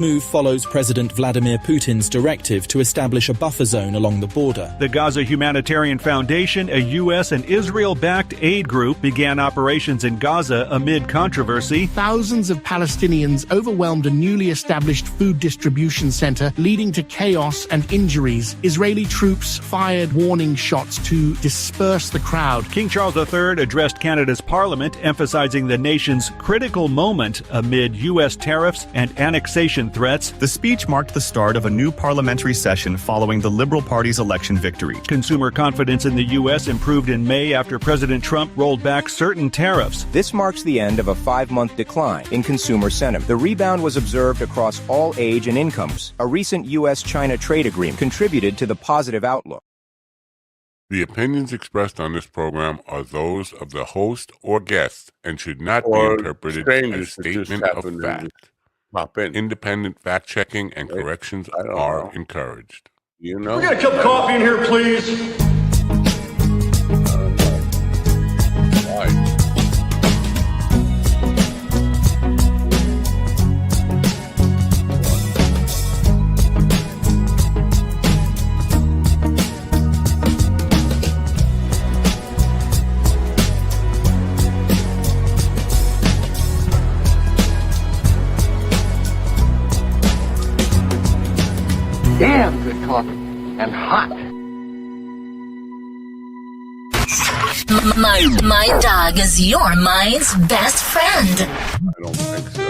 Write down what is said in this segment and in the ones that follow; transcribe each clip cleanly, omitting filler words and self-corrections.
Move follows President Vladimir Putin's directive to establish a buffer zone along the border. The Gaza Humanitarian Foundation, a U.S. and Israel-backed aid group, began operations in Gaza amid controversy. Thousands of Palestinians overwhelmed a newly established food distribution center, leading to chaos and injuries. Israeli troops fired warning shots to disperse the crowd. King Charles III addressed Canada's parliament, emphasizing the nation's critical moment amid U.S. tariffs and annexation threats. The speech marked the start of a new parliamentary session following the Liberal Party's election victory. Consumer confidence in the U.S. improved in May after President Trump rolled back certain tariffs. This marks the end of a 5-month decline in consumer sentiment. The rebound was observed across all age and incomes. A recent U.S.-China trade agreement contributed to the positive outlook. The opinions expressed on this program are those of the host or guest and should not be interpreted as a statement of fact. Independent fact-checking and corrections are encouraged. You know? We got a cup of coffee in here, please. Damn good coffee and hot. My dog is your mind's best friend. I don't think so.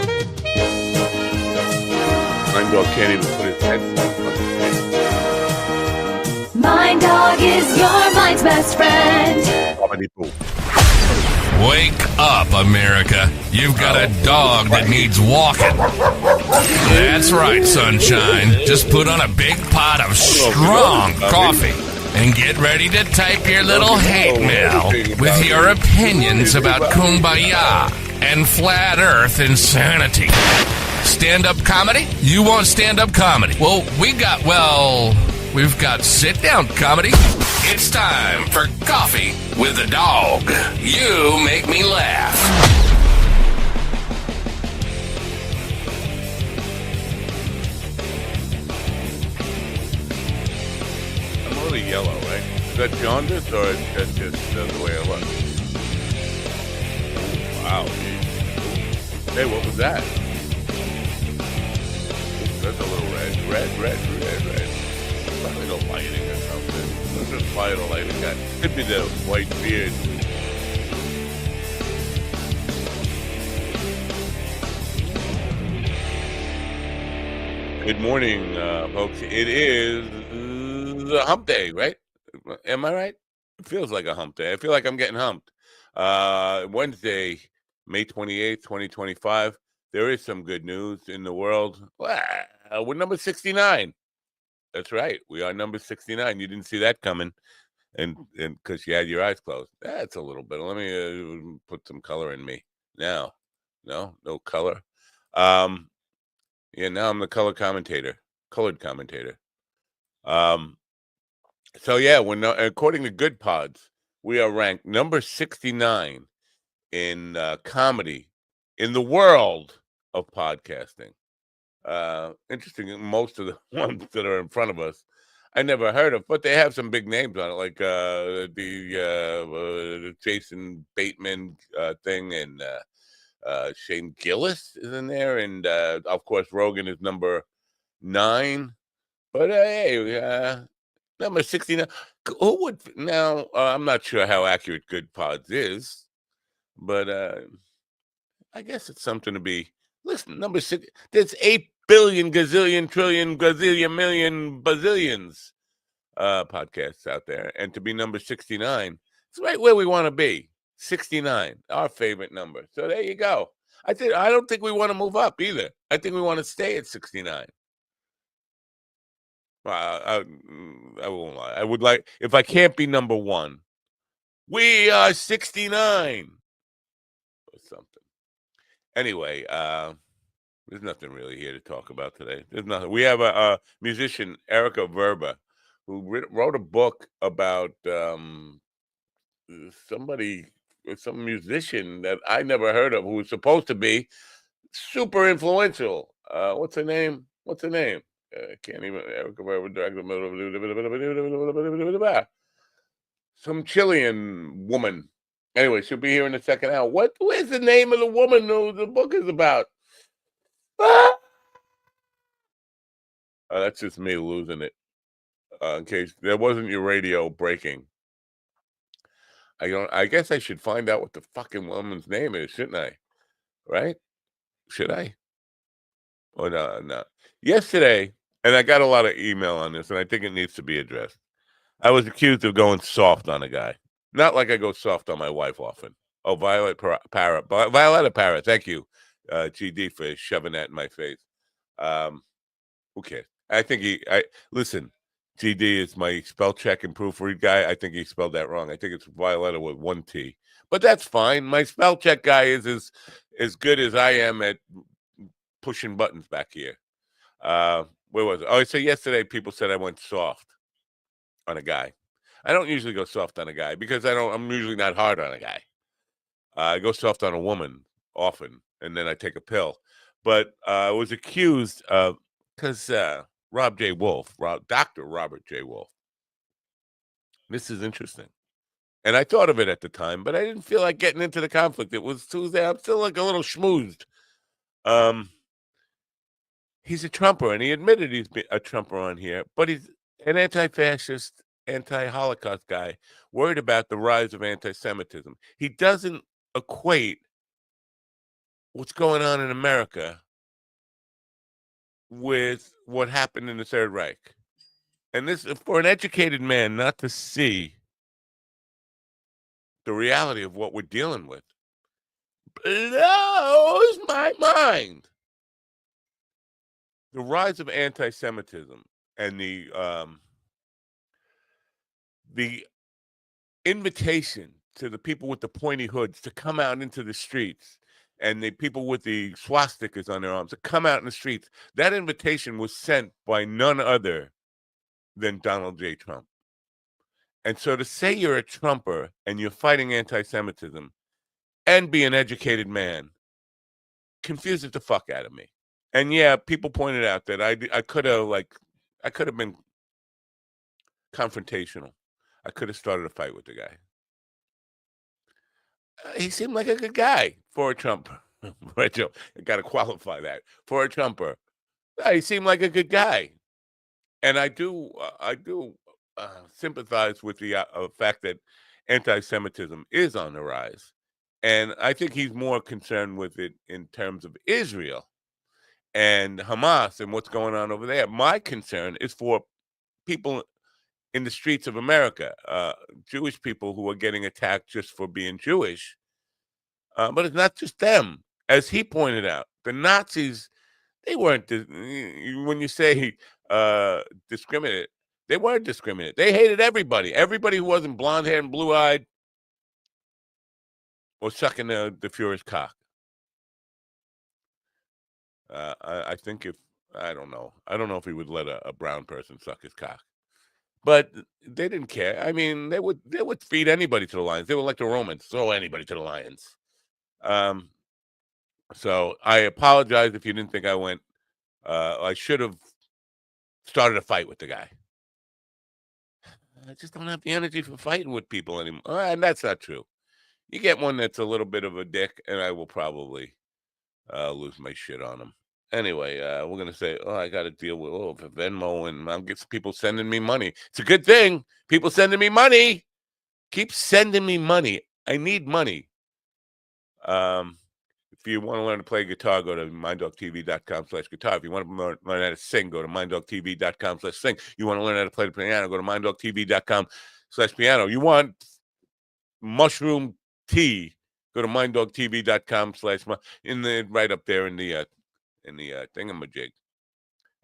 My dog can't even put his headphones on. My dog is your mind's best friend. Comedy pool. Wake up, America. You've got a dog that needs walking. That's right, sunshine. Just put on a big pot of strong coffee and get ready to type your little hate mail with your opinions about kumbaya and flat earth insanity. Stand-up comedy? You want stand-up comedy? Well, we've got sit-down comedy. It's time for Coffee with a Dog. You make me laugh. I'm a little yellow, right? Is that jaundice or is that just the way I look? Wow. Hey, what was that? That's a little red. Probably no lighting or something. Let's just fire the lighting. That could be the white beard. Good morning, folks. It is the hump day, right? Am I right? It feels like a hump day. I feel like I'm getting humped. Wednesday, May 28th, 2025. There is some good news in the world. We're number 69. That's right. We are number 69. You didn't see that coming, and because you had your eyes closed. That's a little bit. Let me put some color in me now. No color. Yeah, now I'm the colored commentator. So yeah, according to Good Pods, we are ranked number 69 in comedy in the world of podcasting. Interesting. Most of the ones that are in front of us, I never heard of, but they have some big names on it, like the Jason Bateman thing, and Shane Gillis is in there, and of course Rogan is number 9. But hey, number 69. Who would now? I'm not sure how accurate Good Pods is, but I guess it's something to be. Listen, number 6. There's 8 billion, gazillion, trillion, gazillion, million, bazillions podcasts out there, and to be number 69, it's right where we want to be. 69, our favorite number. So there you go. I don't think we want to move up either. I think we want to stay at 69. I won't lie. I would like, if I can't be number 1, we are 69 or something. Anyway, there's nothing really here to talk about today. There's nothing. We have a musician, Erica Verba, who wrote a book about some musician that I never heard of, who was supposed to be super influential. what's her name? Can't even. Some Chilean woman. Anyway, she'll be here in the second hour. Where's the name of the woman who the book is about? Ah! That's just me losing it. In case there wasn't your radio breaking. I guess I should find out what the fucking woman's name is, shouldn't I? Right? Should I? Oh no. Yesterday, and I got a lot of email on this, and I think it needs to be addressed. I was accused of going soft on a guy. Not like I go soft on my wife often. Oh, Violetta Parra. Thank you, GD, for shoving that in my face. Who cares? I think listen. GD is my spell check and proofread guy. I think he spelled that wrong. I think it's Violetta with one T, but that's fine. My spell check guy is as good as I am at pushing buttons back here. Where was it? Oh, so yesterday people said I went soft on a guy. I don't usually go soft on a guy because I'm usually not hard on a guy. I go soft on a woman often, and then I take a pill. But I was accused of, because Dr. Robert J. Wolf. This is interesting. And I thought of it at the time, but I didn't feel like getting into the conflict. It was Tuesday. I'm still like a little schmoozed. He's a Trumper, and he admitted he's been a Trumper on here, but he's an anti-fascist, anti-Holocaust guy, worried about the rise of anti-Semitism. He doesn't equate what's going on in America with what happened in the Third Reich. And this, for an educated man not to see the reality of what we're dealing with, blows my mind. The rise of anti-Semitism and the invitation to the people with the pointy hoods to come out into the streets, and the people with the swastikas on their arms to come out in the streets, that invitation was sent by none other than Donald J. Trump. And so to say you're a Trumper and you're fighting anti-Semitism and be an educated man confuses the fuck out of me. And yeah, people pointed out that I could have been confrontational. I could have started a fight with the guy. He seemed like a good guy for a Trumper. Right, Joe? I got to qualify that. For a Trumper. He seemed like a good guy. And I do sympathize with the fact that anti-Semitism is on the rise. And I think he's more concerned with it in terms of Israel and Hamas and what's going on over there. My concern is for people in the streets of America, Jewish people who are getting attacked just for being Jewish. But it's not just them. As he pointed out, the Nazis, they weren't, when you say discriminate, they weren't discriminate. They hated everybody. Everybody who wasn't blonde-haired and blue-eyed was sucking the Fuhrer's cock. I think I don't know if he would let a brown person suck his cock. But they didn't care. I mean, they would feed anybody to the lions. They were like the Romans, throw anybody to the lions. So I apologize if you didn't think I went. I should have started a fight with the guy. I just don't have the energy for fighting with people anymore. And that's not true. You get one that's a little bit of a dick, and I will probably lose my shit on him. Anyway, we're going to say, I got to deal with Venmo, and I'll get people sending me money. It's a good thing. People sending me money. Keep sending me money. I need money. If you want to learn to play guitar, go to minddogtv.com/guitar. If you want to learn how to sing, go to minddogtv.com/sing. You want to learn how to play the piano, go to minddogtv.com/piano. You want mushroom tea, go to minddogtv.com/ right up there in the thingamajig.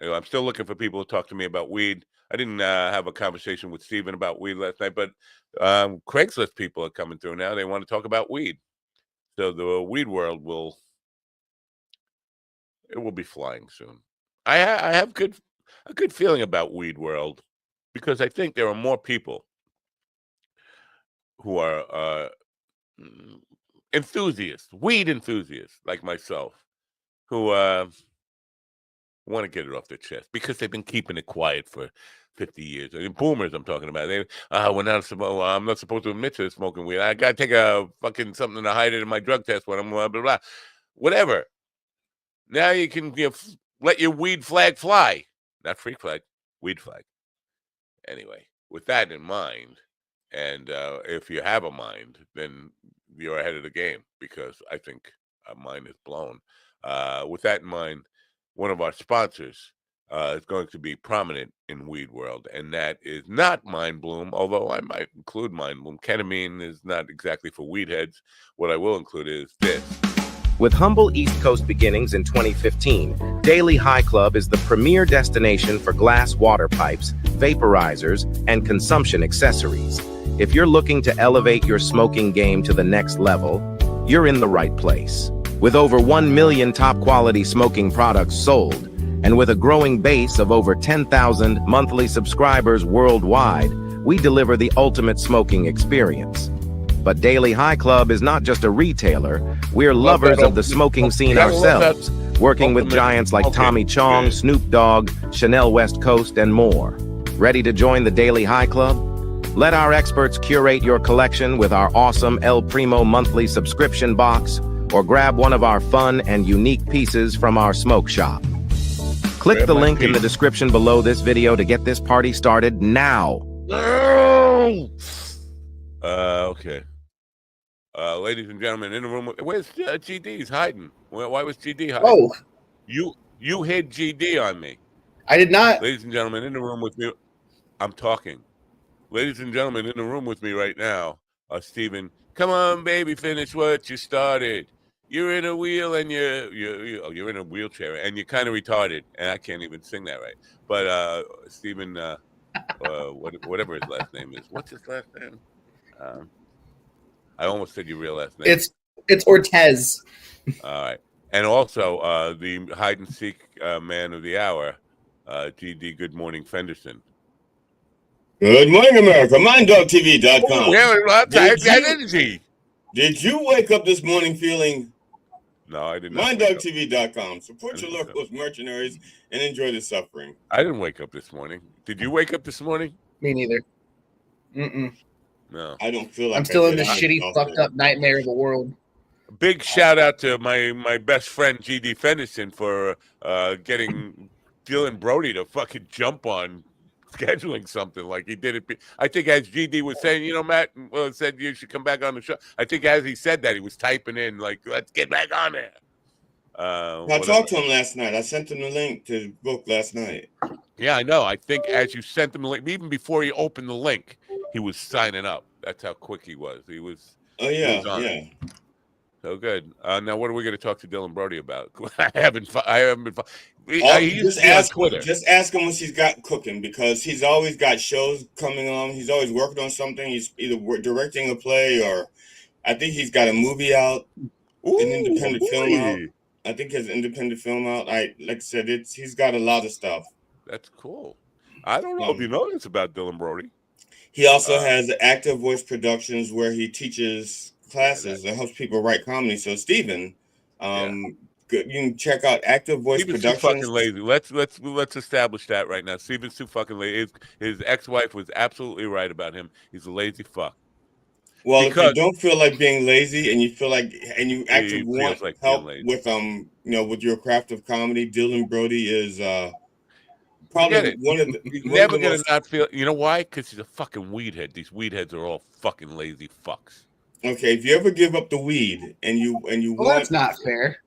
I'm still looking for people to talk to me about weed. I didn't have a conversation with Steven about weed last night, but Craigslist people are coming through now. They want to talk about weed. So the weed world will be flying soon. I have a good feeling about weed world because I think there are more people who are enthusiasts, weed enthusiasts like myself, who want to get it off their chest because they've been keeping it quiet for 50 years. I mean, boomers, I'm talking about. I'm not supposed to admit to smoking weed. I got to take a fucking something to hide it in my drug test when I'm blah, blah, blah. Whatever. Now you can let your weed flag fly. Not freak flag, weed flag. Anyway, with that in mind, and if you have a mind, then you're ahead of the game because I think mine is blown. With that in mind, one of our sponsors is going to be prominent in weed world, and that is not Mind Bloom, although I might include Mind Bloom. Ketamine is not exactly for weed heads. What I will include is this. With humble East Coast beginnings in 2015, Daily High Club is the premier destination for glass water pipes, vaporizers, and consumption accessories. If you're looking to elevate your smoking game to the next level, you're in the right place. With over 1 million top-quality smoking products sold, and with a growing base of over 10,000 monthly subscribers worldwide, we deliver the ultimate smoking experience. But Daily High Club is not just a retailer, we're lovers of the smoking scene ourselves, working with giants like Tommy Chong, Snoop Dogg, Chanel West Coast, and more. Ready to join the Daily High Club? Let our experts curate your collection with our awesome El Primo monthly subscription box, or grab one of our fun and unique pieces from our smoke shop. Click the link in the description below this video to get this party started now. Okay. Ladies and gentlemen, in the room, where's GD? He's hiding. Why was GD hiding? Oh, you hid GD on me. I did not. Ladies and gentlemen, in the room with me, I'm talking. Ladies and gentlemen, in the room with me right now, Stephen. Come on, baby, finish what you started. You're in a wheel and you're in a wheelchair and you're kind of retarded, and I can't even sing that right. But Stephen, whatever his last name is, what's his last name? I almost said your real last name. It's Ortez. All right, and also the hide and seek man of the hour, GD. Good morning, Fenderson. Good morning, America. MindDogTV.com. Energy. Did you wake up this morning feeling? No, I did not. MindDogTV.com. Support your local mercenaries and enjoy the suffering. I didn't wake up this morning. Did you wake up this morning? Me neither. Mm-mm. No. I don't feel like I'm still in this shitty, fucked up nightmare of a world. Big shout out to my best friend GD Fenderson for getting Dylan Brody to fucking jump on scheduling something like he did it. I think as GD was saying, Matt said you should come back on the show. I think as he said that, he was typing in like, let's get back on there. I talked to him last night. I sent him the link to the book last night. Yeah, I know. I think as you sent him the link, even before he opened the link, he was signing up. That's how quick he was. He was. Oh yeah, he was on yeah. it. So good. Now, what are we going to talk to Dylan Brody about? I haven't been. Just ask him what he's got cooking, because he's always got shows coming on. He's always working on something. He's either directing a play, or I think he's got a movie out, an independent film out. I think his independent film out. Like I said, he's got a lot of stuff. That's cool. I don't know if you know this about Dylan Brody. He also has Active Voice Productions, where he teaches classes and helps people write comedy. So Stephen, you can check out Active Voice Productions. Too fucking lazy. Let's establish that right now. Stephen's too fucking lazy. His ex-wife was absolutely right about him. He's a lazy fuck. Well, if you don't feel like being lazy and you feel like, and you actually want help with with your craft of comedy, Dylan Brody is probably one of the. He's never gonna not feel. You know why? Because he's a fucking weed head. These weed heads are all fucking lazy fucks. Okay, if you ever give up the weed and you well, that's not fair.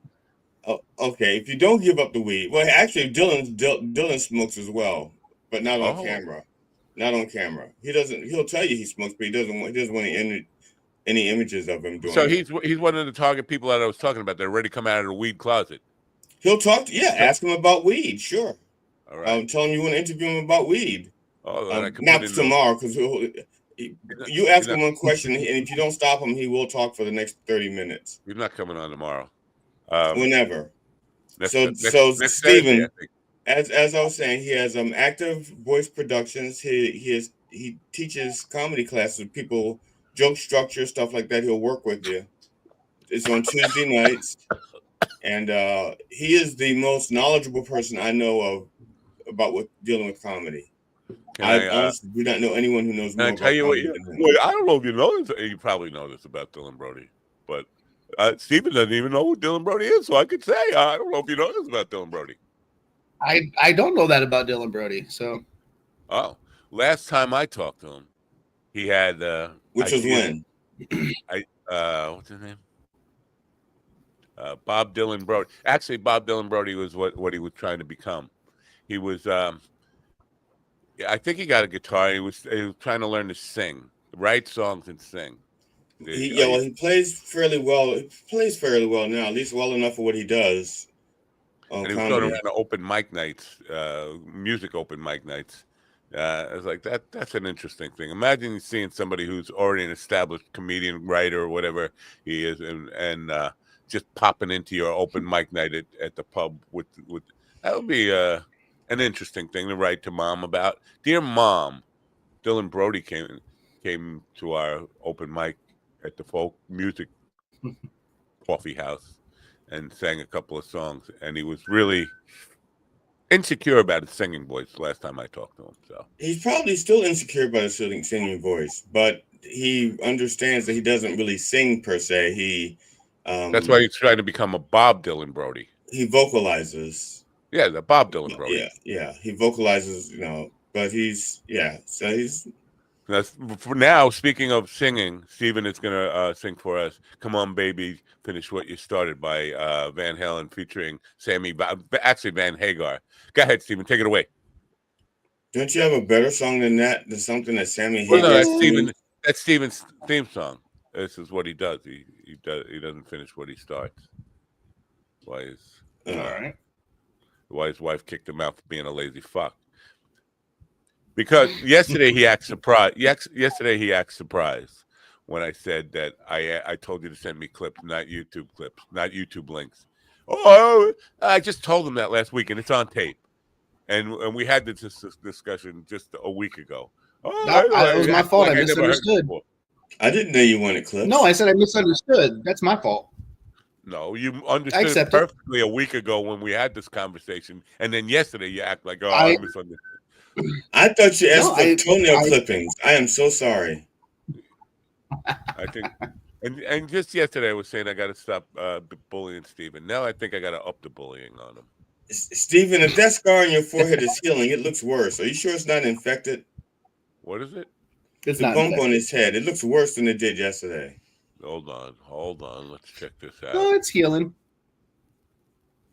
Okay, if you don't give up the weed, well, actually, Dylan smokes as well, but not on camera. Not on camera. He'll tell you he smokes, but he doesn't want any images of him doing. So he's one of the target people that I was talking about that already come out of the weed closet. He'll talk to ask him about weed. Sure. All right. Tell him you want to interview him about weed. Oh, not tomorrow, because you ask him one question, and if you don't stop him, he will talk for the next 30 minutes. He's not coming on tomorrow. Whenever. So Stephen, as I was saying, he has Active Voice Productions. He teaches comedy classes with people, joke structure, stuff like that. He'll work with you. It's on Tuesday nights. and he is the most knowledgeable person I know of about dealing with comedy. I honestly do not know anyone who knows more Can I tell about you what comedy than him. well, I don't know if you know this. You probably know this about Dylan Brody, but Steven doesn't even know who Dylan Brody is, so I could say I don't know if you know this about Dylan Brody. I don't know that about Dylan Brody. So, last time I talked to him, he had which was when what's his name? Bob Dylan Brody. Actually, Bob Dylan Brody was what he was trying to become. He was I think he got a guitar. He was trying to learn to sing, write songs and sing. He plays fairly well. He plays fairly well now, at least well enough for what he does. And he was going around to open mic nights, music open mic nights. I was like, that's an interesting thing. Imagine seeing somebody who's already an established comedian, writer, or whatever he is, and just popping into your open mic night at the pub with that would be an interesting thing to write to Mom about. Dear Mom, Dylan Brody came to our open mic at the folk music coffee house and sang a couple of songs, and he was really insecure about his singing voice last time I talked to him. So he's probably still insecure about his singing voice, but he understands that he doesn't really sing per se. That's why he's trying to become a Bob Dylan Brody. He vocalizes. Yeah, the Bob Dylan Brody. Yeah, he vocalizes, but for now, speaking of singing, Steven is going to sing for us. Come On Baby, Finish What You Started by Van Halen featuring Van Hagar. Go ahead, Steven, take it away. Don't you have a better song than that? There's something that Sammy Hagar that's Steven's theme song. This is what he does. He doesn't finish what he starts. Why his wife kicked him out for being a lazy fuck. Because yesterday he acted surprised. Yesterday he acted surprised when I said that I told you to send me clips, not YouTube clips, not YouTube links. Oh, I just told him that last week, and it's on tape. And we had this discussion just a week ago. It was my fault. I misunderstood. I didn't know you wanted clips. No, I said I misunderstood. That's my fault. No, you understood it perfectly a week ago when we had this conversation, and then yesterday you act like, I misunderstood. I thought you asked for toenail clippings. I am so sorry. I think, and just yesterday I was saying I got to stop bullying Steven. Now I think I got to up the bullying on him. Steven, if that scar on your forehead is healing, it looks worse. Are you sure it's not infected? What is it? It's the bump on his head. It looks worse than it did yesterday. Hold on. Let's check this out. No, it's healing.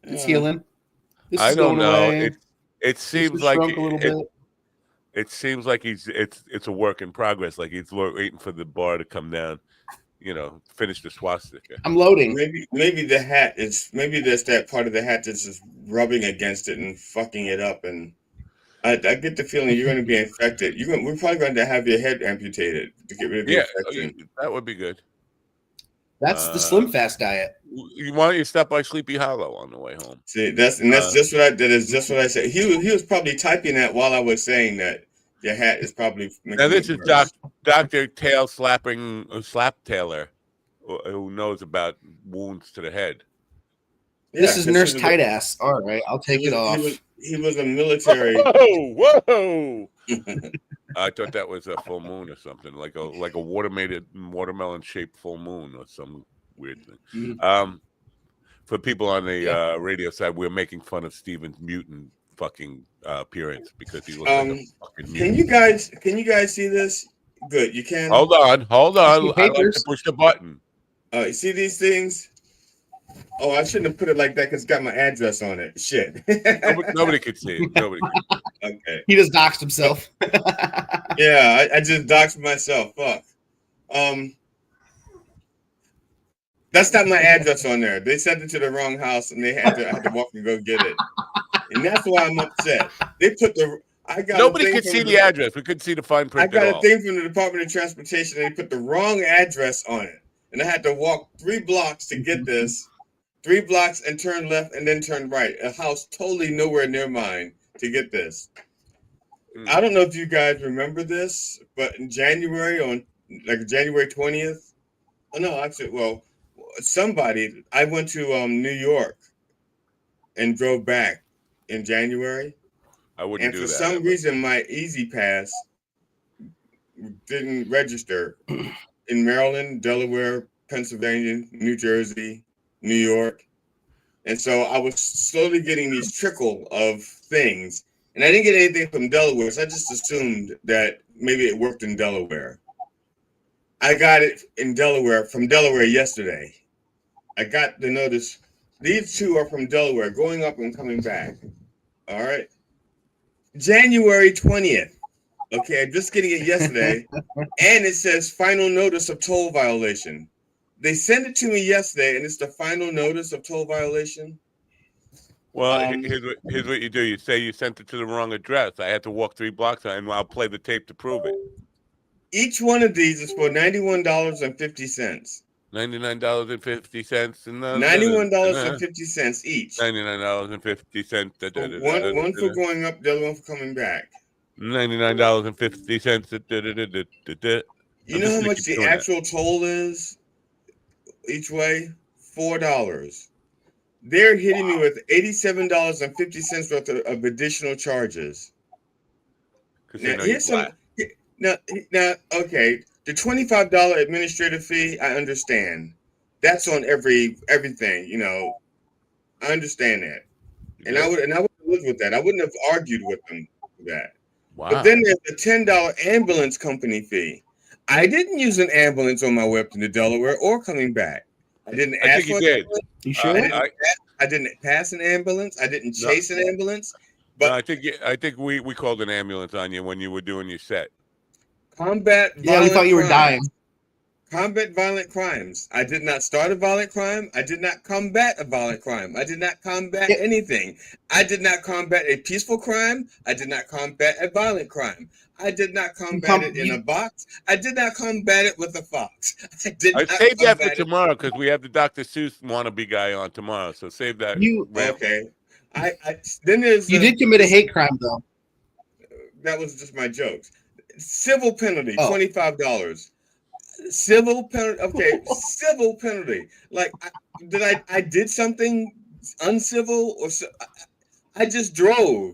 It's healing. I don't know. It seems like a little bit. It seems like it's a work in progress. Like he's waiting for the bar to come down, finish the swastika. I'm loading. Maybe the hat is. Maybe there's that part of the hat that's just rubbing against it and fucking it up. And I get the feeling you're going to be infected. We're probably going to have your head amputated to get rid of the infection. That would be good. That's the Slim Fast diet. Why don't you stop by Sleepy Hollow on the way home? See, that's just what I said. He was probably typing that while I was saying that your hat is probably. Now this is Dr. Tail Slap Taylor, who knows about wounds to the head. Yeah, this is Nurse Tight Ass. All right, I'll take it off. He was a military. Whoa! I thought that was a full moon or something, like a watermelon shaped full moon or some weird thing. Mm-hmm. For people on the radio side, we're making fun of Steven's mutant fucking appearance because he looks like a fucking mutant. Can you guys see this? Good, you can. Hold on. I like to push the button. You see these things? Oh, I shouldn't have put it like that because it's got my address on it. Shit. Nobody could see it. Nobody could. Okay. He just doxed himself. Yeah, I just doxed myself. Fuck. That's not my address on there. They sent it to the wrong house, and I had to walk and go get it. And that's why I'm upset. They put nobody could see the address. We couldn't see the fine print. I got a thing from the Department of Transportation, and they put the wrong address on it. And I had to walk 3 blocks to get this. 3 blocks and turn left and then turn right. A house totally nowhere near mine to get this. I don't know if you guys remember this, but in January, on like January 20th. Oh no, actually, well, I went to New York and drove back in January. I wouldn't do and for that. some reason, my Easy Pass didn't register in Maryland, Delaware, Pennsylvania, New Jersey, New York. And so I was slowly getting these trickle of things. And I didn't get anything from Delaware, so I just assumed that maybe it worked in Delaware. I got it from Delaware yesterday. I got the notice. These two are from Delaware, going up and coming back. All right. January 20th. Okay, I'm just getting it yesterday. And it says final notice of toll violation. They sent it to me yesterday, and it's the final notice of toll violation. Well, here's what you do. You say you sent it to the wrong address. I had to walk 3 blocks, and I'll play the tape to prove it. Each one of these is for $91.50. $99.50 and $91.50 each. $99.50. One for going up, the other one for coming back. $99.50. You know how much the actual toll is each way? $4. They're hitting me with $87.50 worth of additional charges. Now, here's some. Now, okay. The $25 administrative fee, I understand. That's on everything. You know, I understand that, and I would live with that. I wouldn't have argued with them for that. Wow. But then there's the $10 ambulance company fee. I didn't use an ambulance on my way up to Delaware or coming back. I didn't ask for an ambulance. You sure? I didn't pass an ambulance. I didn't chase an ambulance. But no, I think we called an ambulance on you when you were doing your set. Combat. Yeah, we thought you were dying. Combat violent crimes. I did not start a violent crime. I did not combat a violent crime. I did not combat anything. I did not combat a peaceful crime. I did not combat a violent crime. I did not combat it in a box. I did not combat it with a fox. I saved that for tomorrow because we have the Dr. Seuss wannabe guy on tomorrow. So save that. Okay. Then there's you did commit a hate crime though. That was just my jokes. Civil penalty, $25. Civil penalty. Okay, civil penalty. Like, I did something uncivil or I just drove.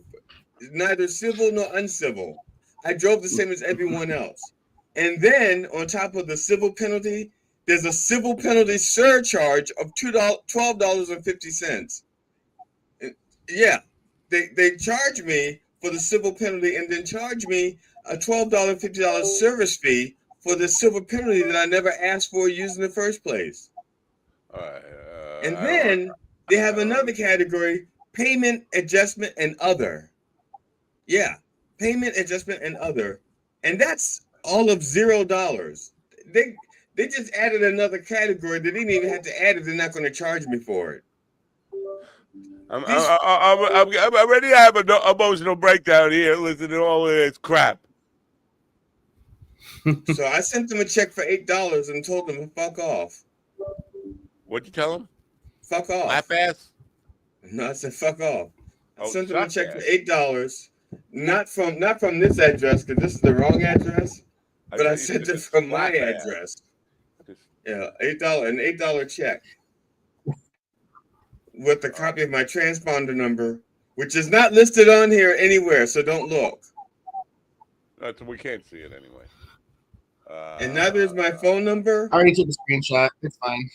Neither civil nor uncivil. I drove the same as everyone else. And then on top of the civil penalty, there's a civil penalty surcharge of $12.50. Yeah, they charge me for the civil penalty and then charge me a $12.50 service fee for the civil penalty that I never asked for or used in the first place. And then they have another category, payment adjustment and other. Yeah, payment adjustment and other. And that's all of $0. They just added another category. They didn't even have to add it. They're not going to charge me for it. I'm ready to have an emotional breakdown here. Listen to all of this crap. So I sent them a check for $8 and told them to fuck off. What'd you tell them? Fuck off. Lap ass? No, I said fuck off. I sent them a check for $8. Not from this address because this is the wrong address. But I sent it from my address. Yeah, $8, an $8 check with a copy of my transponder number, which is not listed on here anywhere, so don't look. We can't see it anyway. And neither is my phone number. I already took a screenshot. It's fine.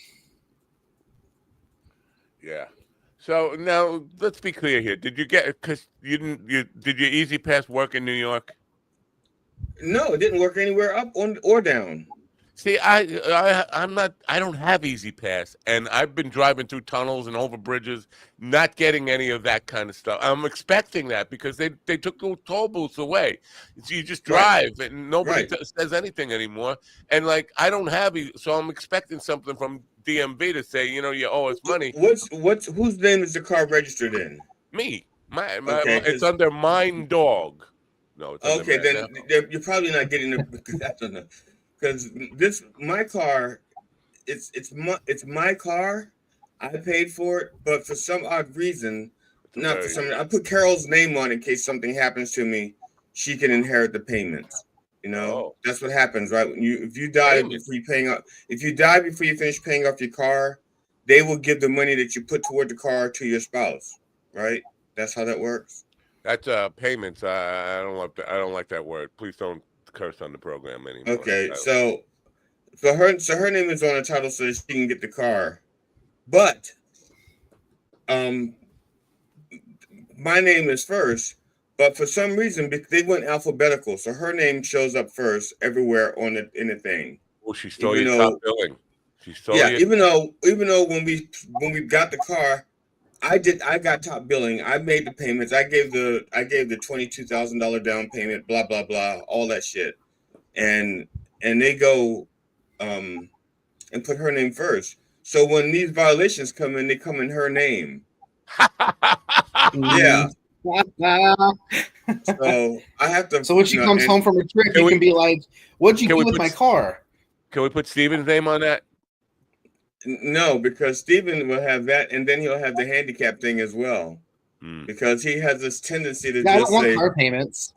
Yeah. So now let's be clear here. Did you get? Because did your Easy Pass work in New York? No, it didn't work anywhere up or down. See, I'm not. I don't have Easy Pass, and I've been driving through tunnels and over bridges, not getting any of that kind of stuff. I'm expecting that because they took the toll booths away. So you just drive, and nobody says anything anymore. And like I don't have, so I'm expecting something from DMV to say, you owe us money. Whose name is the car registered in? Me. It's under Mine Dog. No, it's under then you're probably not getting it. I don't know. Because my car, it's my car. I paid for it, but for some odd reason, I put Carol's name on in case something happens to me. She can inherit the payments. You know, that's what happens, right? If you die before you finish paying off your car, they will give the money that you put toward the car to your spouse, right? That's how that works. That's payments. I don't like that word. Please don't curse on the program anymore. Okay, so her name is on the title so that she can get the car, but my name is first. But for some reason, they went alphabetical, so her name shows up first everywhere in the thing. Oh, she stole your top billing. She stole even though when we got the car, I got top billing. I made the payments. I gave the $22,000 down payment. Blah blah blah, all that shit, and they go and put her name first. So when these violations come in, they come in her name. Yeah. So I have to. So when she comes home from a trip, you can be like, "What'd you do with my car?" Can we put Steven's name on that? No, because Steven will have that, and then he'll have the handicap thing as well, because he has this tendency to just say car payments.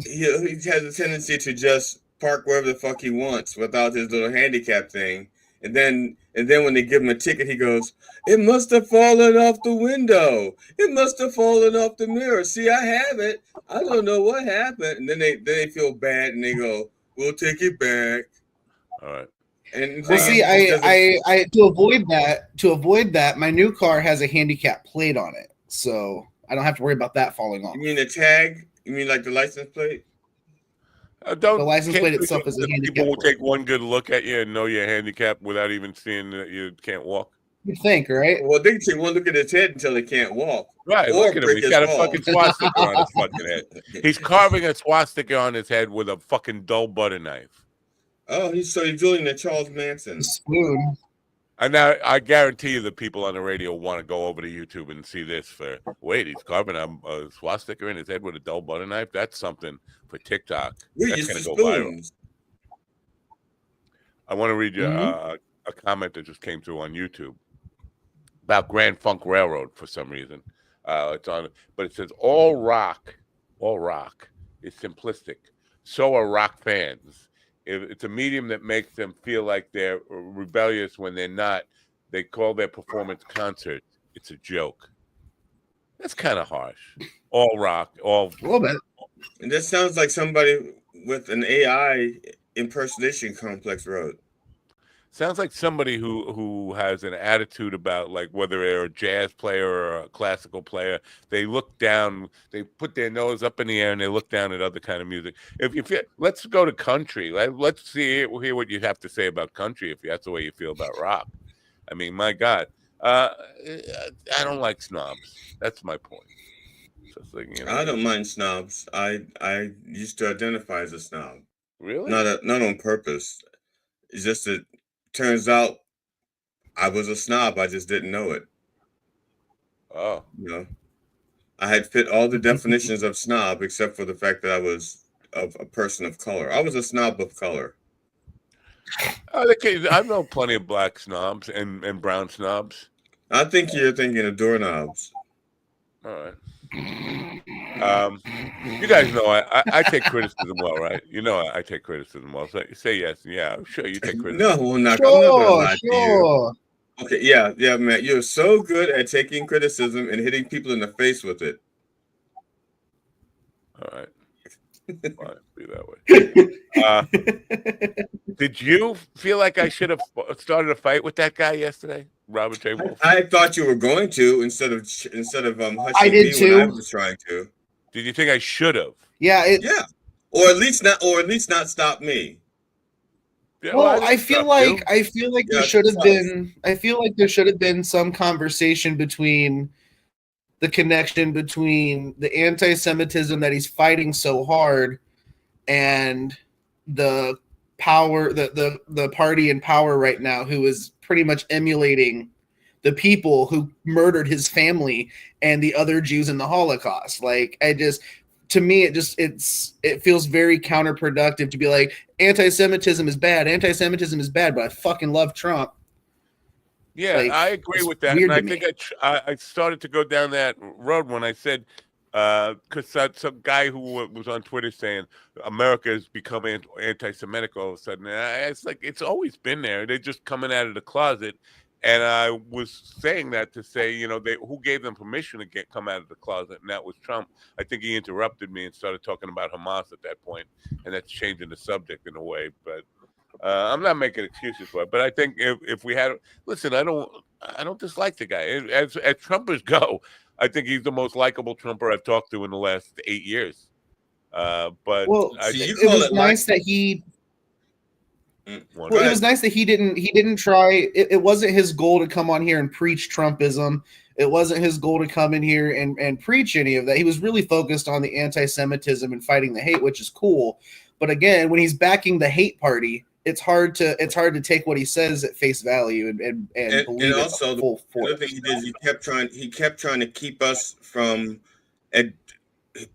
He has a tendency to just park wherever the fuck he wants without his little handicap thing, and then when they give him a ticket, he goes, "It must have fallen off the window. It must have fallen off the mirror. See, I have it. I don't know what happened." And then they feel bad and they go, "We'll take it back." All right. And well, see, I to avoid that, my new car has a handicap plate on it, so I don't have to worry about that falling off. You mean the tag? You mean like the license plate? The license plate itself is a handicap. People will take one good look at you and know you're handicapped without even seeing that you can't walk. You think, right? Well, they can take one look at his head until they can't walk. Right, or look at him. He's got a fucking swastika on his fucking head. He's carving a swastika on his head with a fucking dull butter knife. Oh, he's doing the Charles Manson spoon. And now I guarantee you the people on the radio want to go over to YouTube and see this. Wait, he's carving a swastika in his head with a dull butter knife? That's something for TikTok. That's going to go viral. I want to read you a comment that just came through on YouTube about Grand Funk Railroad for some reason. It's on, but it says all rock is simplistic. So are rock fans. It's a medium that makes them feel like they're rebellious when they're not. They call their performance concerts. It's a joke. That's kind of harsh. All rock, all a little bit. And that sounds like somebody with an AI impersonation complex wrote. Sounds like somebody who has an attitude about like whether they're a jazz player or a classical player. They look down, they put their nose up in the air and they look down at other kind of music. If you feel, let's go to country. Let's hear what you have to say about country if that's the way you feel about rock. I mean, my God, I don't like snobs. That's my point. Just like, you know, I don't mind snobs. I used to identify as a snob. Really? Not on purpose. It's just that. Turns out I was a snob. I just didn't know it. Oh. You know, I had fit all the definitions of snob except for the fact that I was of a person of color. I was a snob of color. I know plenty of black snobs and brown snobs. I think you're thinking of doorknobs. All right. You guys know I take criticism well, right? You know I take criticism well. So say yes, yeah. I'm sure you take criticism. No, I'm not gonna lie to you. Okay, yeah, man. You're so good at taking criticism and hitting people in the face with it. All right. Fine, be that way. Did you feel like I should have started a fight with that guy yesterday, Robert J. Wolf? I thought you were going to instead of hushing I did me too. when I was trying to. Did you think I should have? Yeah, yeah, or at least not stop me. Yeah, well, I feel like there should have been. I feel like there should have been some conversation between the connection between the anti-Semitism that he's fighting so hard and the power, the party in power right now, who is pretty much emulating the people who murdered his family and the other Jews in the Holocaust. Like, to me, it feels very counterproductive to be like, anti-Semitism is bad, but I fucking love Trump. Yeah, I agree with that. And I think I started to go down that road when I said because some guy who was on Twitter saying America has become anti-Semitic all of a sudden. And it's like it's always been there. They're just coming out of the closet. And I was saying that to say, who gave them permission to come out of the closet, and that was Trump. I think he interrupted me and started talking about Hamas at that point, and that's changing the subject in a way. But I'm not making excuses for it. But I think if we had, listen, I don't dislike the guy. As Trumpers go, I think he's the most likable Trumper I've talked to in the last 8 years. But it was nice that he. Well, it was nice that he didn't try. It wasn't his goal to come on here and preach Trumpism. It wasn't his goal to come in here and preach any of that. He was really focused on the anti-Semitism and fighting the hate, which is cool. But again, when he's backing the hate party, it's hard to take what he says at face value and believe it also full force. The other thing he did is he kept trying to keep us from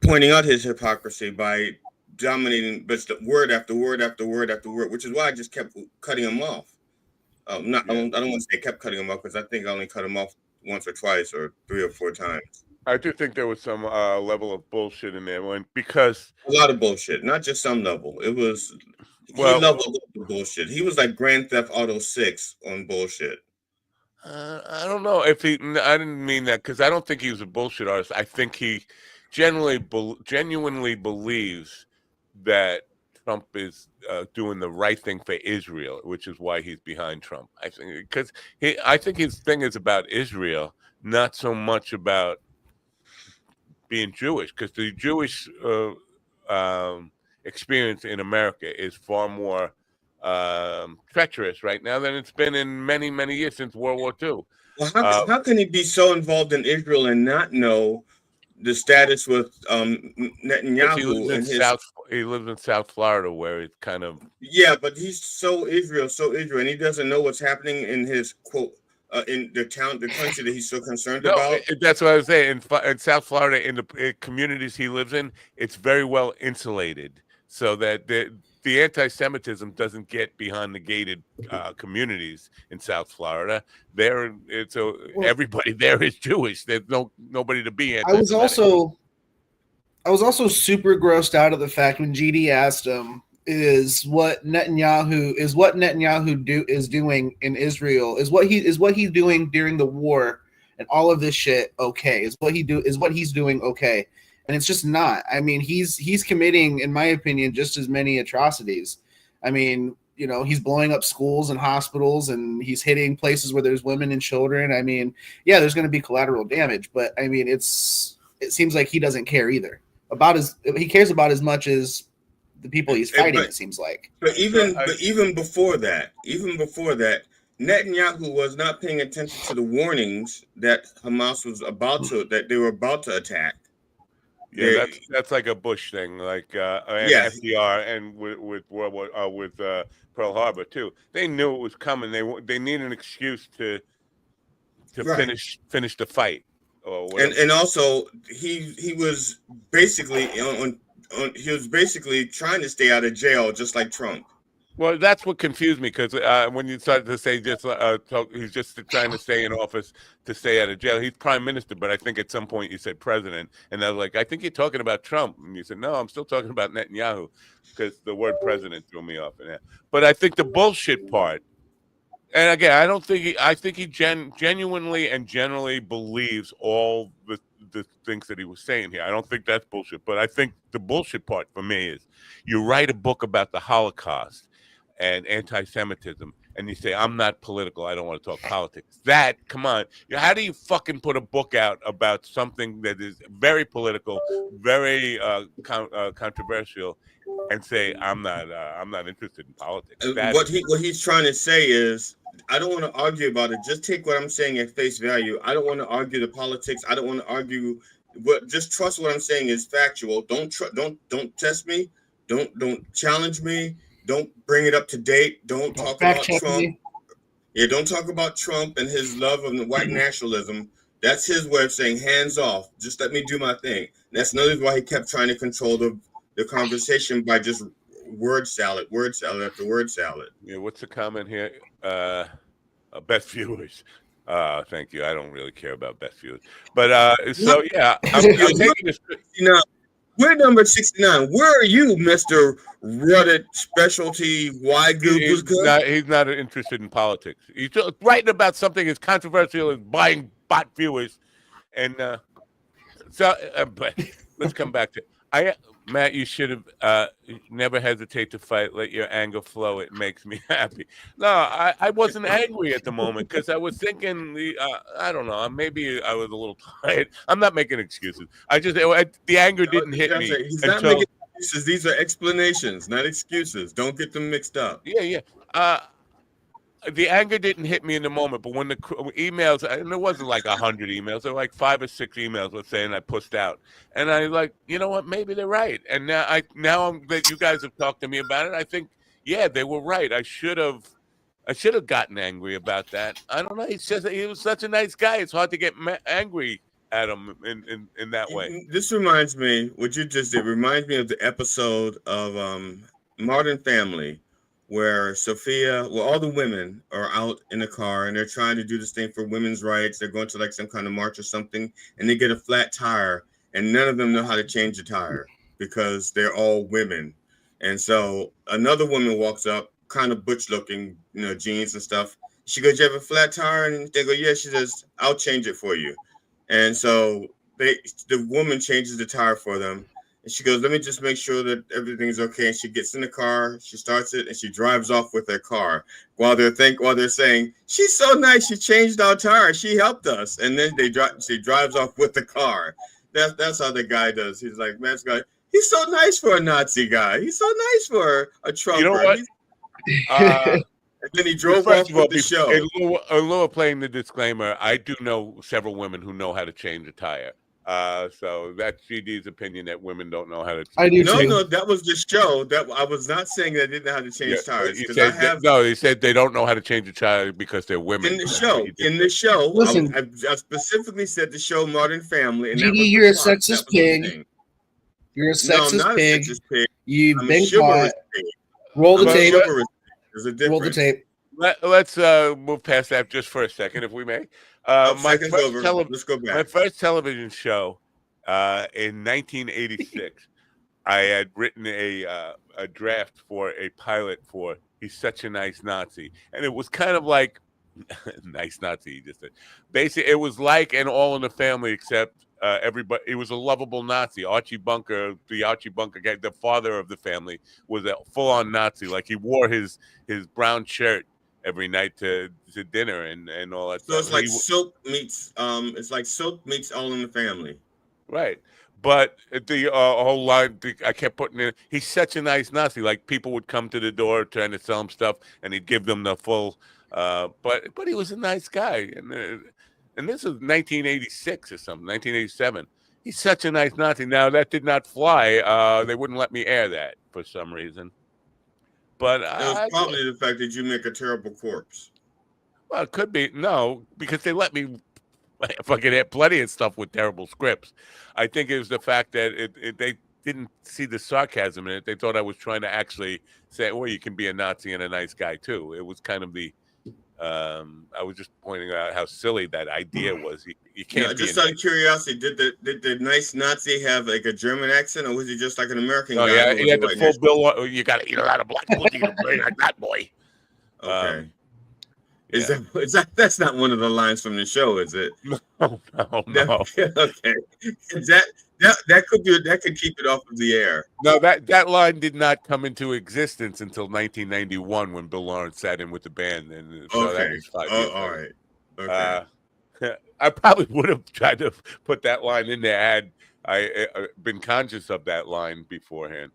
pointing out his hypocrisy by dominating, but it's word after word after word after word, which is why I just kept cutting him off. I don't want to say kept cutting him off, because I think I only cut him off once or twice or 3 or 4 times. I do think there was some level of bullshit in there, because a lot of bullshit, not just some level. It was he leveled up the bullshit. He was like Grand Theft Auto 6 on bullshit. I don't know if I didn't mean that, because I don't think he was a bullshit artist. I think he genuinely believes that Trump is doing the right thing for Israel, which is why he's behind Trump. I think I think his thing is about Israel, not so much about being Jewish, because the Jewish experience in America is far more treacherous right now than it's been in many, many years since World War II. Well, how can he be so involved in Israel and not know the status with Netanyahu? He lives in South Florida, where it's kind of but he's so Israel, and he doesn't know what's happening in his quote in the country that he's so concerned about. That's what I was saying. In South Florida, in the communities he lives in, it's very well insulated, so that the anti-Semitism doesn't get behind the gated communities in South Florida. Everybody there is Jewish. There's nobody to be anti-Semitic. I was also super grossed out of the fact when GD asked him, is what Netanyahu is doing in Israel, is what he's doing during the war and all of this shit okay? Is what he's doing okay? And it's just not. I mean, he's committing, in my opinion, just as many atrocities. I mean, he's blowing up schools and hospitals, and he's hitting places where there's women and children. I mean, yeah, there's going to be collateral damage, but I mean, it seems like he doesn't care either. He cares about as much as the people he's fighting. It seems like. But even before that, Netanyahu was not paying attention to the warnings that Hamas was that they were about to attack. Yeah, that's like a Bush thing, like FDR, and with Pearl Harbor too. They knew it was coming. They need an excuse to finish the fight. And also he was basically he was basically trying to stay out of jail, just like Trump. Well, that's what confused me, because when you started to say he's just trying to stay in office to stay out of jail. He's prime minister, but I think at some point you said president, and I was like, I think you're talking about Trump, and you said no, I'm still talking about Netanyahu, because the word president threw me off in that. But I think the bullshit part, and again, I think he genuinely and generally believes all the things that he was saying here. I don't think that's bullshit, but I think the bullshit part for me is you write a book about the Holocaust and anti-Semitism, and you say, I'm not political, I don't want to talk politics. Come on. How do you fucking put a book out about something that is very political, very controversial, and say, I'm not interested in politics? What he's trying to say is, I don't want to argue about it. Just take what I'm saying at face value. I don't want to argue the politics. I don't want to argue. Just trust what I'm saying is factual. Don't test me. Don't challenge me. Don't bring it up to date. Don't talk about Trump. Yeah, don't talk about Trump and his love of the white nationalism. That's his way of saying hands off. Just let me do my thing. That's another reason why he kept trying to control the conversation by just word salad after word salad. Yeah, what's the comment here? Best viewers. Thank you. I don't really care about best viewers, but so yeah, I'm taking this. We're number 69. Where are you, Mr. Rutted Specialty Wagyu? He's not interested in politics. He's writing about something as controversial as buying bot viewers, and but let's come back to Matt. You should have never hesitate to fight. Let your anger flow. It makes me happy. No, I wasn't angry at the moment because I was thinking I don't know. Maybe I was a little tired. I'm not making excuses. The anger didn't hit me. He's not making excuses. These are explanations, not excuses. Don't get them mixed up. Yeah. The anger didn't hit me in the moment, but when the emails, and it wasn't like 100 emails, there were like 5 or 6 emails, let's say, and I pushed out. And I like, you know what, maybe they're right. And now that you guys have talked to me about it, I think, yeah, they were right. I should have gotten angry about that. I don't know. He was such a nice guy. It's hard to get angry at him in that way. This reminds me, what you just did reminds me of the episode of Modern Family, where all the women are out in the car and they're trying to do this thing for women's rights. They're going to like some kind of march or something, and they get a flat tire, and none of them know how to change the tire because they're all women. And so another woman walks up, kind of butch looking, jeans and stuff. She goes, "You have a flat tire?" And they go, "Yeah." She says, "I'll change it for you." And so the woman changes the tire for them. And she goes, "Let me just make sure that everything's okay." And she gets in the car, she starts it, and she drives off with their car while they're saying, "She's so nice. She changed our tire. She helped us." And then she drives off with the car. That's how the guy does. He's like, "Man, this guy, he's so nice for a Nazi guy. He's so nice for a Trumper." You know what? And then he drove off with the show. In lieu of playing the disclaimer, I do know several women who know how to change a tire. So that's GD's opinion that women don't know how to. I do too. No, that was the show. That I was not saying they didn't know how to change tires. They said they don't know how to change a tire because they're women. In the show, listen, I specifically said the show Modern Family. And GD, you're a sexist pig. You're a sexist pig. You've been caught. Roll the tape. There's a difference. Roll the tape. Let's move past that just for a second, if we may. My first television show in 1986, I had written a draft for a pilot for He's Such a Nice Nazi. And it was kind of like, nice Nazi, he just said. Basically, it was like an All in the Family, except everybody, it was a lovable Nazi. Archie Bunker guy, the father of the family, was a full-on Nazi. Like, he wore his brown shirt every night to dinner and all that. So stuff. It's like Silk meets All in the Family, right? But the whole line, I kept putting in, he's such a nice Nazi. Like, people would come to the door trying to sell him stuff, and he'd give them the full. But he was a nice guy, and this was 1986 or something, 1987. He's such a nice Nazi. Now that did not fly. They wouldn't let me air that for some reason. But it was probably the fact that you make a terrible corpse. Well, it could be. No, because they let me fucking had plenty of stuff with terrible scripts. I think it was the fact that they didn't see the sarcasm in it. They thought I was trying to actually say, well, you can be a Nazi and a nice guy too. It was kind of the I was just pointing out how silly that idea was. You can't. Yeah, just out of curiosity, did the nice Nazi have like a German accent, or was he just like an American guy? Yeah, he had the full bill. You got to eat a lot of black pussy to play like that boy. Okay. Is that that's not one of the lines from the show, is it? No. Okay. That could keep it off of the air. No, that line did not come into existence until 1991 when Bill Lawrence sat in with the band, and so that was 5 years all right. Okay. I probably would have tried to put that line in there had I been conscious of that line beforehand.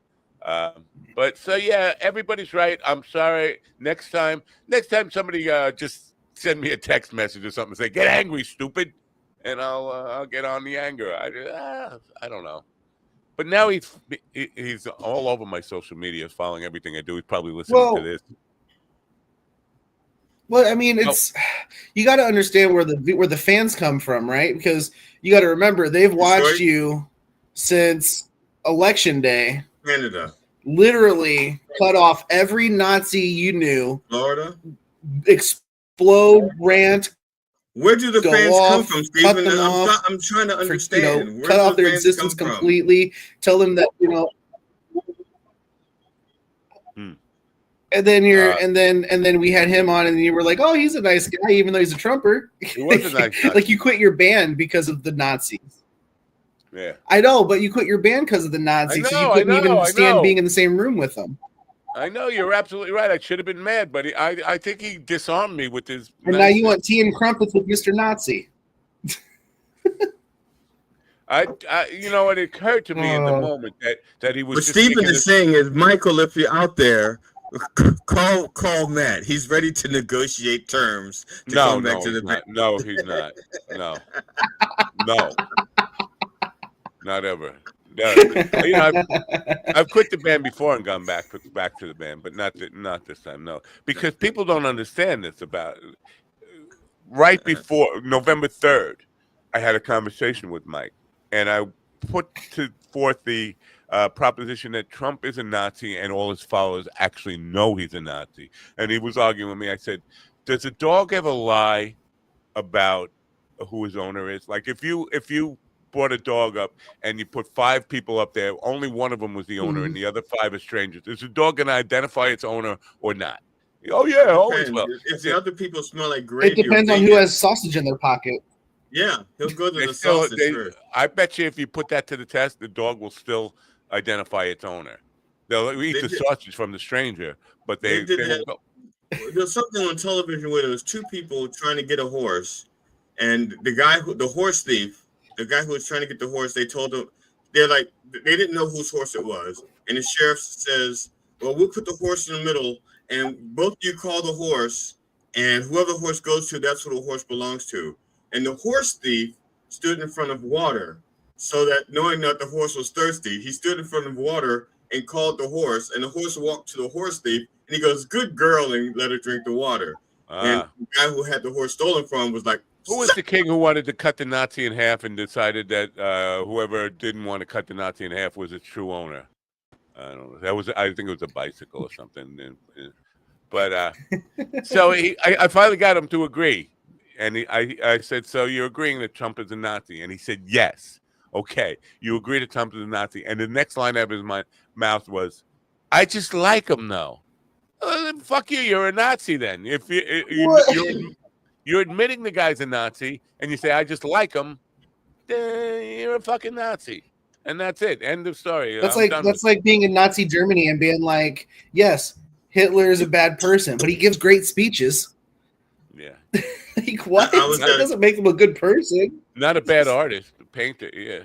But so yeah, everybody's right. I'm sorry. Next time somebody just send me a text message or something, say "Get angry, stupid," and I'll get on the anger. I don't know. But now he's all over my social media, following everything I do. He's probably listening to this. Well, I mean, you got to understand where the fans come from, right? Because you got to remember they've watched you since Election Day. Canada. Literally cut off every Nazi you knew. Florida. Explode, rant, Where do the fans come from, Stephen? I'm trying to understand. Cut off their existence completely. Tell them that And then and then we had him on, and you were like, "Oh, he's a nice guy, even though he's a Trumper." He was a nice guy. Like you quit your band because of the Nazis. Yeah, I know, but you quit your band because of the Nazis. So you couldn't even stand being in the same room with them. I know, you're absolutely right. I should have been mad, but I think he disarmed me with his. And now you want tea and crumpets with Mr. Nazi. It occurred to me in the moment that he was. What Stephen is saying is, Michael, if you're out there, call Matt. He's ready to negotiate terms. No, he's not. No, not ever. No. I've quit the band before and gone back to the band, but not this time. No, because people don't understand this about. Right before November 3rd, I had a conversation with Mike, and I put forth the proposition that Trump is a Nazi and all his followers actually know he's a Nazi. And he was arguing with me. I said, does a dog ever lie about who his owner is? Like if you brought a dog up and you put 5 people up there, only one of them was the owner and the other 5 are strangers. Is the dog going to identify its owner or not? Oh, yeah, always will. If the other people smell like gravy, it depends on who has sausage in their pocket. Yeah, he'll go to the sausage first. I bet you if you put that to the test, the dog will still identify its owner. They'll eat the sausage from the stranger, but they won't go. There's something on television where there was 2 people trying to get a horse, and the horse thief, the guy who was trying to get the horse, they told him, they didn't know whose horse it was. And the sheriff says, well, we'll put the horse in the middle, and both of you call the horse, and whoever the horse goes to, that's who the horse belongs to. And the horse thief stood in front of water, so that knowing that the horse was thirsty, he stood in front of water and called the horse, and the horse walked to the horse thief, and he goes, good girl, and let her drink the water. And the guy who had the horse stolen from was like, who was the king who wanted to cut the Nazi in half and decided that whoever didn't want to cut the Nazi in half was its true owner? I don't know. I think it was a bicycle or something. But so I finally got him to agree. And I said, so you're agreeing that Trump is a Nazi? And he said, yes. Okay, you agree that Trump is a Nazi. And the next line out of his mouth was, I just like him, though. Fuck you, you're a Nazi then. If you're admitting the guy's a Nazi and you say, I just like him, then you're a fucking Nazi. And that's it. End of story. That's like being in Nazi Germany and being like, yes, Hitler is a bad person, but he gives great speeches. Yeah. Like what? That doesn't make him a good person. Not a bad artist, a painter. Yeah.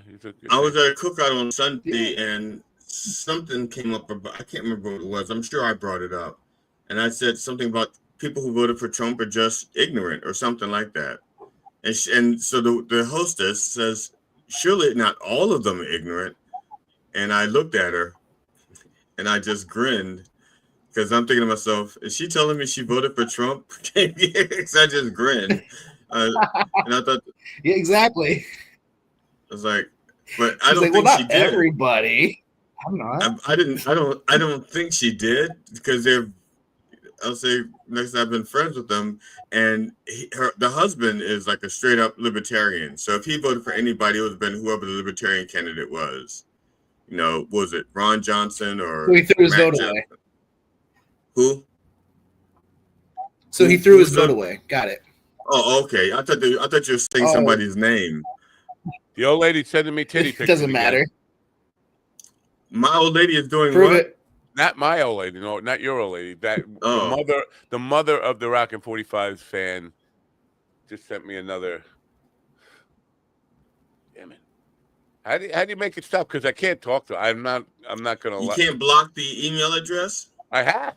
I was at a cookout on Sunday and something came up about, I can't remember what it was. I'm sure I brought it up. And I said something about people who voted for Trump are just ignorant or something like that. And so the hostess says, surely not all of them are ignorant. And I looked at her and I just grinned because I'm thinking to myself, is she telling me she voted for Trump? Because I just grinned. And I thought, yeah, exactly. I was like, but I don't think she did. Everybody. I'm not. I don't think she did because I'll say next I've been friends with them, and the husband is like a straight up libertarian. So if he voted for anybody, it would have been whoever the libertarian candidate was. You know, was it Ron Johnson or? So he threw his vote away. Who? So he threw his vote away. Got it. Oh, okay. I thought you were saying somebody's name. The old lady sending me titty pictures. It doesn't matter. My old lady is doing Prove what? it. Not my old lady, no, not your old lady. The mother of the Rockin' 45's fan just sent me another. Damn it! How do you make it stop? Because I can't talk to her. I'm not gonna. You can't block the email address. I have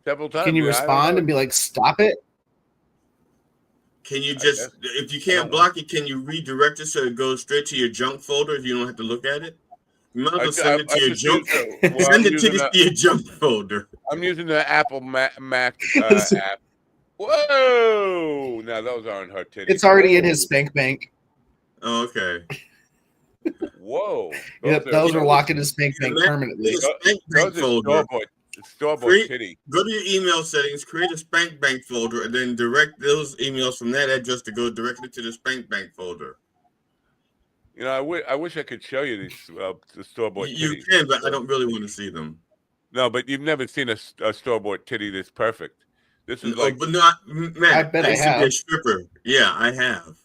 several times. Can you respond and be like, "Stop it"? Can you just, if you can't block it, can you redirect it so it goes straight to your junk folder if you don't have to look at it? You might as well send it to your junk. Send it to your junk folder. I'm using the Apple Mac app. Whoa! Now those aren't her titties. It's already in his spank bank. Oh, okay. Whoa! Those are locked in his spank bank permanently. Those are store-bought titty. Go to your email settings, create a Spank Bank folder, and then direct those emails from that address to go directly to the Spank Bank folder. You know, I wish I could show you these the store-bought titties. You can, but I don't really want to see them. No, but you've never seen a store-bought titty this perfect. This is I bet I used to be a stripper. Yeah, I have.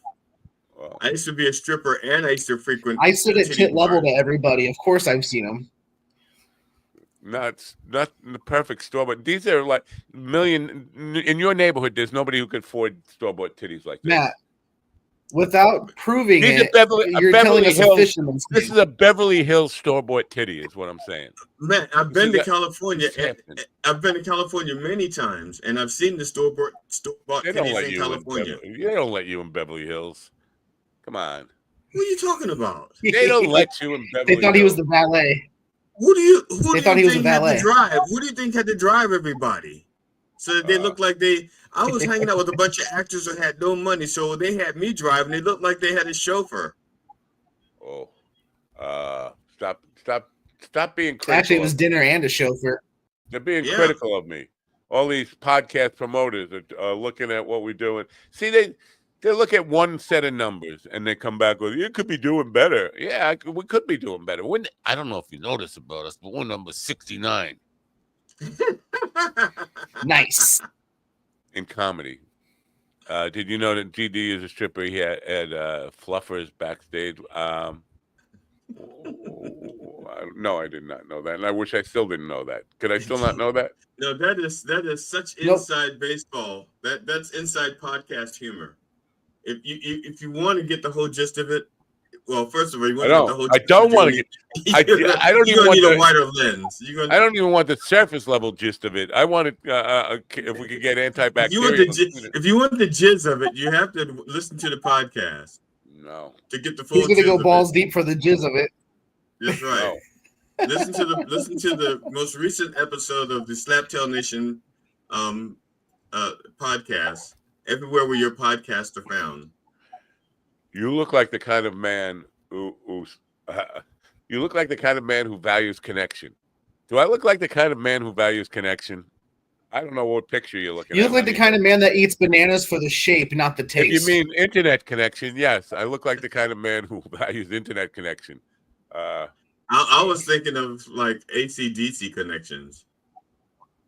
Wow. I used to be a stripper, and I used to frequent. I sit at tit level to everybody. Of course, I've seen them. Not the perfect store, but these are like million in your neighborhood. There's nobody who could afford store-bought titties like this. Matt, without proving These it, you're Beverly telling us Hills, a fisherman's this is a Beverly Hills store-bought titty, is what I'm saying. Man, I've been to California. I've been to California many times, and I've seen the store-bought titties in California. They don't let you in Beverly Hills. Come on. What are you talking about? They don't let you in Beverly Hills. They thought he was the valet. Who do you thought he was a think had valet. to drive? Who do you think had to drive everybody? So that they looked like they. I was hanging out with a bunch of actors who had no money, so they had me drive, and they looked like they had a chauffeur. Oh, stop being critical. Actually, it was dinner and a chauffeur. They're being critical of me. All these podcast promoters are looking at what we're doing. See, they look at one set of numbers and they come back with, "You could be doing better." Yeah, we could be doing better. I don't know if you know this about us, but we're number 69. Nice. In comedy. Did you know that GD is a stripper? He had fluffers backstage. No, I did not know that, and I wish I still didn't know that. Could I still not know that? No, that is such inside baseball. That's inside podcast humor. If you want to get the whole gist of it, well, first of all, you want to get the whole. I don't want to get. I don't even want a wider lens. I don't even want the surface level gist of it. I want it. If we could get antibacterial. If you want the jizz of it, you have to listen to the podcast. No. To get the full. He's gonna go balls deep for the jizz of it. That's right. No. Listen to the most recent episode of the Slaptail Nation podcast. Everywhere where your podcasts are found. You look like the kind of man who values connection. Do I look like the kind of man who values connection? I don't know what picture you're looking at. You look like the kind of man that eats bananas for the shape, not the taste. If you mean internet connection, yes, I look like the kind of man who values internet connection. I was thinking of like AC/DC connections.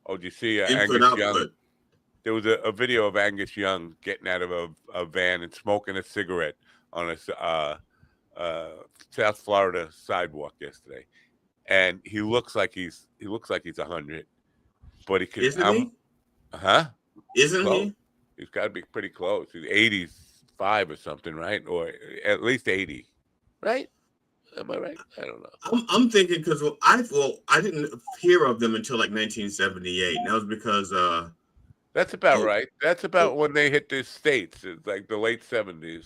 Oh, do you see Angus Young? There was a video of Angus Young getting out of a van and smoking a cigarette on a South Florida sidewalk yesterday, and he looks like he's 100, but he could. Isn't he? Isn't he? He's got to be pretty close. He's 85 or something, right? Or at least 80, right? Am I right? I don't know. I'm thinking because I didn't hear of them until like 1978, and that was because. That's about right. That's about when they hit the States. It's like the late 70s.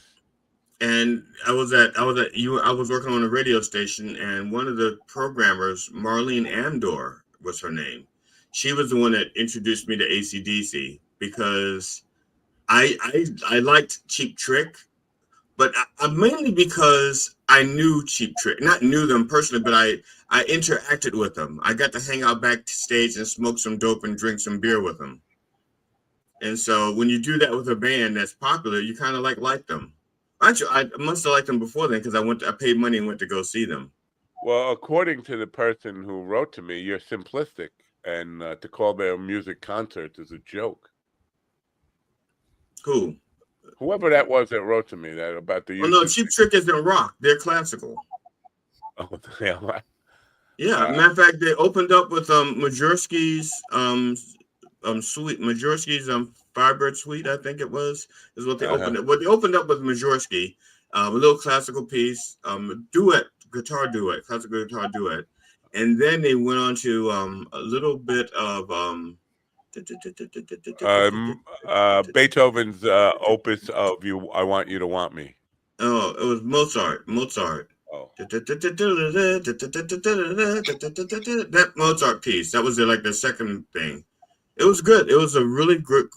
And I was working on a radio station, and one of the programmers, Marlene Andor was her name. She was the one that introduced me to AC/DC because I liked Cheap Trick, but mainly because I knew Cheap Trick. Not knew them personally, but I interacted with them. I got to hang out backstage and smoke some dope and drink some beer with them. And so when you do that with a band that's popular, you kind of like them. Actually, I must have liked them before then because I paid money and went to go see them. Well, according to the person who wrote to me, you're simplistic, and to call their music concerts is a joke. Who? Whoever that was that wrote to me that about the. Oh no, Cheap Trick isn't rock; they're classical. Oh, what the hell? Yeah, matter of fact, they opened up with Majorsky's suite, Majorsky's Firebird Suite, I think it was, is what they opened up. Well, they opened up with Majorsky, a little classical piece, classical guitar duet, and then they went on to a little bit of Beethoven's opus of "You, I Want You to Want Me." Oh, it was Mozart. Oh. That Mozart piece. That was the second thing. It was good. It was a really good.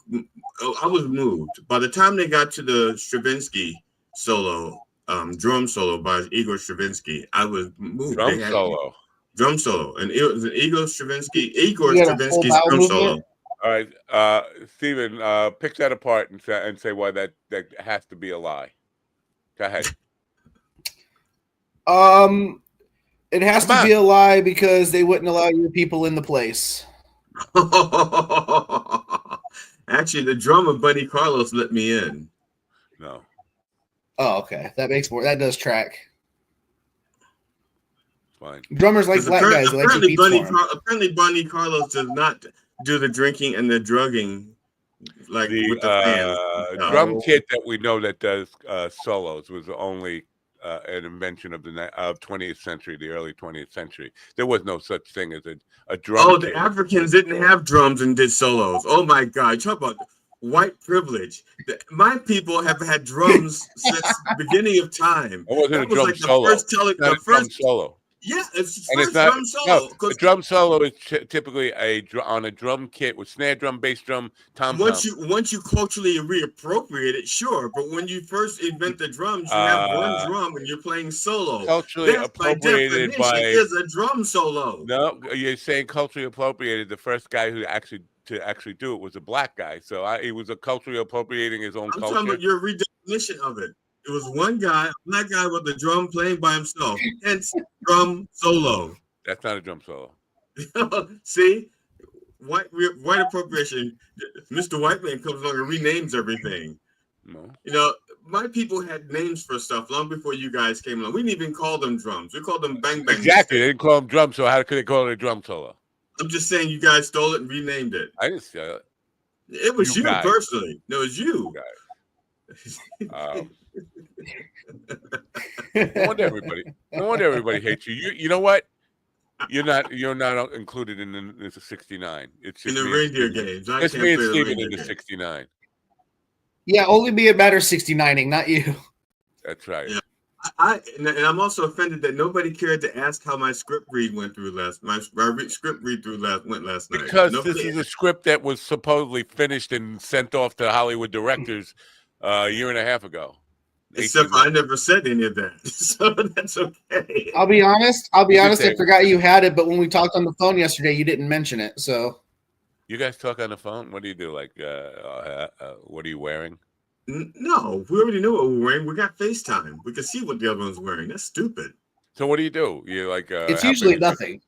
I was moved. By the time they got to the Stravinsky solo, drum solo by Igor Stravinsky, I was moved. Drum solo. Drum solo, and it was an Igor Stravinsky drum movement? solo. All right, Steven, pick that apart and say why that has to be a lie. Go ahead. It has to be a lie because they wouldn't allow your people in the place. Actually, the drummer Buddy Carlos let me in. No. Oh, okay. That does track. Fine. Drummers like black guys. Apparently, Buddy Carlos does not do the drinking and the drugging like with the fans. Drum kit that we know that does solos was only an invention of the 20th century, the early 20th century. There was no such thing as a drum kit. The Africans didn't have drums and did solos. Oh my God! Talk about white privilege. My people have had drums since the beginning of time. It wasn't a drum solo. The first solo. Yeah, it's drum solo. No, a drum solo is typically on a drum kit with snare drum, bass drum, tom. Once you culturally reappropriate it, sure. But when you first invent the drums, you have one drum and you're playing solo. Culturally appropriated is a drum solo. No, you're saying culturally appropriated. The first guy who actually do it was a black guy, so he was culturally appropriating his own culture. I'm talking about your redefinition of it. It was one guy, a black guy with the drum playing by himself. Hence, drum solo. That's not a drum solo. See, white appropriation. Mr. White Man comes along and renames everything. No. You know, my people had names for stuff long before you guys came along. We didn't even call them drums. We called them bang bang. Exactly, they didn't call them drums. So how could they call it a drum solo? I'm just saying you guys stole it and renamed it. I didn't steal it. It was you personally. No, it was you. No wonder everybody hates you. You know what? You're not included in the 69. It's just in the reindeer games. It's me and Steven in the 69. Yeah, only me and Matt are 69ing, not you. That's right. Yeah. And I'm also offended that nobody cared to ask how my script read went through last. My script read through went last night. Because this is a script that was supposedly finished and sent off to Hollywood directors a year and a half ago. Except I never said any of that, so that's okay. I'll be honest. I forgot you had it, but when we talked on the phone yesterday, you didn't mention it. So you guys talk on the phone. What do you do? Like, what are you wearing? No, we already know what we're wearing. We got FaceTime. We can see what the other one's wearing. That's stupid. So what do? You like? It's usually nothing.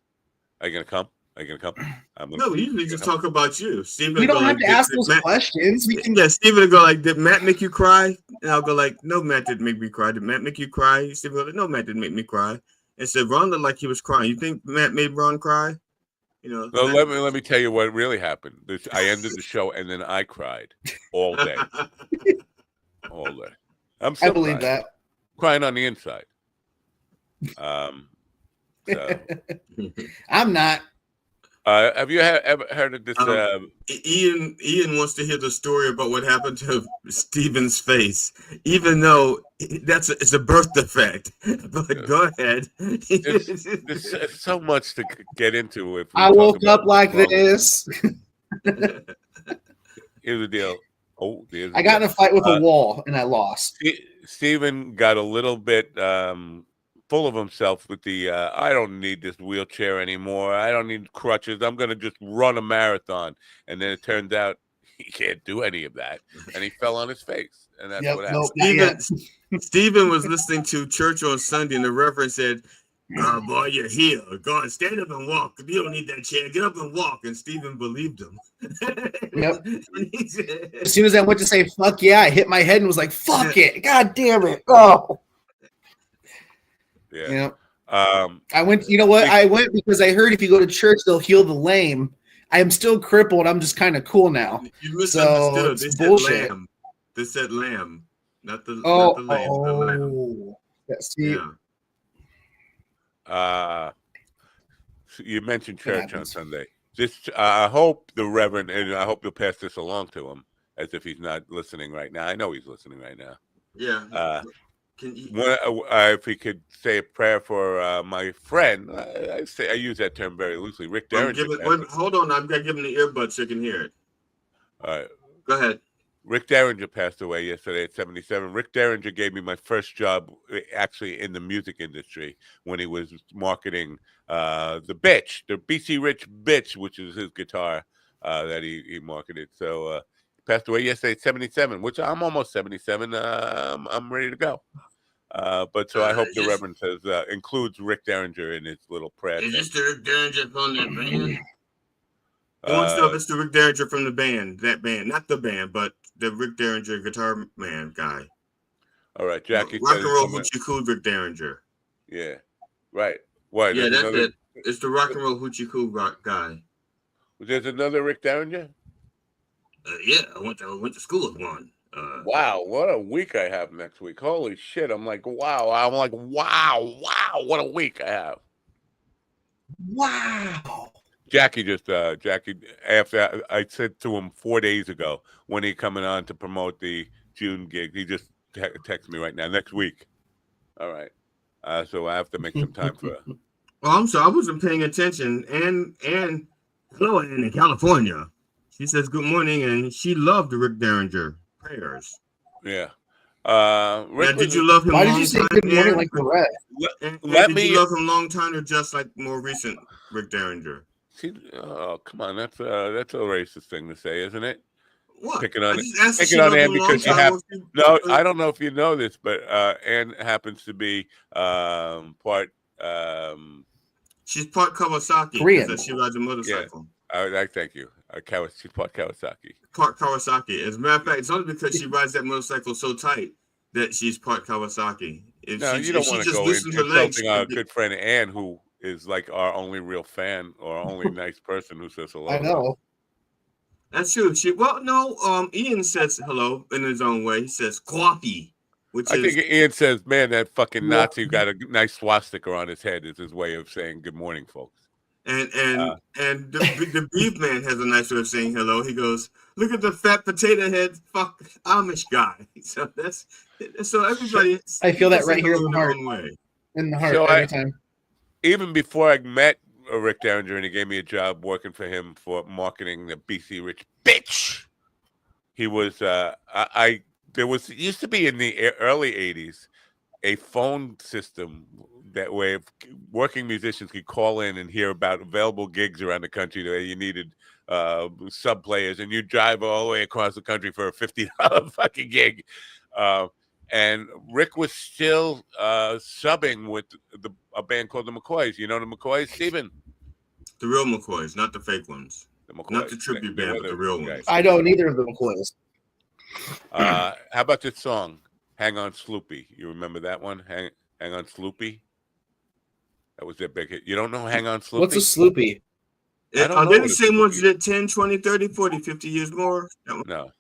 Are you gonna come? No, we usually just talk about you. Steven we don't have to ask those questions. Steven will go like, "Did Matt make you cry?" And I'll go like, "No, Matt didn't make me cry." Did Matt make you cry? Steven will go like, "No, Matt didn't make me cry." And said Ron looked like he was crying. You think Matt made Ron cry? You know. Well, let me tell you what really happened. I ended the show and then I cried all day. All day. I believe that. Crying on the inside. So. I'm not. Have you ever heard of this? Ian wants to hear the story about what happened to Steven's face, even though it's a birth defect. But go ahead. There's so much to get into. If I woke up like this. Here's the deal. I got in a fight with a wall and I lost. Steven got a little bit full of himself with the I don't need this wheelchair anymore. I don't need crutches. I'm going to just run a marathon. And then it turns out he can't do any of that. And he fell on his face. And that's what happened. Steven was listening to church on Sunday and the reverend said, "Oh, boy, you're healed. Go on, stand up and walk. You don't need that chair. Get up and walk." And Steven believed him. Yep. As soon as I went to say, "Fuck yeah," I hit my head and was like, "Fuck it. God damn it." Oh. Yeah. Yep. I went, you know what? I went because I heard if you go to church, they'll heal the lame. I am still crippled. I'm just kind of cool now. You misunderstood. So they bullshit. said lamb. They said lamb, not the lamb. The lamb. Yeah, you mentioned church on Sunday. I hope the Reverend, and I hope you'll pass this along to him, as if he's not listening right now. I know he's listening right now. Yeah. If he could say a prayer for my friend, I use that term very loosely. Rick Derringer. Hold on, I'm gonna give him the earbud so you can hear it. All right. Go ahead. Rick Derringer passed away yesterday at 77. Rick Derringer gave me my first job actually in the music industry when he was marketing the BC Rich Bitch, which is his guitar that he marketed. So passed away yesterday at 77, which I'm almost 77. I'm ready to go. But so I hope the Reverend says includes Rick Derringer in his little prayer. Is this the Rick Derringer from that band? He wants to know if it's the Rick Derringer from the band, that band, not the band, but the Rick Derringer guitar man guy. All right, Jackie. Rock and roll hoochie coo Rick Derringer. Yeah, right. What? Yeah, that's it. It's the rock and roll hoochie coo rock guy. There's another Rick Derringer. Yeah, I went to school with one. Wow, what a week I have next week! Holy shit! I'm like, wow! What a week I have! Wow. Jackie after I said to him 4 days ago when he coming on to promote the June gig, he just texted me right now. Next week. All right. So I have to make some time for. Oh, I'm sorry, I wasn't paying attention. And hello, Ann in California. She says good morning, and she loved Rick Derringer prayers. Yeah. Rick, did you love him? Why did you say good morning like the rest? Did you love him long time or just like more recent Rick Derringer? Oh, come on, that's a racist thing to say, isn't it? What? Picking on Ann because you have no. I don't know if you know this, but Ann happens to be part. She's part Kawasaki. Korean. She rides a motorcycle. Yeah. I thank you. She's part Kawasaki. Part Kawasaki. As a matter of fact, it's only because she rides that motorcycle so tight that she's part Kawasaki. You don't want to go insulting our good friend Ann, who is like our only real fan or only nice person who says hello. I know. That's true. Ian says hello in his own way. He says coffee, I think Ian says, man, that fucking Nazi got a nice swastika on his head is his way of saying good morning, folks. And the beef man has a nice way of saying hello. He goes, look at the fat potato head fuck Amish guy. So everybody. I feel that right here in the heart. In the heart every time. Even before I met Rick Derringer and he gave me a job working for him for marketing the BC Rich Bitch, he was used to be in the early 80s a phone system that way working musicians could call in and hear about available gigs around the country that you needed sub players, and you drive all the way across the country for a $50 fucking gig. And Rick was still subbing with a band called the McCoys. You know the McCoys, Stephen? The real McCoys, not the fake ones. The McCoys. Not the tribute band, but the real ones. I don't either of the McCoys. How about this song, Hang On Sloopy? You remember that one? Hang On Sloopy? That was their big hit. You don't know Hang On Sloopy? What's a Sloopy? Are they the same ones that 10, 20, 30, 40, 50 years more? No.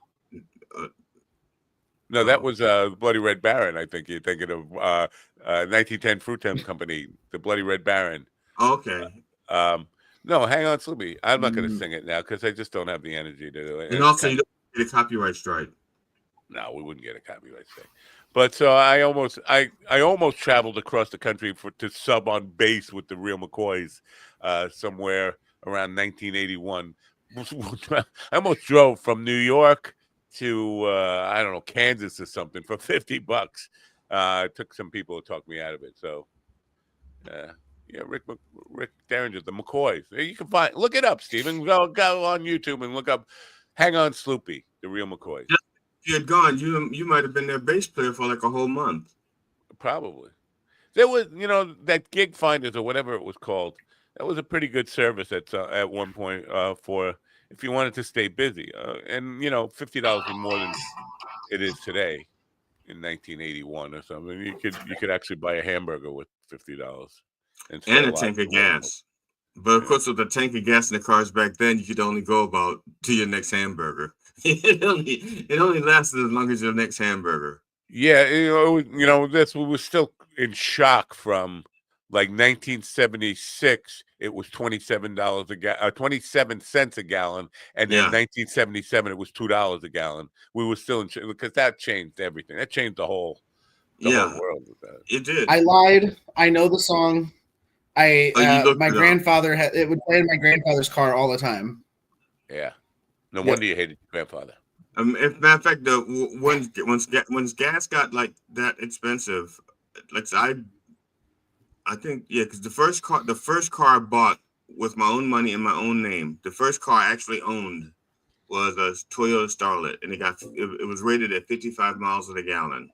No, that was Bloody Red Baron. I think you're thinking of 1910 Fruit Temp Company, the Bloody Red Baron. Okay. No, Hang On Sloopy. I'm not going to sing it now because I just don't have the energy to do it. And also, you don't get a copyright strike. No, we wouldn't get a copyright strike. But so I almost traveled across the country to sub on bass with the real McCoys somewhere around 1981. I almost drove from New York to I don't know, Kansas or something for $50. It took some people to talk me out of it. So yeah, Rick Derringer, the McCoys. You can look it up, Stephen. Go on YouTube and look up Hang On Sloopy, the real McCoys. If you had gone, you might have been their bass player for like a whole month. Probably. There was, that Gig Finders or whatever it was called. That was a pretty good service at one point for if you wanted to stay busy. And $50 is more than it is today in 1981 or something. You could actually buy a hamburger with $50 and a tank of gas. But of course, with the tank of gas in the cars back then, you could only go about to your next hamburger. It only lasted as long as your next hamburger. Yeah, this we were still in shock from like 1976. It was $27 27 cents a gallon, and then 1977 it was $2 a gallon. We were still in because that changed everything. That changed the whole world with that. It did. I lied. I know the song. My grandfather it would play in my grandfather's car all the time. Yeah. No wonder you hated your grandfather. As a matter of fact, once gas got like that expensive, like I think because the first car I bought with my own money in my own name, the first car I actually owned was a Toyota Starlet, and it was rated at 55 miles to the gallon.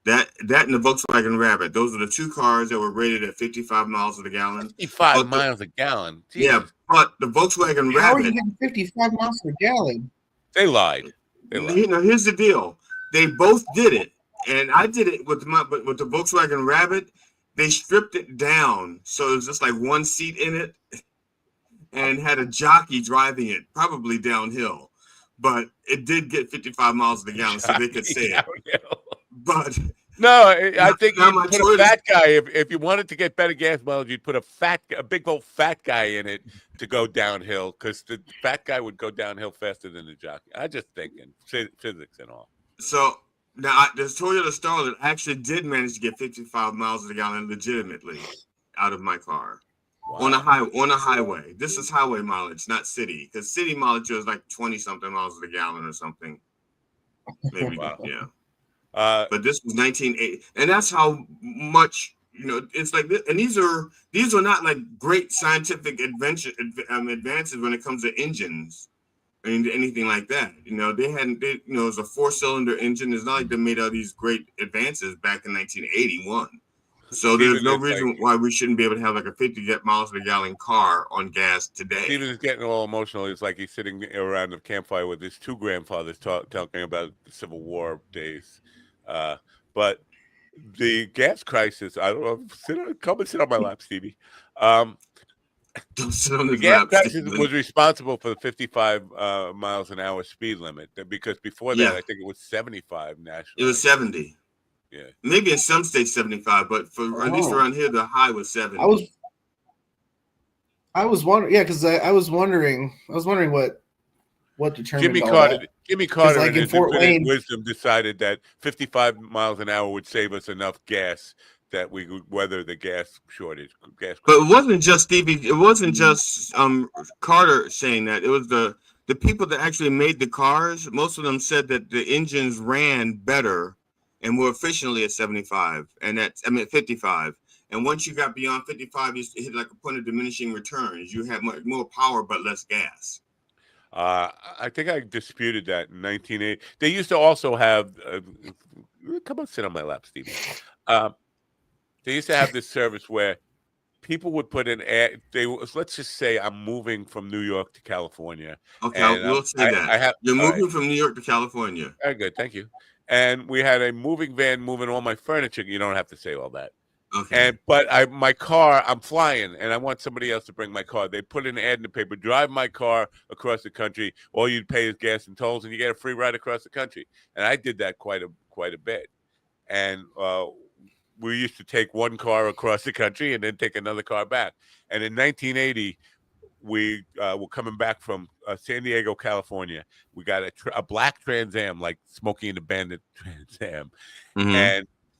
That and the Volkswagen Rabbit, those are the two cars that were rated at 55 miles to the gallon. 55 miles a gallon. Jesus. Yeah, but the Volkswagen How are Rabbit. you getting 55 miles per gallon? They lied. Here's the deal. They both did it, and I did it with the Volkswagen Rabbit. They stripped it down, so it was just like one seat in it, and had a jockey driving it, probably downhill. But it did get 55 miles to the gallon, so they could say it. But no, I think you put a fat guy. If you wanted to get better gas mileage, you'd put a big old fat guy in it to go downhill, because the fat guy would go downhill faster than the jockey. I'm just thinking physics and all. So now this Toyota Starlet actually did manage to get 55 miles to the gallon legitimately out of my car. Wow. On a highway. This is highway mileage, not city, because city mileage was like 20 something miles to the gallon or something. Maybe yeah. But this was 1980, and that's how much it's like this. And these are not like great scientific advances when it comes to engines or anything like that. It was a 4-cylinder engine. It's not like they made all these great advances back in 1981. So there's no reason why we shouldn't be able to have like a 50 miles per gallon car on gas today. Steven is getting all emotional. It's like he's sitting around the campfire with his two grandfathers talking about the Civil War days. But the gas crisis, I don't know. Come and sit on my lap, Stevie. Don't sit on the gas crisis was responsible for the 55 miles an hour speed limit, because before that, I think it was 75 nationally. It was 70. Yeah, maybe in some states 75, but at least around here, the high was 70. I was wondering, because I was wondering what determined Jimmy Carter, like in his infinite wisdom, decided that 55 miles an hour would save us enough gas that we would weather the gas shortage. But it wasn't just Stevie. It wasn't just Carter saying that. It was the people that actually made the cars. Most of them said that the engines ran better and more efficiently at 75, and at 55. And once you got beyond 55, you hit like a point of diminishing returns. You had more power but less gas. I think I disputed that in 1980. They used to also have. Come on, sit on my lap, Stevie. They used to have this service where people would put in ad. Let's just say I'm moving from New York to California. Okay, we'll say that. You're moving from New York to California. Very good, thank you. And we had a moving van moving all my furniture. You don't have to say all that. Okay. But my car, I'm flying, and I want somebody else to bring my car. They put an ad in the paper: drive my car across the country. All you'd pay is gas and tolls, and you get a free ride across the country. And I did that quite a bit. And we used to take one car across the country and then take another car back. And in 1980. We were coming back from San Diego, California. We got a black Trans Am, like Smokey and the Bandit Trans Am. Mm-hmm.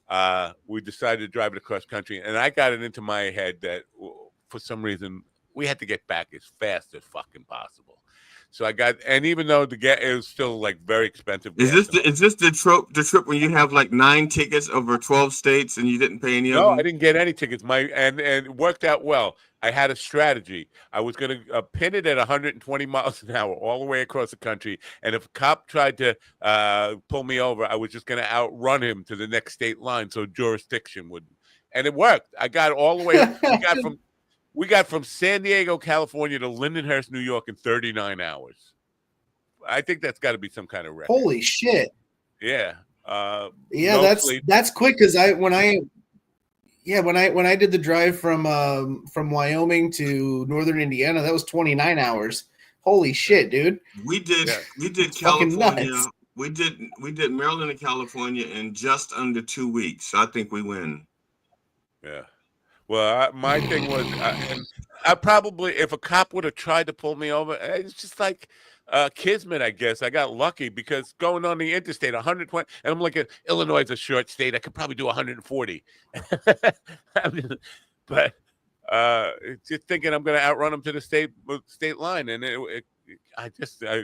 And we decided to drive it across country. And I got it into my head that for some reason we had to get back as fast as fucking possible. So and even though the gas is still like very expensive. Is this the trip when you have like 9 tickets over 12 states and you didn't pay any of them? No, I didn't get any tickets. And it worked out well. I had a strategy. I was going to pin it at 120 miles an hour all the way across the country. And if a cop tried to pull me over, I was just going to outrun him to the next state line so jurisdiction wouldn't. And it worked. I got all the way. We got from San Diego, California to Lindenhurst, New York in 39 hours. I think that's got to be some kind of record. Holy shit. Yeah. That's quick, because when I did the drive from Wyoming to northern Indiana, that was 29 hours. Holy shit, dude. We did California. We did Maryland and California in just under 2 weeks. So I think we win. Yeah. Well, my thing was, and I probably, if a cop would have tried to pull me over, it's just like kismet, I guess. I got lucky because going on the interstate, 120, and I'm looking, Illinois is a short state. I could probably do 140. But just thinking I'm going to outrun them to the state line, and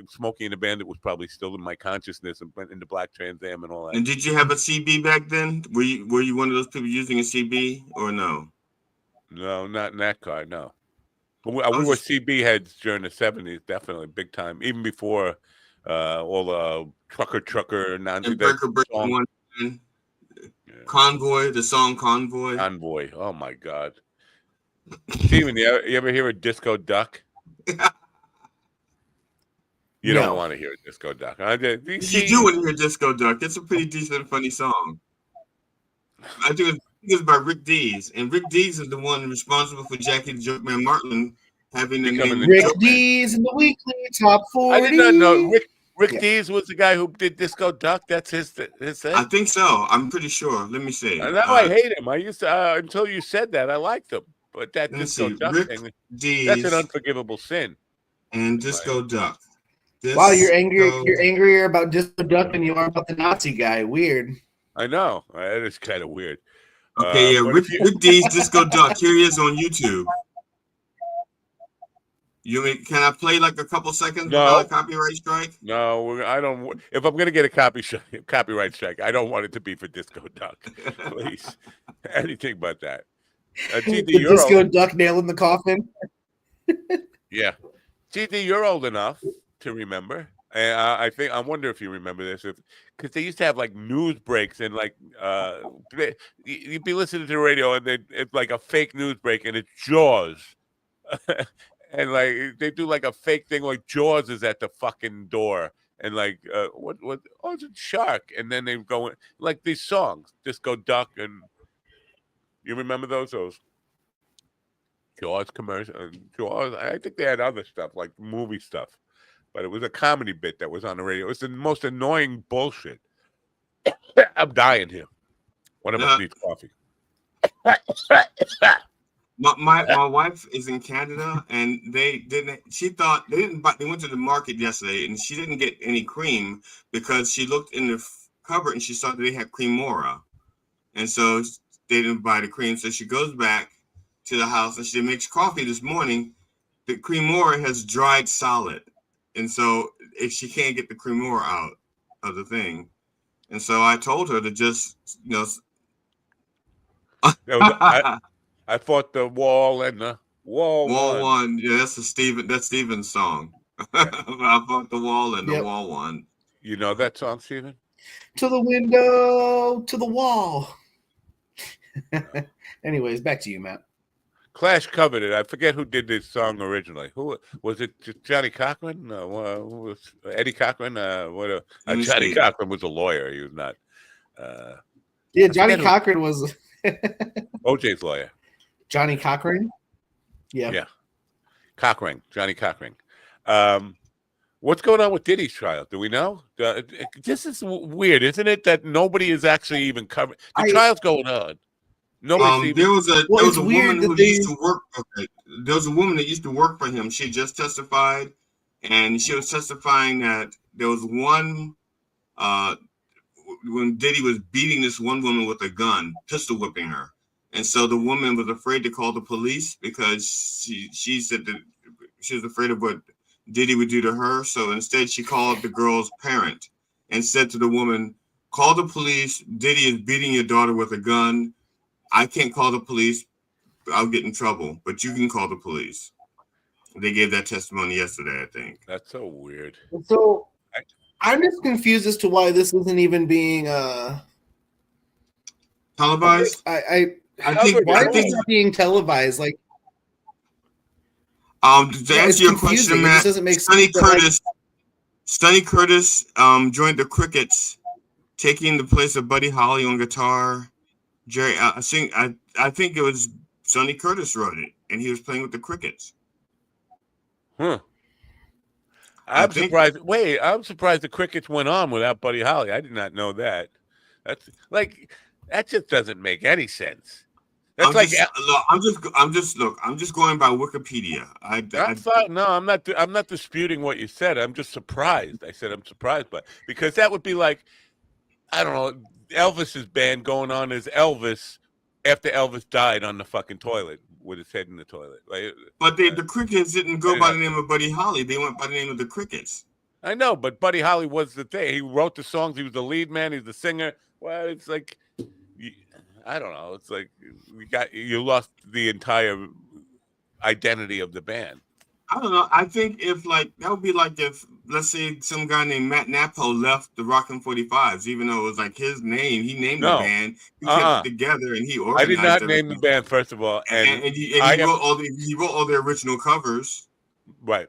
Smokey and the Bandit was probably still in my consciousness and went into Black Trans Am and all that. And did you have a CB back then? Were you one of those people using a CB or no? No, not in that car. No, but we were CB heads during the '70s, definitely big time. Even before all the trucker nonsense. Convoy, the song Convoy. Convoy. Oh my God. Steven, you ever hear a Disco Duck? You don't want to hear a Disco Duck. You do want to hear Disco Duck. It's a pretty decent, funny song. I think it's by Rick Dees, and Rick Dees is the one responsible for Jackie the Joke Man Martin having the name Rick Dees in the weekly top 40. I did not know Rick Dees was the guy who did Disco Duck. That's his thing. I think so. I'm pretty sure. Let me see. Now I hate him. I used to until you said that. I liked him, but that Disco Duck thing, that's an unforgivable sin. And Disco Duck. Wow, you're angry. You're angrier about Disco Duck than you are about the Nazi guy. Weird. I know. That is kind of weird. Okay, Rick Dees Disco Duck. Here he is on YouTube. Can I play like a couple seconds without a copyright strike? No, I don't. If I'm going to get a copyright strike, I don't want it to be for Disco Duck. Please, anything but that. Disco Duck nail in the coffin. Yeah, GD, you're old enough to remember. And I wonder if you remember this, because they used to have like news breaks and like you'd be listening to the radio and it's like a fake news break and it's Jaws, and like they do like a fake thing like Jaws is at the fucking door and like what it's a shark, and then they go in, like these songs, Disco Duck, and you remember those Jaws commercial, Jaws. I think they had other stuff like movie stuff. But it was a comedy bit that was on the radio. It's the most annoying bullshit. I'm dying here. One of us needs coffee. My wife is in Canada, and they went to the market yesterday, and she didn't get any cream because she looked in the cupboard and she saw that they had Cremora, and so they didn't buy the cream. So she goes back to the house and she makes coffee this morning. The Cremora has dried solid. And so if she can't get the Cremora out of the thing. And so I told her to just, I fought the wall and the wall won. Yeah, that's Steven's song. Yeah. I fought the wall and the wall won. You know that song, Steven? To the window, to the wall. Anyways, back to you, Matt. Clash covered it. I forget who did this song originally. Who was it? Johnny Cochran? Who was Eddie Cochran? Johnny Cochran was a lawyer. He was not. Yeah, Johnny Cochran was OJ's lawyer. Johnny Cochran. Yeah. Yeah. Cochran. Johnny Cochran. What's going on with Diddy's trial? Do we know? This is weird, isn't it? That nobody is actually even covering. The trial's going on. There was a woman who used to work. Okay, there was a woman that used to work for him. She just testified, and she was testifying that there was one when Diddy was beating this one woman with a gun, pistol whipping her, and so the woman was afraid to call the police because she said that she was afraid of what Diddy would do to her. So instead, she called the girl's parent and said to the woman, "Call the police. Diddy is beating your daughter with a gun. I can't call the police. I'll get in trouble, but you can call the police." They gave that testimony yesterday, I think. That's so weird. So I'm just confused as to why this isn't even being televised. I think why is it not being televised? Like, to answer your question, Matt, Sonny Curtis joined the Crickets, taking the place of Buddy Holly on guitar. Jerry, I think it was Sonny Curtis wrote it, and he was playing with the Crickets. I'm surprised. Wait, I'm surprised the Crickets went on without Buddy Holly. I did not know that. That just doesn't make any sense. That's I'm just going by Wikipedia. I'm not disputing what you said. I'm just surprised. I said I'm surprised, but because that would be like, I don't know, Elvis's band going on as Elvis after Elvis died on the fucking toilet with his head in the toilet. Like, but the Crickets didn't go by the name of Buddy Holly. They went by the name of the Crickets. I know, but Buddy Holly was the thing. He wrote the songs. He was the lead man. He's the singer. Well, it's like, I don't know. It's like you lost the entire identity of the band. I don't know. I think if that would be like if, let's say, some guy named Matt Napo left the Rockin' 45s, even though it was like his name. He named the band. He kept it together, and he organized. I did not name the band, first of all, and he wrote all the original covers. Right.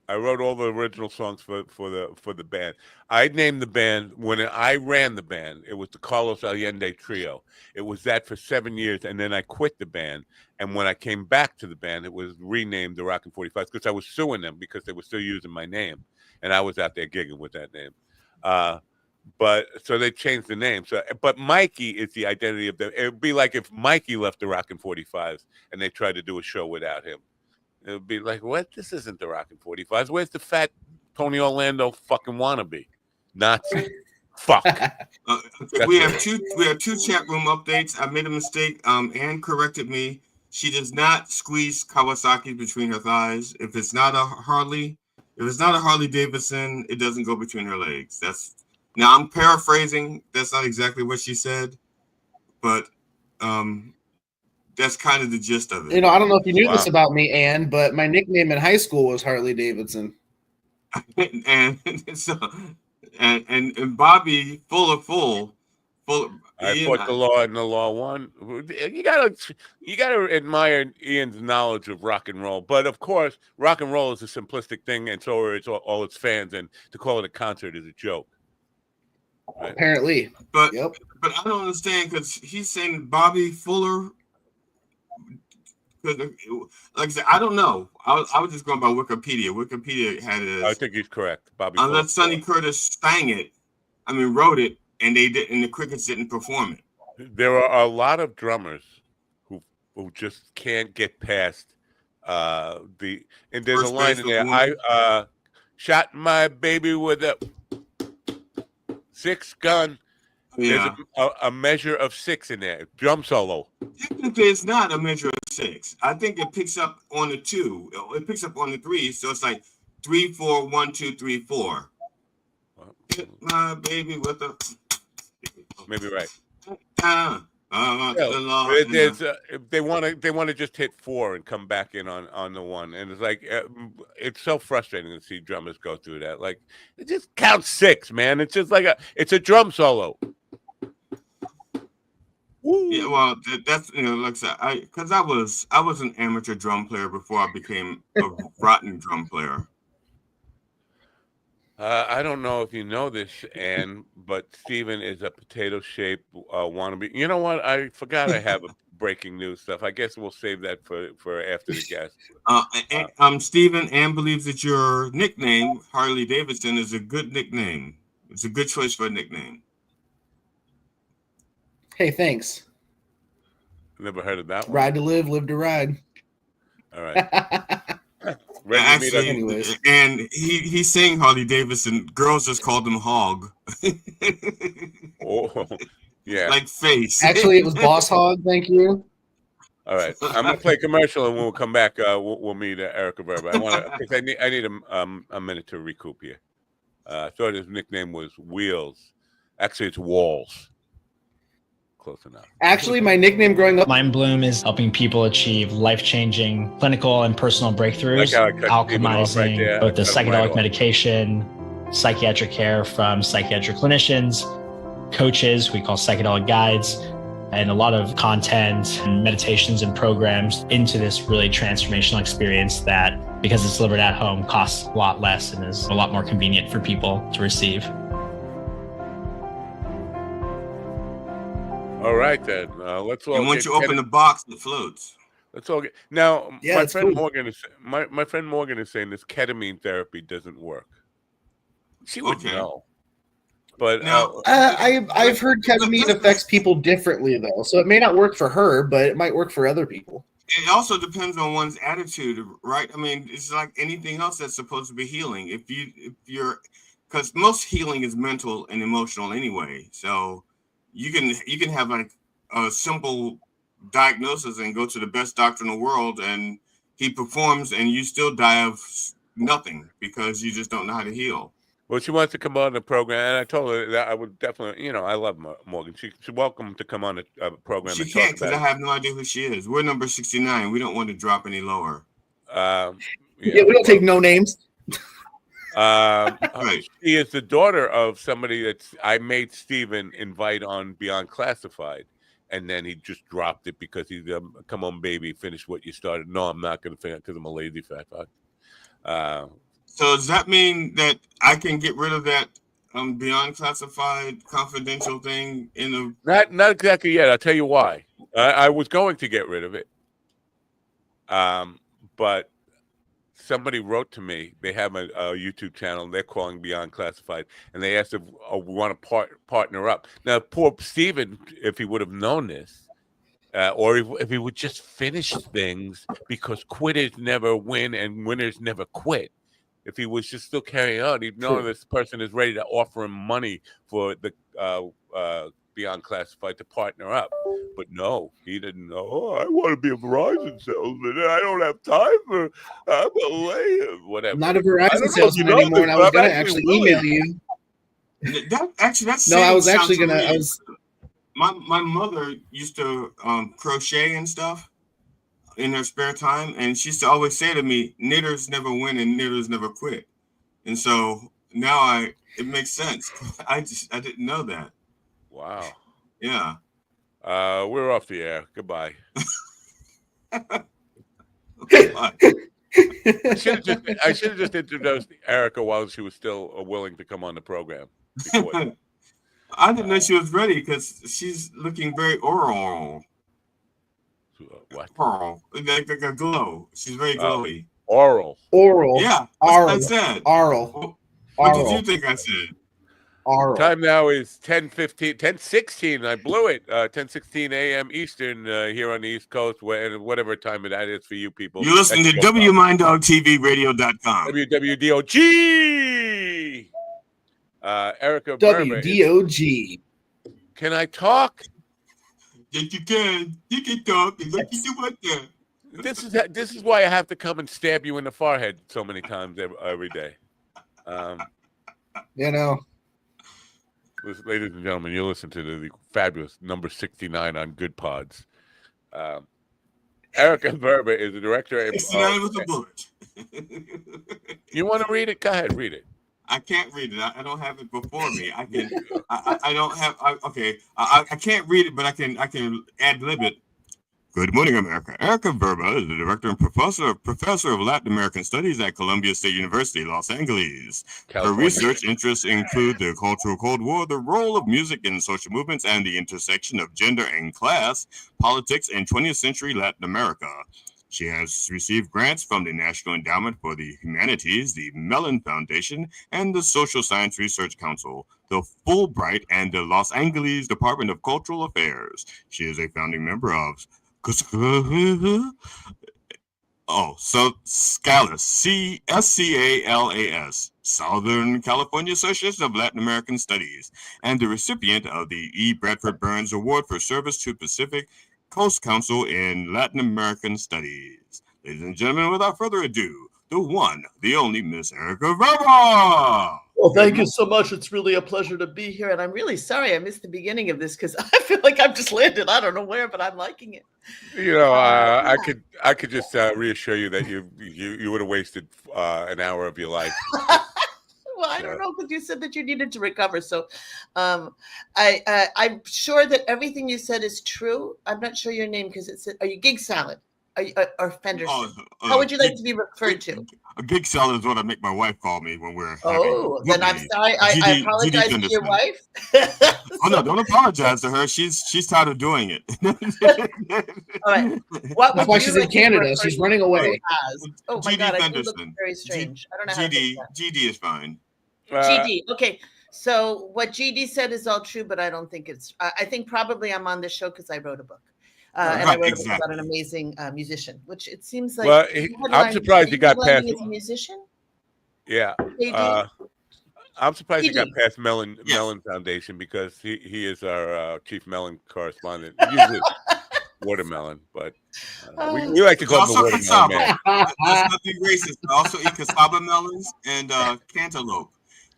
I wrote all the original songs for the band. I named the band when I ran the band. It was the Carlos Allende Trio. It was that for 7 years, and then I quit the band. And when I came back to the band, it was renamed the Rockin' 45s because I was suing them because they were still using my name, and I was out there gigging with that name. But so they changed the name. So, but Mikey is the identity of the. It would be like if Mikey left the Rockin' 45s and they tried to do a show without him. It would be like, what? This isn't the Rockin' 45s. Where's the fat Tony Orlando fucking wannabe? Nazi. Fuck. We have two chat room updates. I made a mistake. Ann corrected me. She does not squeeze Kawasaki between her thighs. If it's not a Harley Davidson, it doesn't go between her legs. Now I'm paraphrasing. That's not exactly what she said, but that's kind of the gist of it. I don't know if you knew this about me, Ann, but my nickname in high school was Harley Davidson. and Bobby, full. I fought the law and the law won. You gotta admire Ian's knowledge of rock and roll, but of course, rock and roll is a simplistic thing, and so are all its fans. And to call it a concert is a joke. Right? Apparently, but I don't understand because he's saying Bobby Fuller. Because, like I said, I don't know. I was just going by Wikipedia. Wikipedia had it. I think he's correct, Bobby. Unless Sonny Curtis wrote it, and the Crickets didn't perform it. There are a lot of drummers who just can't get past and there's a line in there. I shot my baby with a 6 gun. Yeah. There's a measure of 6 in there. Drum solo. Technically, it's not a measure of 6. I think it picks up on the 2. It picks up on the 3. So it's like 3, 4, 1, 2, 3, 4. Hit my baby with a. Maybe right. They want to just hit 4 and come back in on the 1, and it's like it's so frustrating to see drummers go through that. Like, it just count 6, man. It's just like it's a drum solo. Woo. Yeah, well, that's like I said, because I was an amateur drum player before I became a rotten drum player. I don't know if you know this, Ann, but Steven is a potato-shaped wannabe. You know what? I forgot I have a breaking news stuff. I guess we'll save that for after the guest. Steven, Ann believes that your nickname, Harley Davidson, is a good nickname. It's a good choice for a nickname. Hey, thanks. Never heard of that one. Ride to live, live to ride. All right. Actually, and he's saying Harley Davidson. Girls just called him Hog. Oh, yeah. Like face. Actually, it was Boss Hog. Thank you. All right, I'm gonna play commercial, and when we'll come back, we'll meet Erica Verba. I need a minute to recoup here. I thought his nickname was Wheels. Actually, it's Walls. Close enough. Actually, my nickname growing up, Mind Bloom, is helping people achieve life-changing clinical and personal breakthroughs, alchemizing both the psychedelic medication, psychiatric care from psychiatric clinicians, coaches, we call psychedelic guides, and a lot of content and meditations and programs into this really transformational experience that, because it's delivered at home, costs a lot less and is a lot more convenient for people to receive. All right, then. Let's all. And once you open the box, it floats. Let's all get now. Yeah, my friend Morgan is my friend Morgan is saying this ketamine therapy doesn't work. She would know, but I've heard ketamine affects people differently though, so it may not work for her, but it might work for other people. It also depends on one's attitude, right? I mean, it's like anything else that's supposed to be healing. If you're, because most healing is mental and emotional anyway, so. You can have like a simple diagnosis and go to the best doctor in the world, and he performs, and you still die of nothing because you just don't know how to heal. Well, she wants to come on the program, and I told her that I would definitely, I love Morgan. She's welcome to come on a program. She and can't talk about because I have no idea who she is. We're number 69. We don't want to drop any lower. Yeah, we don't take no names. Right. She is the daughter of somebody I made Steven invite on Beyond Classified, and then he just dropped it because he's come on, baby, finish what you started. No, I'm not going to finish because I'm a lazy fat fuck. So does that mean that I can get rid of that Beyond Classified confidential thing in a? Not exactly yet. I'll tell you why. I was going to get rid of it, but somebody wrote to me. They have a YouTube channel. They're calling Beyond Classified, and they asked if we want to partner up. Now, poor Steven, if he would have known this, or if he would just finish things, because quitters never win and winners never quit. If he was just still carrying on, he'd know this person is ready to offer him money for the Beyond Classified to partner up. But no, he didn't know. Oh, I want to be a Verizon salesman. I don't have time for whatever. I'm not a Verizon salesman anymore, and I was going to actually email you. I was actually going to. My mother used to crochet and stuff in her spare time, and she used to always say to me, "Knitters never win and knitters never quit." And so now it makes sense. I didn't know that. Wow. Yeah. We're off the air. Goodbye. I should have just introduced Erica while she was still willing to come on the program. I didn't know she was ready because she's looking very oral. What? Oral. Like a glow. She's very glowy. Oral. Yeah. Oral. I said. Oral. What did you think I said? Oral. Time now is 10:16. I blew it. 10:16 a.m. Eastern here on the East Coast, whatever time that is for you people. You're listening to WMindDogTVRadio.com. WWDOG. Erica WDOG. Can I talk? Yes, you can. You can talk. This is why I have to come and stab you in the forehead so many times every day. Ladies and gentlemen, you listen to the fabulous number 69 on Good Pods. Erica Verba is the director. 69 with a bullet. You want to read it? Go ahead, read it. I can't read it. I don't have it before me. I can. I don't have. I can't read it, but I can ad lib it. Good morning, America. Erica Verba is the director and professor of Latin American Studies at Columbia State University, Los Angeles. California. Her research interests include the cultural Cold War, the role of music in social movements, and the intersection of gender and class politics in 20th century Latin America. She has received grants from the National Endowment for the Humanities, the Mellon Foundation, and the Social Science Research Council, the Fulbright, and the Los Angeles Department of Cultural Affairs. She is a founding member of SCALAS, SCALAS, Southern California Association of Latin American Studies, and the recipient of the E. Bradford Burns Award for Service to Pacific Coast Council in Latin American Studies. Ladies and gentlemen, without further ado, the one, the only Miss Erica Verba. Well, thank you so much. It's really a pleasure to be here, and I'm really sorry I missed the beginning of this because I feel like I've just landed. I don't know where, but I'm liking it. I could just reassure you that you would have wasted an hour of your life. Well, I don't know, because you said that you needed to recover. So I'm sure that everything you said is true. I'm not sure your name because it said, are you Gig Salad? Or Fenderson? How would you like to be referred to? A Gig Salad is what I make my wife call me when we're then I'm sorry. I apologize to your wife. Oh no, don't apologize to her. She's tired of doing it. All right. That's why she's in Canada. She's running away. Oh my God, I do look very strange. I don't know how to do that. GD is fine. GD. Okay. So what GD said is all true, but I don't think it's. I think probably I'm on this show because I wrote a book. And I wrote a book about an amazing musician, which it seems like. Well, I'm surprised you got past. As a musician. Yeah. I'm surprised you got past Mellon Foundation because he is our chief Mellon correspondent. watermelon, but we like to call them the watermelon man. That's nothing racist. I also eat cassava melons and cantaloupe.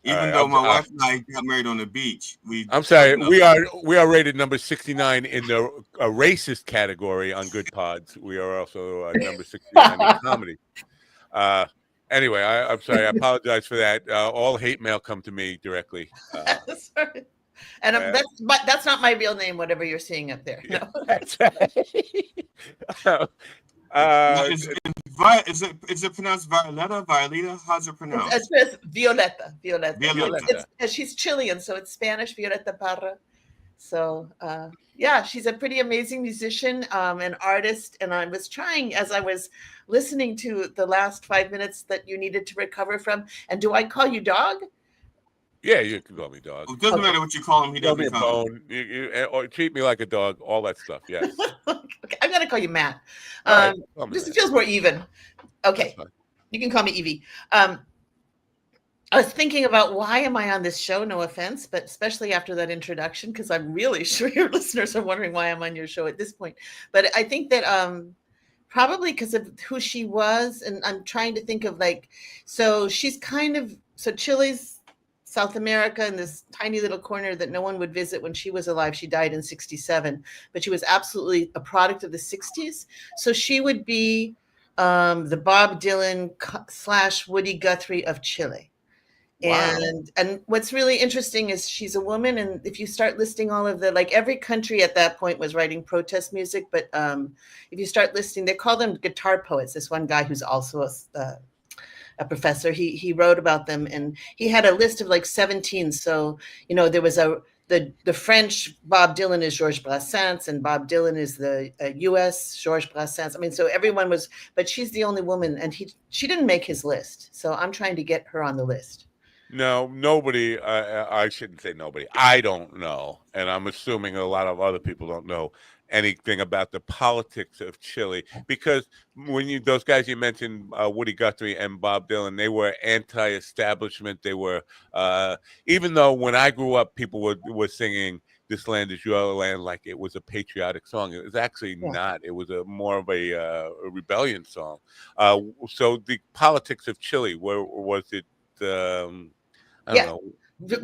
Even though my wife and I got married on the beach, I'm sorry, we are rated number 69 in the racist category on Good Pods. We are also number 69 in comedy. Anyway, I'm sorry. I apologize for that. All hate mail come to me directly. Sorry. And that's not my real name, whatever you're seeing up there. No. That's right. Is it pronounced Violeta? How's it pronounced? It's Violeta. She's Chilean, so it's Spanish, Violeta Parra. So yeah, she's a pretty amazing musician, an artist. And I was trying, as I was listening to the last 5 minutes that you needed to recover from. And do I call you dog? Yeah, you can call me dog. It doesn't matter what you call him. He doesn't bone. Or treat me like a dog. All that stuff. Yes. Okay, I'm gonna call you Matt. Right, Just it feels more even. Okay, you can call me Evie. I was thinking about why am I on this show? No offense, but especially after that introduction, because I'm really sure your listeners are wondering why I'm on your show at this point. But I think that probably because of who she was, and I'm trying to think of so she's so Chile's South America in this tiny little corner that no one would visit when she was alive. She died in 1967, but she was absolutely a product of the 60s. So she would be the Bob Dylan / Woody Guthrie of Chile. Wow. And what's really interesting is she's a woman. And if you start listing all of the, every country at that point was writing protest music. But if you start listing, they call them guitar poets. This one guy who's also a professor, he wrote about them, and he had a list of 17. So, there was the French Bob Dylan is Georges Brassens, and Bob Dylan is the US Georges Brassens. I mean, so everyone was, but she's the only woman, and she didn't make his list. So I'm trying to get her on the list. No, nobody, I shouldn't say nobody. I don't know. And I'm assuming a lot of other people don't know anything about the politics of Chile, because when those guys you mentioned, Woody Guthrie and Bob Dylan, they were anti-establishment. They were, even though when I grew up, people were singing "This Land Is Your Land" like it was a patriotic song. It was actually not. It was more of a rebellion song. So the politics of Chile, was it? I don't know.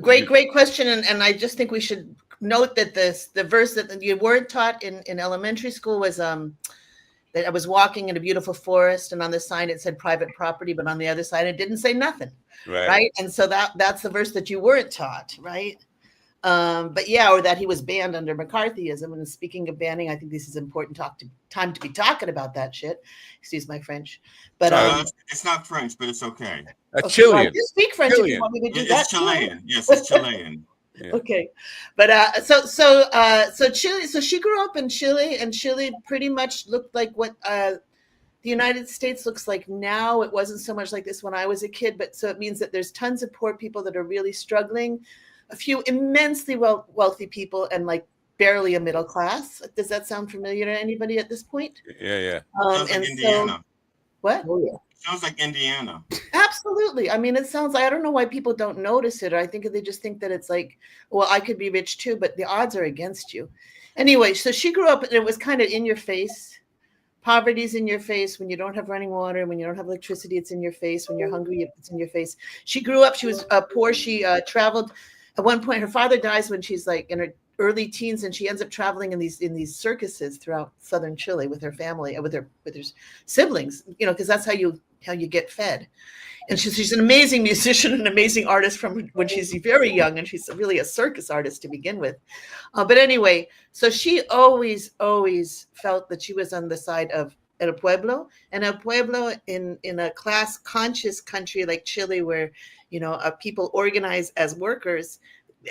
Great question. And I just think we should note that the verse that you weren't taught in elementary school was that I was walking in a beautiful forest, and on the sign it said private property, but on the other side it didn't say nothing. Right. And so that's the verse that you weren't taught, right? But yeah, or that he was banned under McCarthyism. And speaking of banning, I think this is important time to be talking about that shit. Excuse my French. But it's not French, but it's okay. Chilean. Well, you speak French if you want me to do that. It's Chilean. Yes, it's Chilean. Yeah. Okay, but so Chile. So she grew up in Chile, and Chile pretty much looked like what the United States looks like now. It wasn't so much like this when I was a kid, but so it means that there's tons of poor people that are really struggling, a few immensely wealthy people, and barely a middle class. Does that sound familiar to anybody at this point? Yeah. Sounds like Indiana. What? Oh, yeah. Sounds like Indiana. Absolutely. I mean, it sounds like, I don't know why people don't notice it. Or I think they just think that it's well, I could be rich too, but the odds are against you. Anyway, so she grew up, and it was kind of in your face. Poverty's in your face. When you don't have running water, when you don't have electricity, it's in your face. When you're hungry, it's in your face. She grew up, she was poor. She traveled. At one point, her father dies when she's in her early teens, and she ends up traveling in these circuses throughout southern Chile with her family, with her siblings, because that's how you get fed. And she's an amazing musician, an amazing artist from when she's very young, and she's really a circus artist to begin with. But anyway, so she always felt that she was on the side of El Pueblo, and El Pueblo in a class conscious country like Chile, where people organize as workers.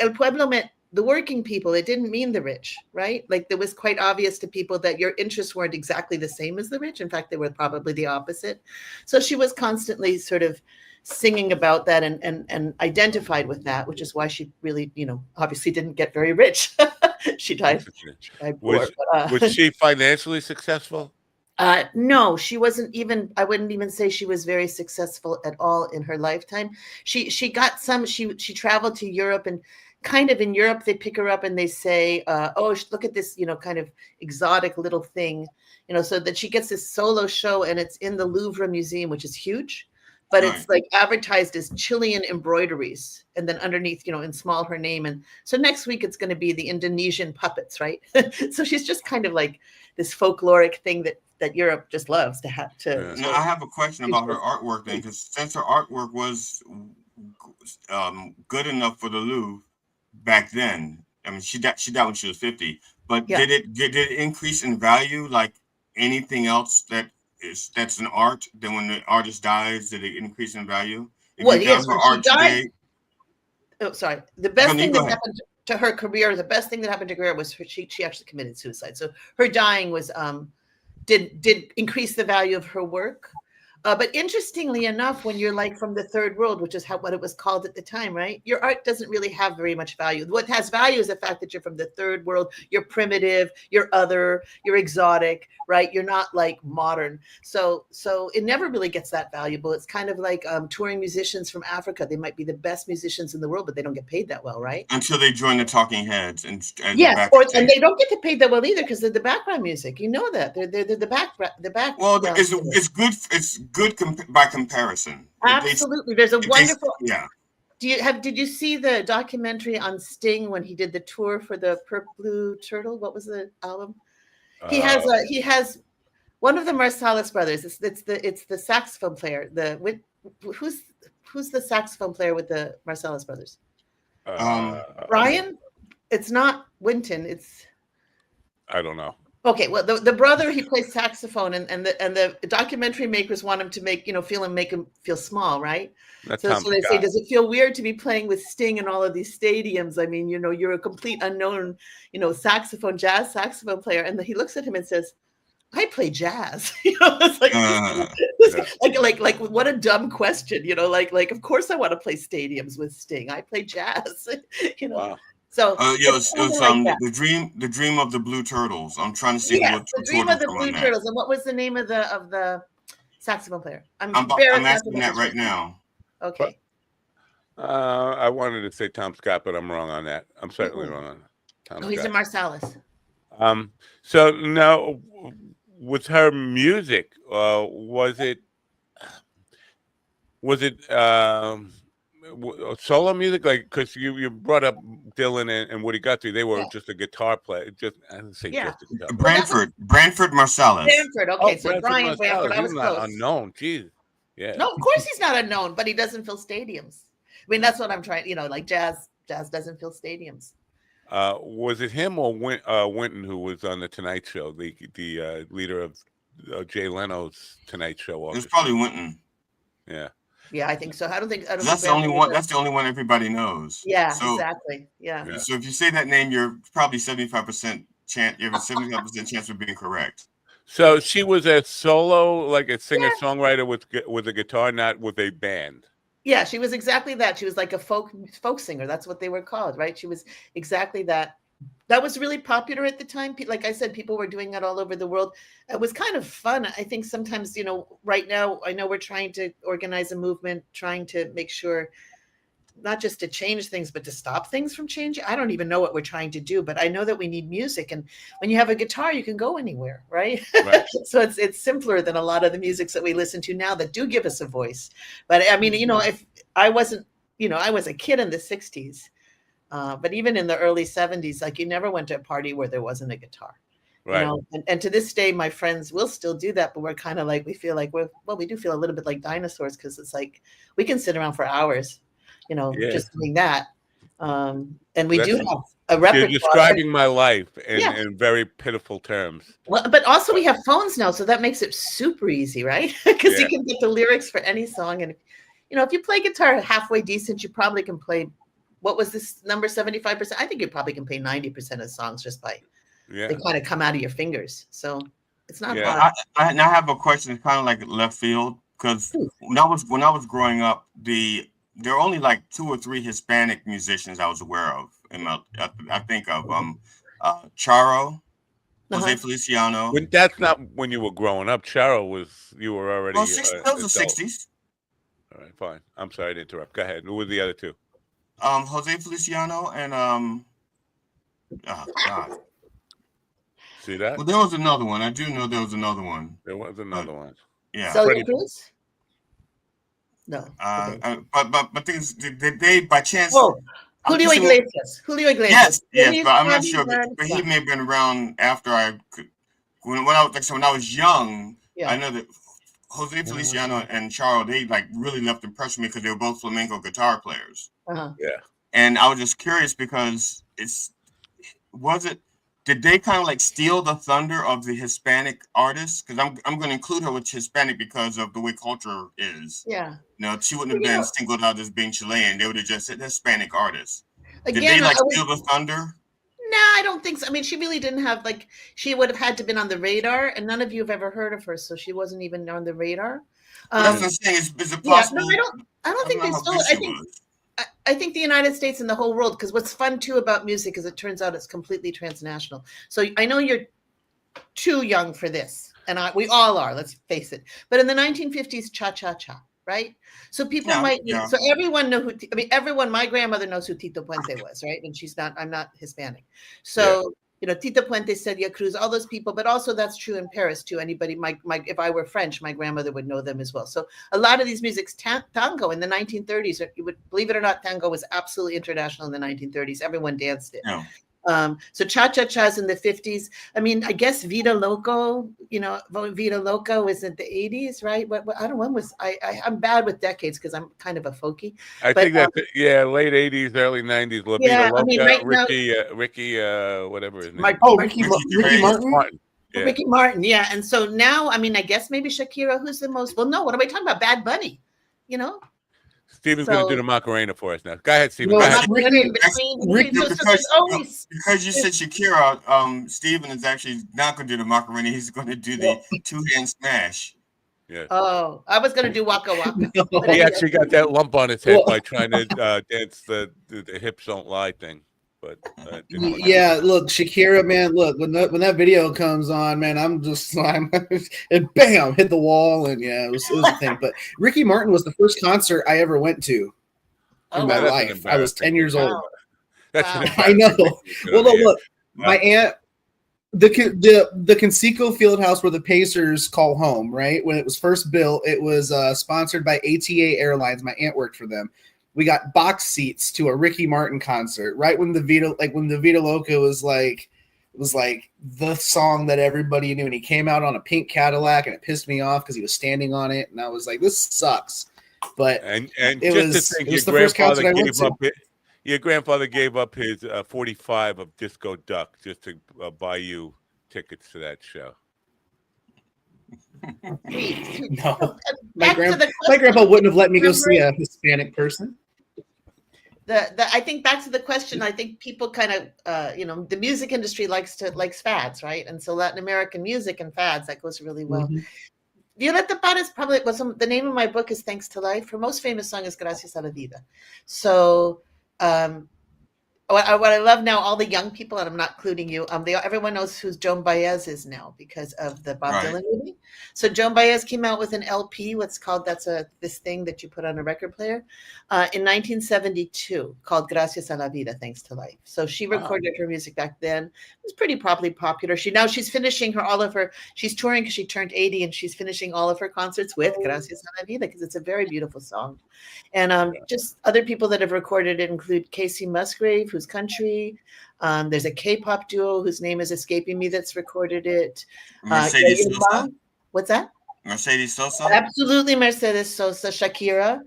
El Pueblo meant the working people. It didn't mean the rich, right? It was quite obvious to people that your interests weren't exactly the same as the rich. In fact, they were probably the opposite. So she was constantly sort of singing about that and identified with that, which is why she really, obviously didn't get very rich. She died poor. Was she financially successful? No, she wasn't even, I wouldn't even say she was very successful at all in her lifetime. She got some, she traveled to Europe and kind of in Europe, they pick her up and they say, oh, look at this, kind of exotic little thing, so that she gets this solo show, and it's in the Louvre Museum, which is huge, but it's like advertised as Chilean embroideries. And then underneath, in small, her name. And so next week it's going to be the Indonesian puppets, right? So she's just kind of like this folkloric thing that Europe just loves to have to. Now, I have a question about her artwork then, because since her artwork was good enough for the Louvre back then, I mean, she died when she was 50, but did it increase in value like anything else that's an art? Then when the artist dies, did it increase in value? Well, yes, when she died. Oh, sorry. The best thing that happened to her career, the best thing that happened to her was she actually committed suicide. So her dying was did increase the value of her work. But interestingly enough, when you're like from the third world, which is what it was called at the time, right? Your art doesn't really have very much value. What has value is the fact that you're from the third world, you're primitive, you're other, you're exotic, right? You're not like modern. So it never really gets that valuable. It's kind of like touring musicians from Africa. They might be the best musicians in the world, but they don't get paid that well, right? Until they join the Talking Heads and yes, and they don't get paid that well either because they're the background music. You know that they're the back. Well, it's good. It's good by comparison. Absolutely, there's a wonderful. Did you see the documentary on Sting when he did the tour for the Purple Blue Turtle? What was the album? He has one of the Marsalis brothers. It's the saxophone player. Who's the saxophone player with the Marsalis brothers? Brian. It's not Winton. I don't know. Okay, well, the brother, he plays saxophone, and the documentary makers want him to make him feel small, right? So they say, does it feel weird to be playing with Sting in all of these stadiums? I mean, you're a complete unknown, jazz saxophone player, and he looks at him and says, "I play jazz." It's like what a dumb question, like of course I want to play stadiums with Sting. I play jazz, Wow. So it was the dream of the Blue Turtles. I'm trying to see what the dream of the Blue Turtles. And what was the name of the saxophone player? I'm asking that right now. Okay. I wanted to say Tom Scott, but I'm wrong on that. I'm certainly wrong on that. Tom Scott. He's a Marsalis. So now with her music, was it solo music? Like, because you brought up Dylan and Woody Guthrie, they were just a guitar player. I didn't say just a guitar. Branford Marsalis. Branford, okay, so Brian Branford. I was he's close. Not unknown, jeez. Yeah. No, of course he's not unknown, but he doesn't fill stadiums. I mean, that's what I'm trying. Like jazz doesn't fill stadiums. Was it him or Winton who was on the Tonight Show, the leader of Jay Leno's Tonight Show? It was probably Winton. Yeah. Yeah, I think so. I don't think that's the only one. That's the only one everybody knows. Yeah, exactly. Yeah. So if you say that name, you're probably 75% chance. You have a 75% chance of being correct. So she was a solo, like a singer-songwriter with a guitar, not with a band. Yeah, she was exactly that. She was like a folk singer. That's what they were called, right? She was exactly that. That was really popular at the time. Like I said, people were doing that all over the world. It was kind of fun. I think sometimes, right now, I know we're trying to organize a movement, trying to make sure not just to change things, but to stop things from changing. I don't even know what we're trying to do, but I know that we need music. And when you have a guitar, you can go anywhere, right? So it's simpler than a lot of the musics that we listen to now that do give us a voice. But I mean, if I wasn't, I was a kid in the 60s. But even in the early 70s, like you never went to a party where there wasn't a guitar. Right. And to this day, my friends will still do that, but we're kind of like, we feel like we do feel a little bit like dinosaurs because it's like we can sit around for hours, just doing that. And we do have a repertoire. You're describing my life in very pitiful terms. Well, but also we have phones now, so that makes it super easy, right? Because you can get the lyrics for any song. And, if you play guitar halfway decent, you probably can play. What was this number? 75%? I think you probably can play 90% of songs just by they kind of come out of your fingers. So it's not hard. I now have a question. It's kind of like left field because when I was growing up, there were only like 2 or 3 Hispanic musicians I was aware of. I think of Charo, Jose Feliciano. That's not when you were growing up. Charo you were already. That was the 60s. All right, fine. I'm sorry to interrupt. Go ahead. Who were the other 2? Jose Feliciano and oh God. See that? Well, there was another one. I do know there was another one. There was another one. Yeah. Celia Cruz? No. But things did they by chance? Oh, Julio Iglesias. Julio Iglesias. Yes, but I'm not sure. But he may have been around after I could. When I was young, I know that Jose Feliciano and Charo, they like really left impression me because they were both flamenco guitar players. Uh-huh. Yeah. And I was just curious because did they kind of like steal the thunder of the Hispanic artists? Because I'm going to include her with Hispanic because of the way culture is. Yeah. She wouldn't have been singled out as being Chilean. They would have just said Hispanic artists. Again, did they like steal the thunder? No, I don't think so. I mean, she really didn't have she would have had to been on the radar, and none of you have ever heard of her, so she wasn't even on the radar. That's what I'm saying. Is it possible? Yeah, no, I don't think they stole it. I think the United States and the whole world, because what's fun too about music is it turns out it's completely transnational. So I know you're too young for this, and we all are, let's face it. But in the 1950s, cha-cha-cha, right? So people so everyone know my grandmother knows who Tito Puente was, right? And I'm not Hispanic. So, Tito Puente, Celia Cruz, all those people, but also that's true in Paris too. Anybody, if I were French, my grandmother would know them as well. So a lot of these musics, tango in the 1930s, you would believe it or not, tango was absolutely international in the 1930s. Everyone danced it. Yeah. So cha-cha-chas in the 50s. I mean, I guess Vida Loco, Vida Loca was in the 80s, right? I don't know, when was I'm bad with decades because I'm kind of a folky. I think that's late 80s, early 90s. Vida Loca, I mean, right Ricky, whatever his name. Ricky Martin. Yeah. Ricky Martin, yeah. And so now, I mean, I guess maybe Shakira, who's the most, well, no, what am I talking about? Bad Bunny, Steven's going to do the Macarena for us now. Go ahead, Steven. No, Go ahead. Because you said Shakira, Steven is actually not going to do the Macarena. He's going to do the two-hand smash. Yeah. Oh, I was going to do Waka Waka. He actually got that lump on his head by trying to dance the hips don't lie thing. But look, Shakira, man, look, when that video comes on, man, and bam, hit the wall, and it was a thing. But Ricky Martin was the first concert I ever went to in my life. I was 10 years old. I know. Well, look, my aunt, the Conseco Fieldhouse where the Pacers call home, right? When it was first built, it was sponsored by ATA Airlines. My aunt worked for them. We got box seats to a Ricky Martin concert right when the Vida Loca was like the song that everybody knew, and he came out on a pink Cadillac, and it pissed me off because he was standing on it, and I was like, this sucks. But it was the first concert I went to. Your grandfather gave up his 45 of Disco Duck just to buy you tickets to that show. No, my grandpa wouldn't have let me go see a Hispanic person. I think back to the question. I think people kind of, the music industry likes fads, right? And so Latin American music and fads, that goes really well. Mm-hmm. Violeta Parra probably was the name of my book is Thanks to Life. Her most famous song is Gracias a la Vida. So what I love now, all the young people, and I'm not including you, everyone knows who Joan Baez is now because of the Bob Dylan movie. So Joan Baez came out with an LP, what's called, this thing that you put on a record player, in 1972 called Gracias a la Vida, Thanks to Life. So she recorded her music back then. It was pretty probably popular. She's finishing she's touring because she turned 80, and she's finishing all of her concerts with Gracias a la Vida because it's a very beautiful song. And just other people that have recorded it include Casey Musgrave, who's country. There's a K-pop duo whose name is escaping me that's recorded it. Mercedes Sosa. What's that? Mercedes Sosa. Absolutely, Mercedes Sosa. Shakira.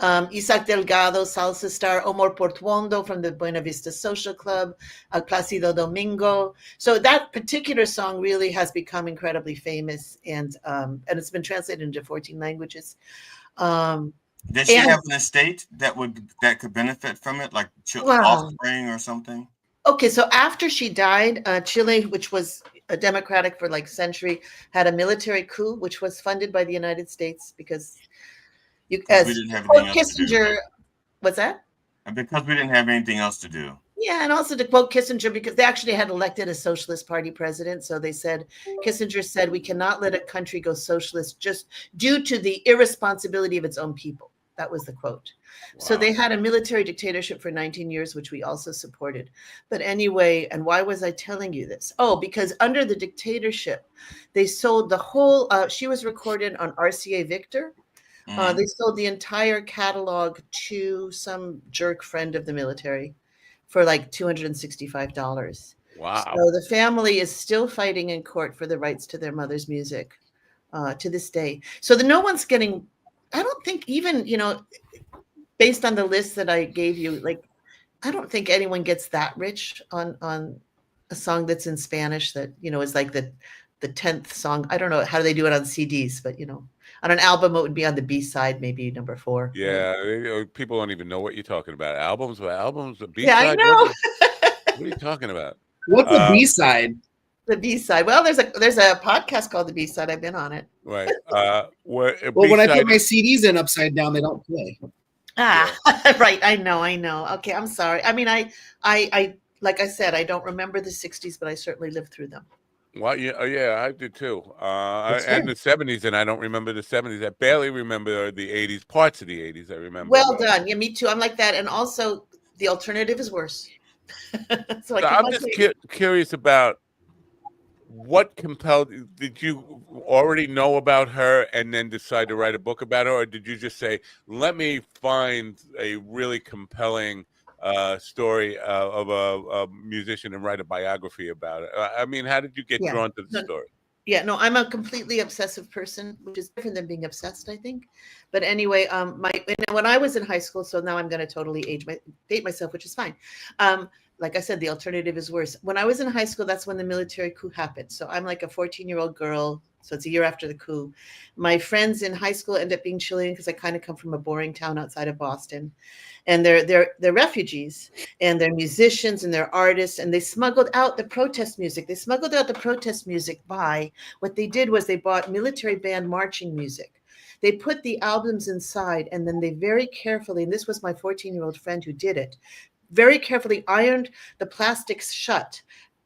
Isaac Delgado, salsa star. Omar Portuondo from the Buena Vista Social Club. Placido Domingo. So that particular song really has become incredibly famous, and it's been translated into 14 languages. Does she have an estate that could benefit from it, like offspring or something? Okay, so after she died, Chile, which was a democratic for like a century, had a military coup, which was funded by the United States because we didn't have anything else to do. What's that? Because we didn't have anything else to do. Yeah, and also to quote Kissinger, because they actually had elected a Socialist Party president. So Kissinger said, we cannot let a country go socialist just due to the irresponsibility of its own people. That was the quote. Wow. So they had a military dictatorship for 19 years, which we also supported. But anyway, and why was I telling you this? Oh, because under the dictatorship, they sold the whole, she was recorded on RCA Victor. They sold the entire catalog to some jerk friend of the military for like $265. Wow. So the family is still fighting in court for the rights to their mother's music to this day. So no one's getting, I don't think even, based on the list that I gave you, like, I don't think anyone gets that rich on a song that's in Spanish that, is like the 10th song. I don't know how do they do it on CDs, but on an album, it would be on the B side, maybe number 4. Yeah, right? People don't even know what you're talking about. Albums, a B side. Yeah, I know. What are you talking about? What's the B side? The B side. Well, there's a podcast called The B Side. I've been on it. Right. Well, when I put my CDs in upside down, they don't play. Right. I know. Okay, I'm sorry. I mean, I like I said, I don't remember the 60s, but I certainly lived through them. Well, yeah, I did too. And the 70s, and I don't remember the 70s. I barely remember the 80s, parts of the 80s. I remember. Well done. Yeah, me too. I'm like that. And also, the alternative is worse. So I'm just curious about what compelled. Did you already know about her and then decide to write a book about her, or did you just say, "Let me find a really compelling story of a musician and write a biography about it"? I mean, how did you get drawn to the story? Yeah, no, I'm a completely obsessive person, which is different than being obsessed, I think. But anyway, when I was in high school, so now I'm going to totally date myself, which is fine. Like I said, the alternative is worse. When I was in high school, that's when the military coup happened. So I'm like a 14-year-old girl. So it's a year after the coup. My friends in high school end up being Chilean because I kind of come from a boring town outside of Boston. And they're refugees and they're musicians and they're artists, and they smuggled out the protest music. They smuggled out the protest music by what they did was they bought military band marching music. They put the albums inside, and then they very carefully, and this was my 14-year-old friend who did it, very carefully ironed the plastics shut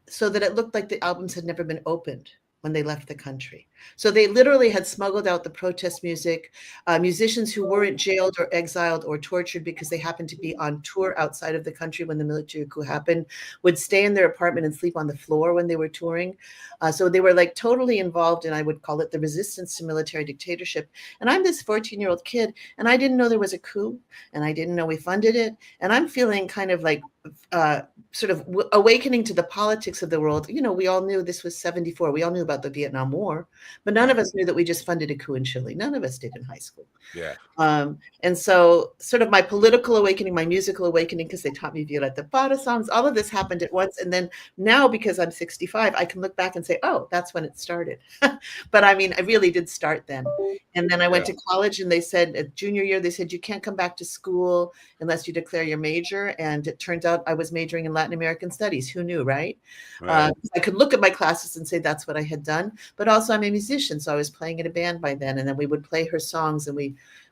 so that it looked like the albums had never been opened when they left the country. So they literally had smuggled out the protest music. Musicians who weren't jailed or exiled or tortured because they happened to be on tour outside of the country when the military coup happened would stay in their apartment and sleep on the floor when they were touring. So they were like totally involved in, I would call it, the resistance to military dictatorship. And I'm this 14-year-old kid, and I didn't know there was a coup, and I didn't know we funded it. And I'm feeling kind of like sort of awakening to the politics of the world. We all knew this was 74. We all knew about the Vietnam War, but none of us knew that we just funded a coup in Chile. None of us did in high school. Yeah. And so sort of my political awakening, my musical awakening, because they taught me Violeta Parra songs, all of this happened at once. And then now, because I'm 65, I can look back and say, oh, that's when it started. But I mean, I really did start then. And then I went to college, and they said at junior year, they said, you can't come back to school unless you declare your major. And it turns out I was majoring in Latin American studies. Who knew, right? I could look at my classes and say that's what I had done. But also I'm a musician, so I was playing in a band by then. And then we would play her songs, and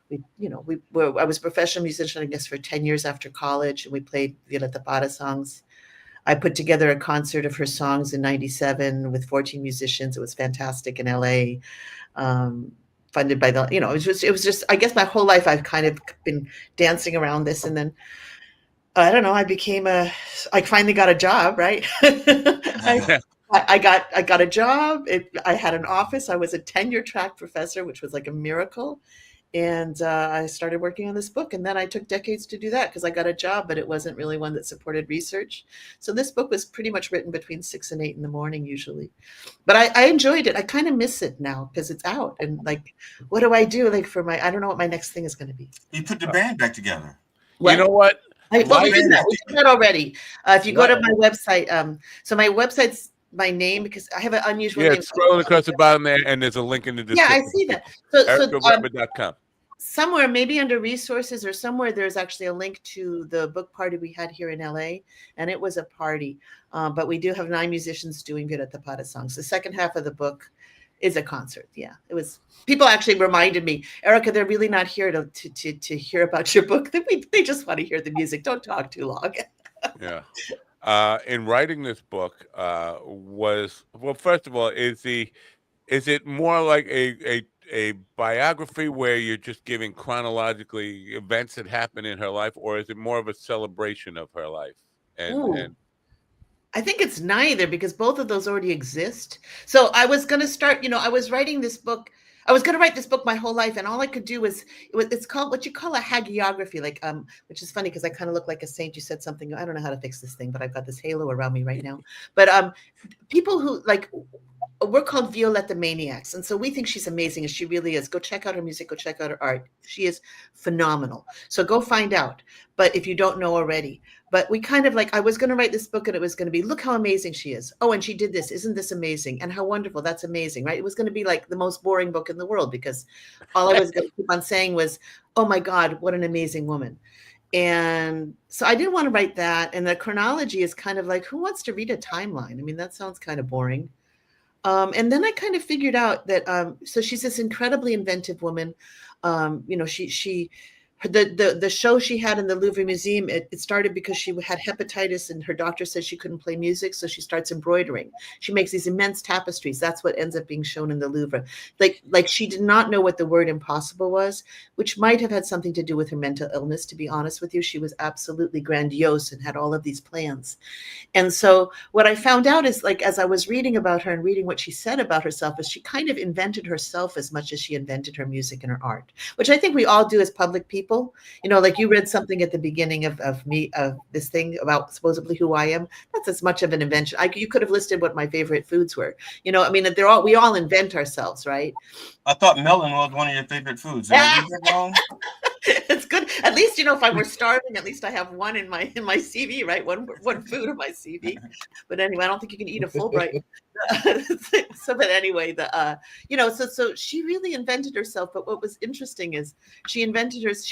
I was a professional musician, I guess, for 10 years after college, and we played Violeta Parra songs. I put together a concert of her songs in 97 with 14 musicians. It was fantastic in LA. Funded by it was just, I guess my whole life I've kind of been dancing around this. And then, I don't know, I finally got a job, right? I got a job. I had an office. I was a tenure track professor, which was like a miracle. And I started working on this book. And then I took decades to do that because I got a job, but it wasn't really one that supported research. So this book was pretty much written between 6 and 8 in the morning usually. But I enjoyed it. I kind of miss it now because it's out. And like, what do I do? Like I don't know what my next thing is going to be. You put the band back together. You know what? We did that already. If you go to my website, so my website's my name because I have an unusual name. Scrolling across the bottom there, and there's a link in the description. Yeah, I see that. So .com. Somewhere, maybe under resources or somewhere, there's actually a link to the book party we had here in LA, and it was a party. But we do have 9 musicians doing Violeta Parra songs. The second half of the book is a concert. Yeah, it was. People actually reminded me, Erica, they're really not here to hear about your book. They just want to hear the music. Don't talk too long. Yeah. In writing this book, first of all, is it more like a a biography where you're just giving chronologically events that happen in her life, or is it more of a celebration of her life? And I think it's neither, because both of those already exist. So I was going to start, I was writing this book. I was going to write this book my whole life, and all I could do was, it's called what you call a hagiography, which is funny because I kind of look like a saint. You said something. I don't know how to fix this thing, but I've got this halo around me right now. But people who we're called Violetta maniacs. And so we think she's amazing, as she really is. Go check out her music, go check out her art. She is phenomenal. So go find out. But if you don't know already, but we kind of I was going to write this book, and it was going to be, look how amazing she is. Oh, and she did this. Isn't this amazing? And how wonderful. That's amazing, right? It was going to be like the most boring book in the world, because all I was going to keep on saying was, oh my God, what an amazing woman. And so I didn't want to write that. And the chronology is kind of like, who wants to read a timeline? I mean, that sounds kind of boring. And then I kind of figured out that, so she's this incredibly inventive woman. The show she had in the Louvre Museum, it started because she had hepatitis and her doctor said she couldn't play music. So she starts embroidering. She makes these immense tapestries. That's what ends up being shown in the Louvre. Like she did not know what the word impossible was, which might have had something to do with her mental illness. To be honest with you, she was absolutely grandiose and had all of these plans. And so what I found out is, as I was reading about her and reading what she said about herself, is she kind of invented herself as much as she invented her music and her art, which I think we all do as public people. You read something at the beginning of this thing about supposedly who I am. That's as much of an invention. You could have listed what my favorite foods were. We all invent ourselves, right? I thought melon was one of your favorite foods. Did I read that wrong? It's good. At least, if I were starving, at least I have one in my CV, right? One food in my CV. But anyway, I don't think you can eat a Fulbright. But anyway, so she really invented herself. But what was interesting is she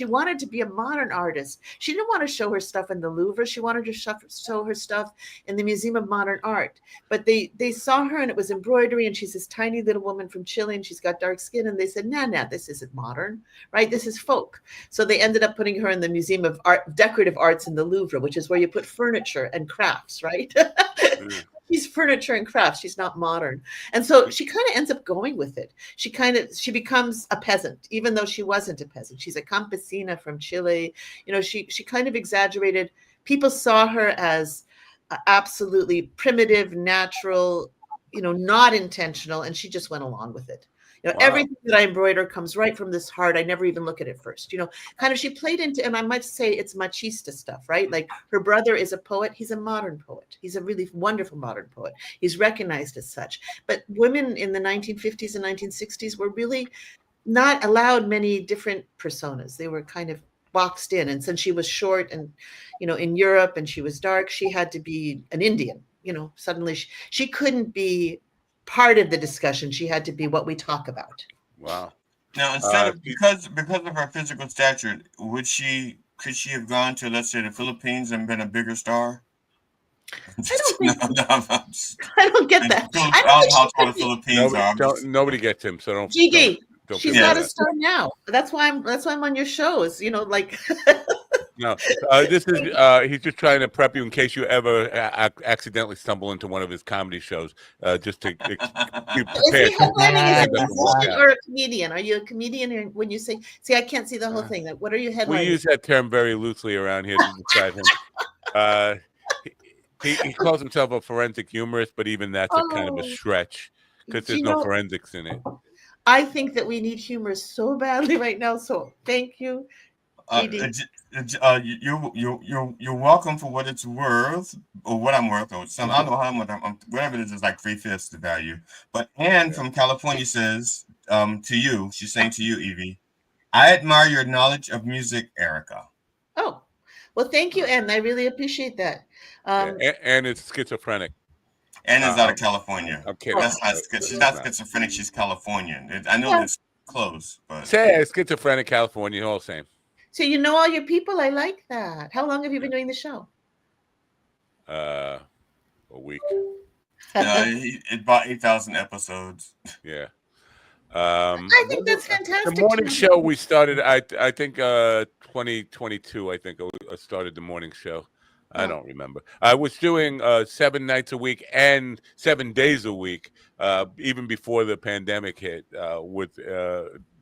wanted to be a modern artist. She didn't want to show her stuff in the Louvre. She wanted to show her stuff in the Museum of Modern Art. But they saw her, and it was embroidery, and she's this tiny little woman from Chile, and she's got dark skin, and they said, nah, this isn't modern, right? This is folk. So they ended up putting her in the Museum of Decorative Arts in the Louvre, which is where you put furniture and crafts, right? She's furniture and crafts. She's not modern. And so she kind of ends up going with it. She becomes a peasant, even though she wasn't a peasant. She's a campesina from Chile. She kind of exaggerated. People saw her as absolutely primitive, natural, not intentional. And she just went along with it. Wow. Everything that I embroider comes right from this heart. I never even look at it first. She played into, and I might say it's machista stuff, right? Like her brother is a poet. He's a modern poet. He's a really wonderful modern poet. He's recognized as such. But women in the 1950s and 1960s were really not allowed many different personas. They were kind of boxed in. And since she was short and, in Europe, and she was dark, she had to be an Indian. Suddenly she couldn't be part of the discussion. She had to be what we talk about. Wow. Now, instead of because of her physical stature, could she have gone to, let's say, the Philippines and been a bigger star? I don't get that. How tall the Philippines are. Nobody gets him, so don't. GD, she's not a star now. That's why I'm on your shows. No, this is he's just trying to prep you in case you ever accidentally stumble into one of his comedy shows, just to be prepared. Is he headlining? Is he a musician or a comedian? Are you a comedian? Or when you say, I can't see the whole thing. What are you headlining? We use that term very loosely around here to describe him. He calls himself a forensic humorist, but even that's a kind of a stretch because there's no forensics in it. I think that we need humor so badly right now. So thank you. You're welcome for what it's worth, or what I'm worth. Or some, I don't know how much whatever it is like 3/5 the value. But Anne from California says to you, she's saying to you, Evie, I admire your knowledge of music, Erica. Oh, well, thank you, Anne. I really appreciate that. Anne is schizophrenic. Anne is out of California. Okay, she's not schizophrenic. She's Californian. I know this close, but say schizophrenic, California, all the same. So you know all your people. I like that. How long have you been doing the show? A week. About 8,000 episodes. Yeah. I think that's fantastic. The morning show we started, I think 2022. I think I started the morning show. I don't remember. I was doing 7 nights a week and 7 days a week, even before the pandemic hit, with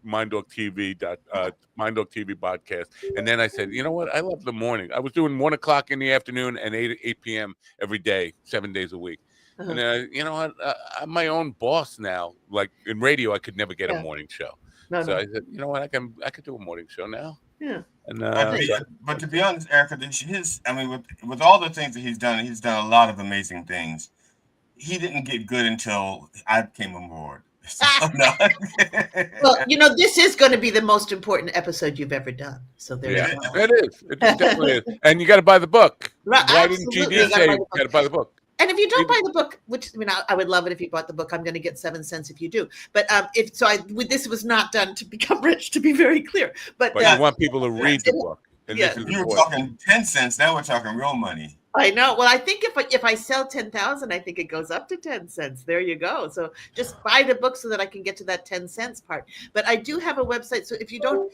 Mind Dog TV podcast. And then I said, you know what? I love the morning. I was doing 1 o'clock in the afternoon and 8 p.m. every day, 7 days a week. And you know what? I'm my own boss now. Like in radio, I could never get a morning show. I said, you know what? I could do a morning show now. Yeah. And but to be honest, Erica, with all the things that he's done a lot of amazing things. He didn't get good until I came on board. So, no. Well, you know, this is going to be the most important episode you've ever done. So there you go. It is. It definitely is. And you got to buy the book. Right, Why didn't GD say you got to buy the book? And if you don't buy the book, which I mean, I would love it if you bought the book. I'm going to get 7 cents if you do. But this was not done to become rich, to be very clear. But you want people to read the book. And yeah. You were talking 10 cents. Now we're talking real money. I know. Well, I think if I sell 10,000, I think it goes up to 10 cents. There you go. So just buy the book so that I can get to that 10 cents part. But I do have a website. So if you don't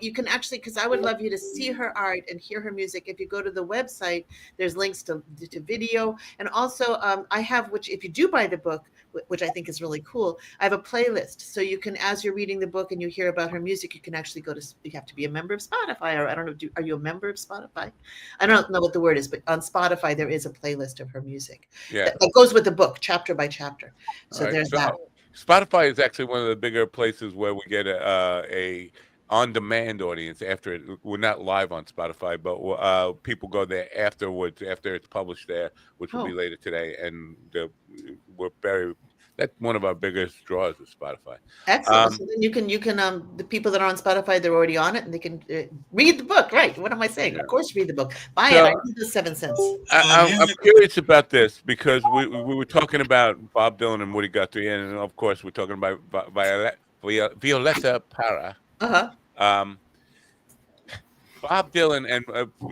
you can actually, because I would love you to see her art and hear her music. If you go to the website, there's links to video. And also I have, which if you do buy the book, which I think is really cool, I have a playlist. So you can, as you're reading the book and you hear about her music, you can actually you have to be a member of Spotify, or I don't know, are you a member of Spotify? I don't know what the word is, but on Spotify, there is a playlist of her music that goes with the book, chapter by chapter. So there's that. Spotify is actually one of the bigger places where we get a on-demand audience after it. We're not live on Spotify, but people go there afterwards, after it's published there, which will be later today. And that's one of our biggest draws is Spotify. Excellent. So then you can the people that are on Spotify, they're already on it, and they can read the book. Right? What am I saying? Yeah. Of course, read the book. Buy it. I need the 7 cents. I'm curious about this because we were talking about Bob Dylan and what he got to, and of course, we're talking about Violeta Parra. Bob Dylan, and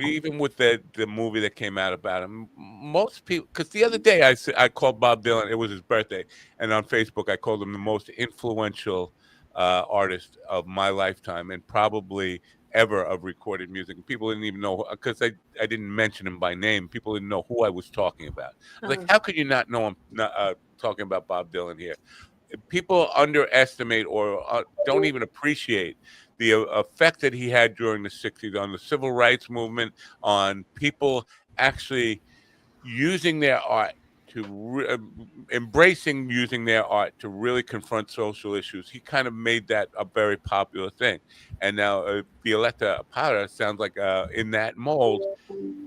even with the movie that came out about him, most people, because the other day I called Bob Dylan, it was his birthday, and on Facebook I called him the most influential artist of my lifetime and probably ever of recorded music. And people didn't even know, because I didn't mention him by name. People didn't know who I was talking about. Like, how could you not know I'm talking about Bob Dylan here? People underestimate or don't even appreciate the effect that he had during the 60s on the civil rights movement, on people actually using their art embracing using their art to really confront social issues. He kind of made that a very popular thing. And now Violeta Parra sounds like in that mold.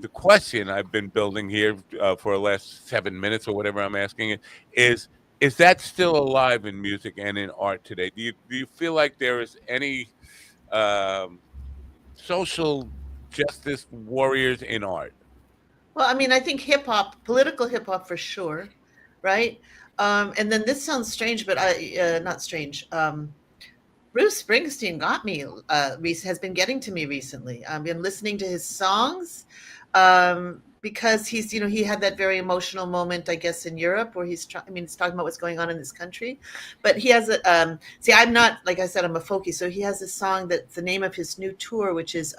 The question I've been building here for the last 7 minutes or whatever I'm asking is that still alive in music and in art today? Do you feel like there is any social justice warriors in art? Well, I mean, I think hip hop, political hip hop for sure, right? And then this sounds strange, but not strange. Bruce Springsteen got me, has been getting to me recently. I've been listening to his songs because he's, he had that very emotional moment, I guess, in Europe where he's talking about what's going on in this country. But he has I'm not, like I said, I'm a folkie. So he has a song that's the name of his new tour, which is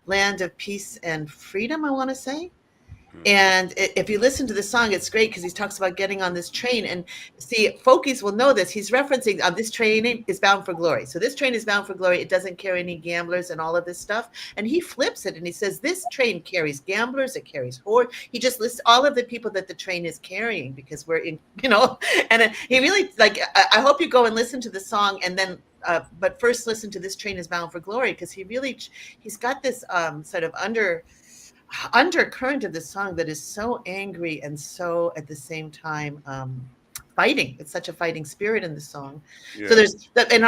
Land of Peace and Freedom, I want to say. And if you listen to the song, it's great because he talks about getting on this train. And see, folkies will know this. He's referencing this train is bound for glory. So this train is bound for glory. It doesn't carry any gamblers and all of this stuff. And he flips it and he says, this train carries gamblers. It carries whore. He just lists all of the people that the train is carrying because we're in, and he really I hope you go and listen to the song and then but first listen to This Train is Bound for Glory because he's got this sort of undercurrent of the song that is so angry and so at the same time fighting. It's such a fighting spirit in the song. Yeah. So there's that, and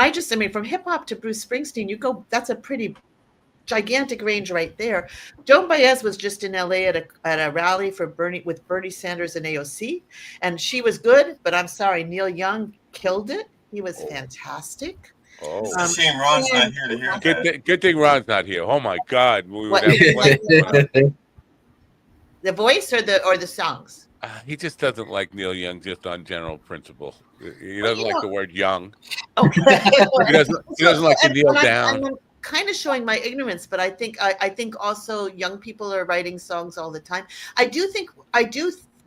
from hip hop to Bruce Springsteen, that's a pretty gigantic range right there. Joan Baez was just in LA at a rally with Bernie Sanders and AOC, and she was good, but I'm sorry, Neil Young killed it. He was fantastic. Oh, it's a shame Ron's not here to hear that. Good thing Ron's not here. Oh my God! The voice or the songs? He just doesn't like Neil Young, just on general principle. He doesn't like the word young. Okay. He doesn't like to kneel down. kind of showing my ignorance, but I think also young people are writing songs all the time. I do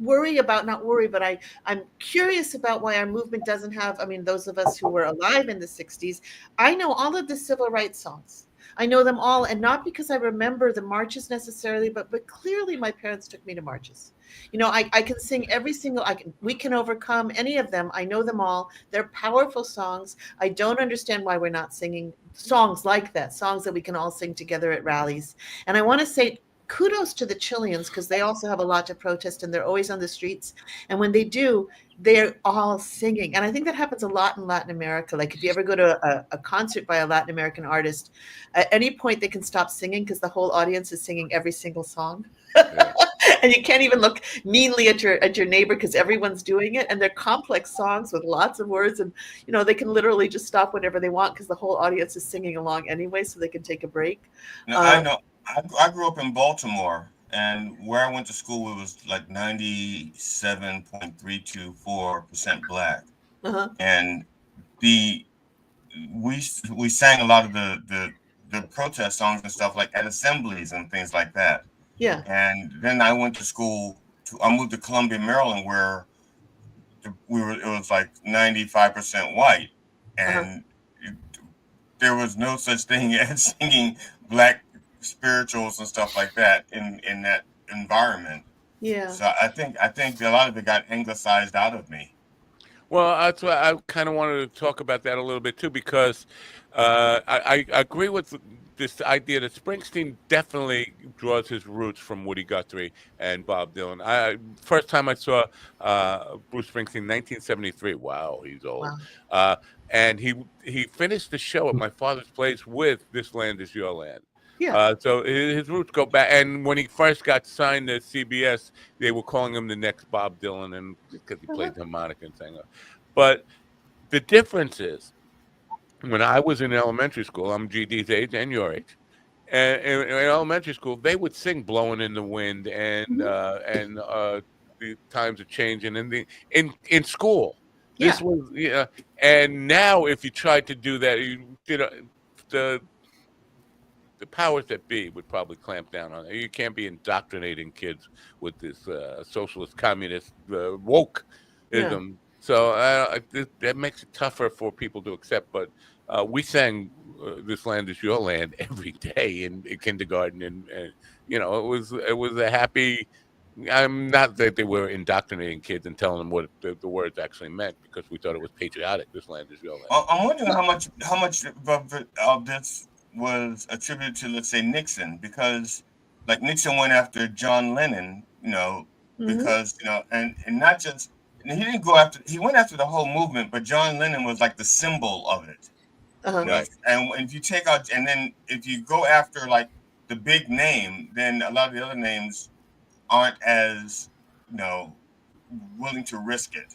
worry about, not worry, but I'm curious about why our movement doesn't have, I mean, those of us who were alive in the 60s, I know all of the civil rights songs. I know them all, and not because I remember the marches necessarily, but clearly my parents took me to marches. You know, I can sing every single, We Can Overcome, any of them. I know them all. They're powerful songs. I don't understand why we're not singing songs like that, songs that we can all sing together at rallies. And I want to say kudos to the Chileans, because they also have a lot to protest, and they're always on the streets. And when they do, they're all singing. And I think that happens a lot in Latin America. Like if you ever go to a concert by a Latin American artist, at any point they can stop singing because the whole audience is singing every single song. Yeah. And you can't even look meanly at your neighbor because everyone's doing it. And they're complex songs with lots of words. And, you know, they can literally just stop whenever they want because the whole audience is singing along anyway, so they can take a break. Now, I know. I grew up in Baltimore, and where I went to school, it was like 97.324% Black. Uh-huh. And we sang a lot of the protest songs and stuff like at assemblies and things like that. Yeah. And then I went to school. I moved to Columbia, Maryland, where it was like 95% white, and there was no such thing as singing Black spirituals and stuff like that in that environment. Yeah. So I think a lot of it got anglicized out of me. Well, that's why I kind of wanted to talk about that a little bit too, because I agree with this idea that Springsteen definitely draws his roots from Woody Guthrie and Bob Dylan. First time I saw Bruce Springsteen, 1973. Wow, he's old. Wow. And he finished the show at my father's place with "This Land Is Your Land." Yeah. So his roots go back, and when he first got signed to CBS, they were calling him the next Bob Dylan, and because he played the harmonica and sang. But the difference is, when I was in elementary school, I'm GD's age and your age, and in elementary school, they would sing "Blowing in the Wind" and the times are changing in school. This was and now if you tried to do that, you did the powers that be would probably clamp down on it. You can't be indoctrinating kids with this socialist, communist, wokeism. Yeah. So that makes it tougher for people to accept. But we sang "This Land Is Your Land" every day in kindergarten, and you know, it was a happy. I'm not that they were indoctrinating kids and telling them what the words actually meant, because we thought it was patriotic. This land is your land. I'm wondering how much of this was attributed to, let's say, Nixon, because like Nixon went after John Lennon, you know, because you know, and not just, and he went after the whole movement, but John Lennon was like the symbol of it. Uh-huh. You know? Right. And if you take out, and then if you go after like the big name, then a lot of the other names aren't as, you know, willing to risk it.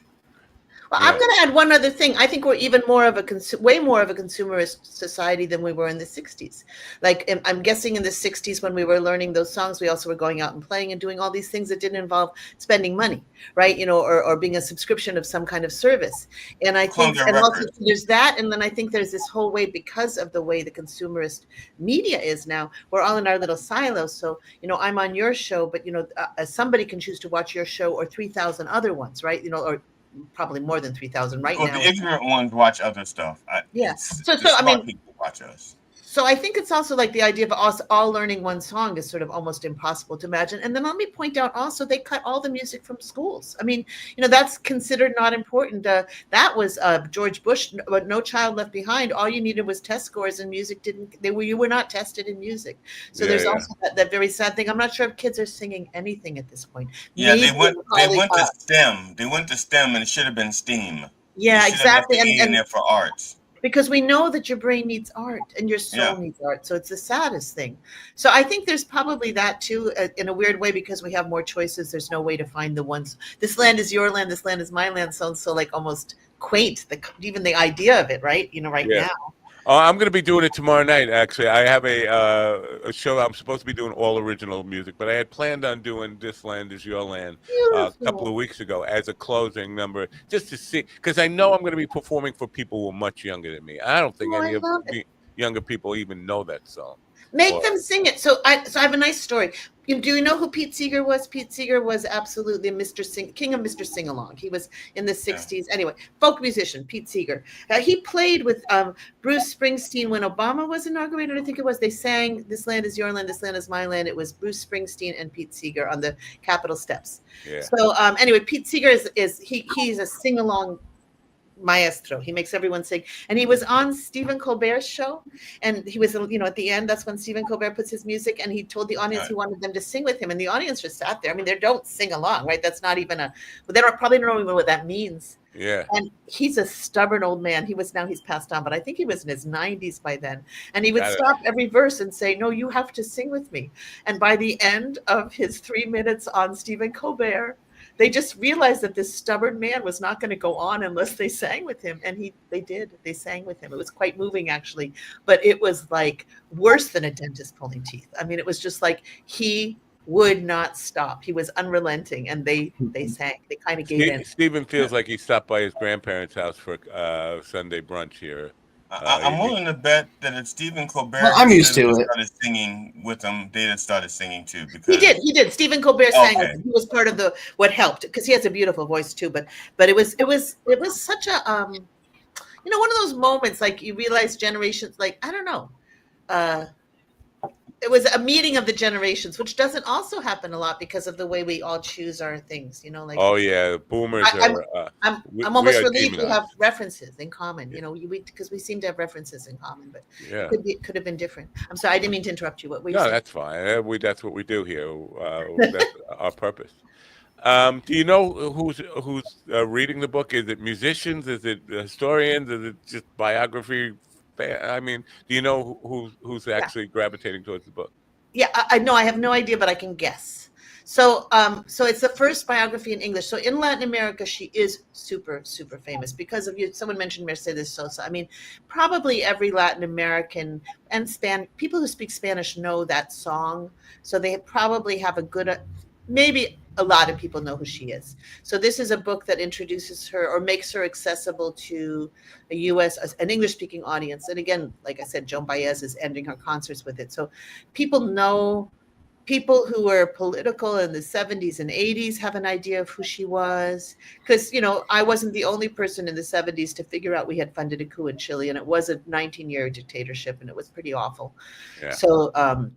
Well, I'm going to add one other thing. I think we're even more of way more of a consumerist society than we were in the 60s. Like, I'm guessing in the 60s when we were learning those songs, we also were going out and playing and doing all these things that didn't involve spending money, right? You know, or being a subscription of some kind of service. And I think, and also there's that, and then I think there's this whole way, because of the way the consumerist media is now, we're all in our little silos. So, you know, I'm on your show, but, you know, somebody can choose to watch your show or 3,000 other ones, right? You know, or probably more than 3,000 right now. The ignorant ones watch other stuff. So I mean, people watch us. So I think it's also like the idea of us all learning one song is sort of almost impossible to imagine. And then let me point out also, they cut all the music from schools. I mean, you know, that's considered not important. That was George Bush, No Child Left Behind. All you needed was test scores, and music you were not tested in music. So there's also that very sad thing. I'm not sure if kids are singing anything at this point. Yeah, they went to STEM. They went to STEM, and it should have been STEAM. Yeah, exactly. And there for arts. Because we know that your brain needs art and your soul needs art. So it's the saddest thing. So I think there's probably that too, in a weird way, because we have more choices. There's no way to find the ones. This land is your land. This land is my land. Sounds so like almost quaint. Even the idea of it, right? You know, now. I'm going to be doing it tomorrow night, actually. I have a show. I'm supposed to be doing all original music, but I had planned on doing This Land Is Your Land a couple of weeks ago as a closing number, just to see, because I know I'm going to be performing for people who are much younger than me. I don't think any of younger people even know that song. Make them sing it. So I have a nice story. Do you know who Pete Seeger was? Pete Seeger was absolutely king of Mr. Sing-Along. He was in the 60s. Anyway, folk musician, Pete Seeger. He played with Bruce Springsteen when Obama was inaugurated, I think it was. They sang "This Land Is Your Land, This Land Is My Land." It was Bruce Springsteen and Pete Seeger on the Capitol steps. Yeah. So anyway, Pete Seeger he's a sing-along maestro. He makes everyone sing. And he was on Stephen Colbert's show. And he was, at the end, that's when Stephen Colbert puts his music, and he told the audience he wanted them to sing with him. And the audience just sat there. I mean, they don't sing along, right? That's not even but they probably don't even know what that means. Yeah. And he's a stubborn old man. He's passed on, but I think he was in his 90s by then. And he would stop every verse and say, "No, you have to sing with me." And by the end of his 3 minutes on Stephen Colbert, they just realized that this stubborn man was not going to go on unless they sang with him. And they did. They sang with him. It was quite moving, actually. But it was like worse than a dentist pulling teeth. I mean, it was just like he would not stop. He was unrelenting. And they sang. They kind of gave in. Stephen feels like he stopped by his grandparents' house for Sunday brunch here. I'm willing to bet that if Stephen Colbert I'm used to it. started singing with them, they'd have started singing too. Because He did. Stephen Colbert sang with him. He was part of what helped, because he has a beautiful voice too. But it was such a one of those moments, like you realize generations, like I don't know. It was a meeting of the generations, which doesn't also happen a lot because of the way we all choose our things, like. Oh yeah, boomers I'm almost relieved we have references in common, because we seem to have references in common, but could have been different. I'm sorry, I didn't mean to interrupt you. What were you saying? That's fine. That's what we do here. That's our purpose. Do you know who's reading the book? Is it musicians? Is it historians? Is it just biography? I mean, do you know who's actually gravitating towards the book? Yeah, I know. I have no idea, but I can guess. So it's the first biography in English. So in Latin America, she is super, super famous because of you. Someone mentioned Mercedes Sosa. I mean, probably every Latin American and people who speak Spanish know that song. So they probably have a good, maybe a lot of people know who she is. So this is a book that introduces her or makes her accessible to an English-speaking audience. And again, like I said, Joan Baez is ending her concerts with it. So people who were political in the 70s and 80s have an idea of who she was. Because, I wasn't the only person in the 70s to figure out we had funded a coup in Chile, and it was a 19-year dictatorship, and it was pretty awful. Yeah. So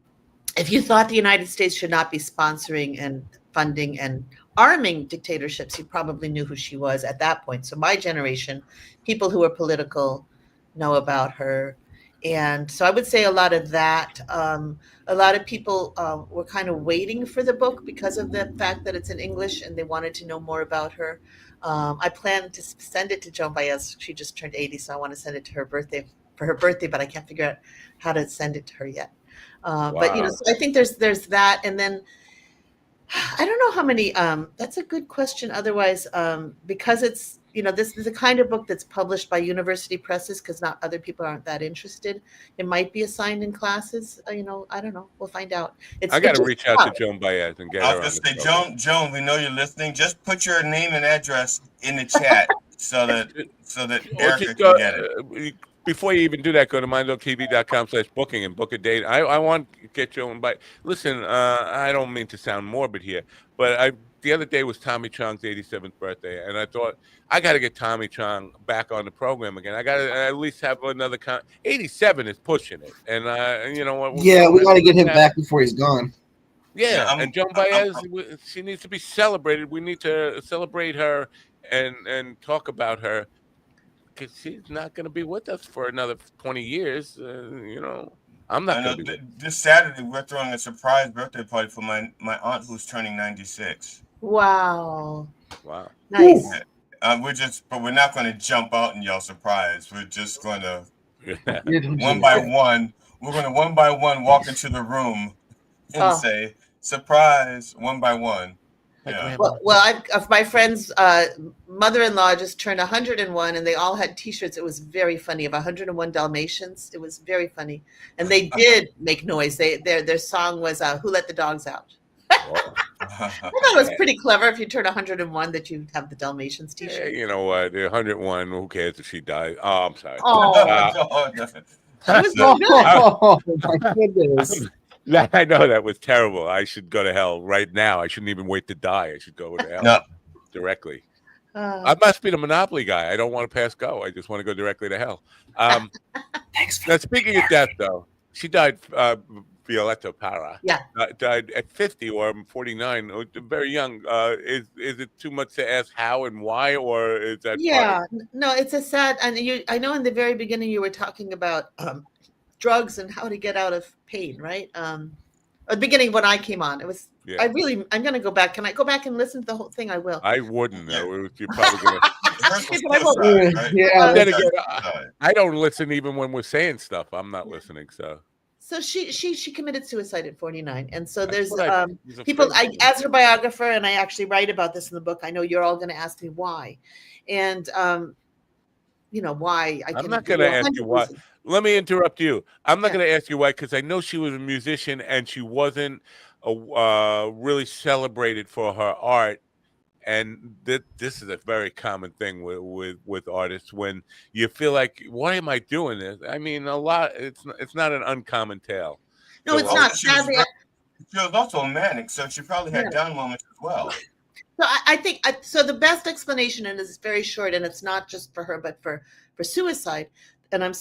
if you thought the United States should not be sponsoring and funding and arming dictatorships, you probably knew who she was at that point. So my generation, people who are political know about her. And so I would say a lot of that, a lot of people were kind of waiting for the book because of the fact that it's in English and they wanted to know more about her. I plan to send it to Joan Baez. She just turned 80, so I want to send it to for her birthday, but I can't figure out how to send it to her yet. Wow. But, so I think there's that. And then I don't know how many, that's a good question. Otherwise, because it's, this is the kind of book that's published by university presses because not other people aren't that interested. It might be assigned in classes. I don't know. We'll find out. I got to reach out to Joan Baez and get her on the show. Joan, we know you're listening. Just put your name and address in the chat so that Erica can get it. Before you even do that, go to mindloctv.com/booking and book a date. I want to get you on by. Listen, I don't mean to sound morbid here, but the other day was Tommy Chong's 87th birthday, and I thought I got to get Tommy Chong back on the program again. I got to at least have another 87 is pushing it, and you know what? Yeah, we got to get him back before he's gone. Yeah, and Joan Baez, she needs to be celebrated. We need to celebrate her and talk about her. Because she's not going to be with us for another 20 years. I'm not going to be. This Saturday, we're throwing a surprise birthday party for my aunt who's turning 96. Wow. Nice. But we're not going to jump out and yell surprise. We're just going to one by one. We're going to one by one walk into the room and say surprise one by one. Yeah. Well, my friend's mother-in-law just turned 101, and they all had T-shirts. It was very funny of 101 Dalmatians. It was very funny, and they did make noise. Their song was "Who Let the Dogs Out." I thought it was pretty clever. If you turn 101, that you have the Dalmatians T-shirt. Yeah, you know what? 101. Who cares if she dies? Oh, I'm sorry. Oh. She was so good. Oh my goodness. I know that was terrible. I should go to hell right now. I shouldn't even wait to die. I should go to hell directly. I must be the Monopoly guy. I don't want to pass go. I just want to go directly to hell. Thanks. Now, speaking of death, though, she died. Violetta Parra. Yeah. Died at 50 or 49, very young. Is it too much to ask how and why, or is that? Yeah. No, it's a sad. And I know in the very beginning you were talking about drugs and how to get out of pain, right? At the beginning when I came on, it was. Yeah. I'm going to go back. Can I go back and listen to the whole thing? I will. I wouldn't. You're probably going to. I don't listen even when we're saying stuff. I'm not listening. So she committed suicide at 49, and so there's people. As her biographer, and I actually write about this in the book. I know you're all going to ask me why, and why. I'm not going to ask you why. Let me interrupt you. I'm not going to ask you why, because I know she was a musician and she wasn't really celebrated for her art. And this is a very common thing with artists, when you feel like, why am I doing this? I mean, a lot. It's not an uncommon tale. No, it's not. She was also manic, so she probably had down moments as well. So I think so. The best explanation, and it's very short, and it's not just for her, but for suicide. And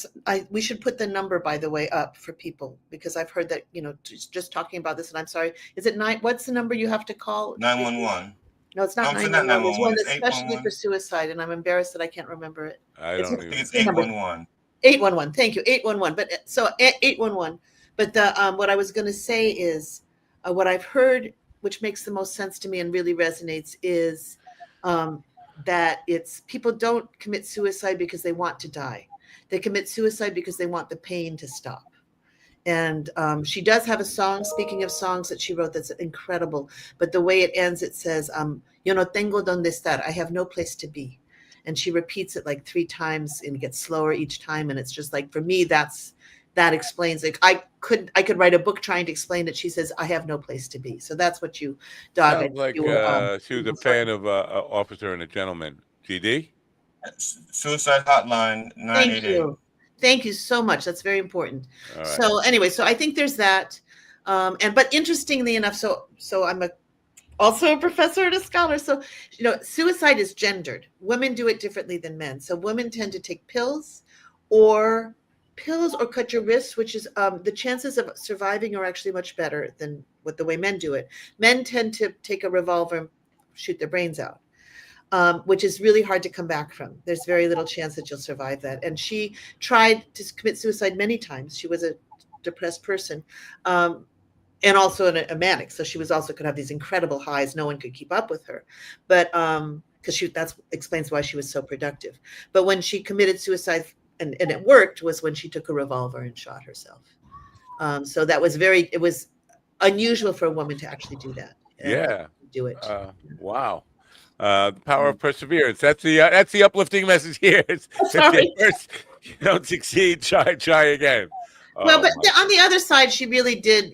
we should put the number, by the way, up for people, because I've heard that, just talking about this, and I'm sorry. Is it 9? What's the number you have to call? 911. No, it's not 911. There's one especially for suicide, and I'm embarrassed that I can't remember it. I don't think it's 811. 811. Thank you, 811. But so 811. But what I was going to say is what I've heard, which makes the most sense to me and really resonates, is that it's people don't commit suicide because they want to die. They commit suicide because they want the pain to stop. And she does have a song, speaking of songs that she wrote, that's incredible. But the way it ends, it says, yo no tengo donde estar. I have no place to be. And she repeats it like 3 times, and it gets slower each time. And it's just like, for me, that explains it. I could write a book trying to explain it. She says, I have no place to be. So that's what you, Dog. Sounds like she was a fan of Officer and a Gentleman. GD? Suicide Hotline 988. Thank you so much. That's very important. Right. So anyway, so I think there's that. But interestingly enough, so I'm also a professor and a scholar. So, suicide is gendered. Women do it differently than men. So women tend to take pills or cut your wrists, which is the chances of surviving are actually much better than the way men do it. Men tend to take a revolver and shoot their brains out. Which is really hard to come back from. There's very little chance that you'll survive that. And she tried to commit suicide many times. She was a depressed person, and also a manic. So she was also could have these incredible highs. No one could keep up with her, but because that explains why she was so productive. But when she committed suicide and it worked was when she took a revolver and shot herself. So that was it was unusual for a woman to actually do that. Do it. Wow. The power of perseverance. That's the uplifting message here. First, you don't succeed, try again. Well, but on the other side, she really did,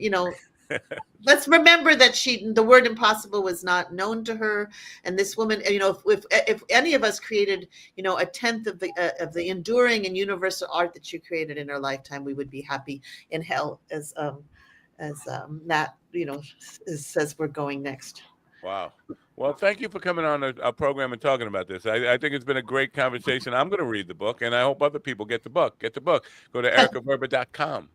let's remember that the word impossible was not known to her. And this woman, if any of us created, a tenth of the enduring and universal art that she created in her lifetime, we would be happy in hell, as Nat, says we're going next. Wow. Well, thank you for coming on our program and talking about this. I think it's been a great conversation. I'm going to read the book, and I hope other people get the book. Go to ericaverba.com.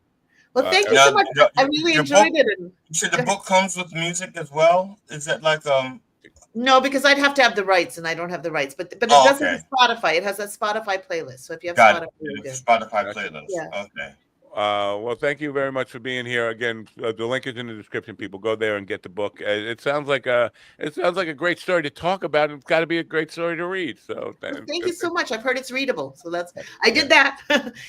Well, thank you so much. I really enjoyed it. You said the book comes with music as well? Is that like No, because I'd have to have the rights, and I don't have the rights. But it does have Spotify. It has a Spotify playlist. So if you have Spotify playlist. Yeah. Okay. Well, thank you very much for being here. Again, the link is in the description. People, go there and get the book. It sounds like a great story to talk about. It's got to be a great story to read. So thank you so much. I've heard it's readable. So I did that.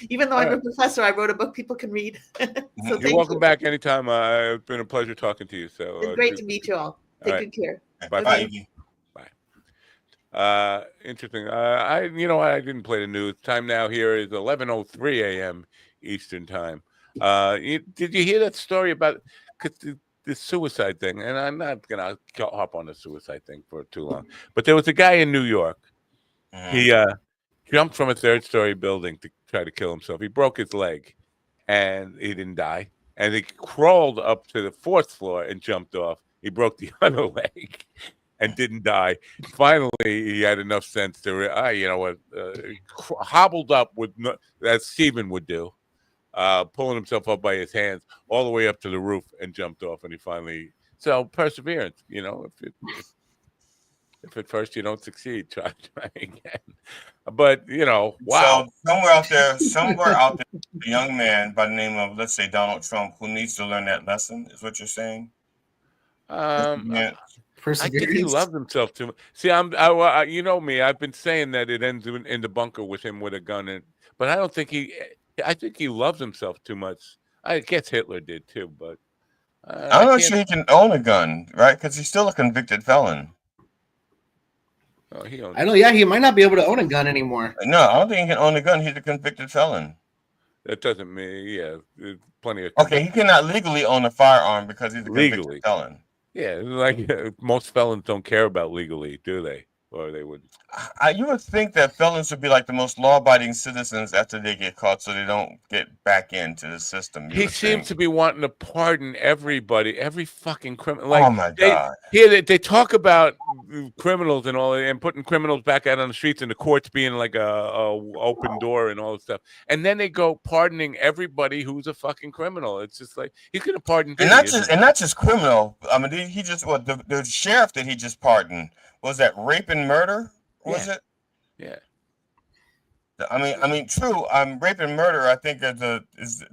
Even though I'm a professor, I wrote a book people can read. So you're welcome back anytime. It's been a pleasure talking to you. So it's great to meet you all. Take good care. Bye. Bye. Interesting. I didn't play the news. Time now here is 11:03 a.m. Eastern time. Did you hear that story about the suicide thing? And I'm not gonna hop on the suicide thing for too long, but there was a guy in New York. He jumped from a 3rd-story building to try to kill himself. He broke his leg. and he didn't die. And he crawled up to the 4th floor and jumped off. He broke the other leg and didn't die. Finally, he had enough sense to, you know what, hobbled up with, as Stephen would do, pulling himself up by his hands all the way up to the roof and jumped off. And he finally, so perseverance, you know, if at first you don't succeed, try again. But, you know, wow. So somewhere out there, a young man by the name of, let's say, Donald Trump, who needs to learn that lesson, is what you're saying? I think he loves himself too much. See, you know me. I've been saying that it ends in the bunker with him with a gun, but I don't think I think he loves himself too much. I guess Hitler did too, but I'm not sure he can own a gun, right? Because he's still a convicted felon. Oh, I know. Yeah, he might not be able to own a gun anymore. No, I don't think he can own a gun. He's a convicted felon. That doesn't mean, yeah, there's plenty of. Okay, he cannot legally own a firearm because he's a convicted felon. Yeah, like most felons don't care about legally, do they? Or they would. You would think that felons would be like the most law-abiding citizens after they get caught, so they don't get back into the system. He seems to be wanting to pardon everybody, every fucking criminal. Like, oh my God! They talk about criminals and all, and putting criminals back out on the streets, and the courts being like a open door and all this stuff, and then they go pardoning everybody who's a fucking criminal. It's just like he's gonna pardon, and not just criminal. I mean, he just the sheriff that he just pardoned. Was that rape and murder? Was it? Yeah. I mean, true. Rape and murder. I think is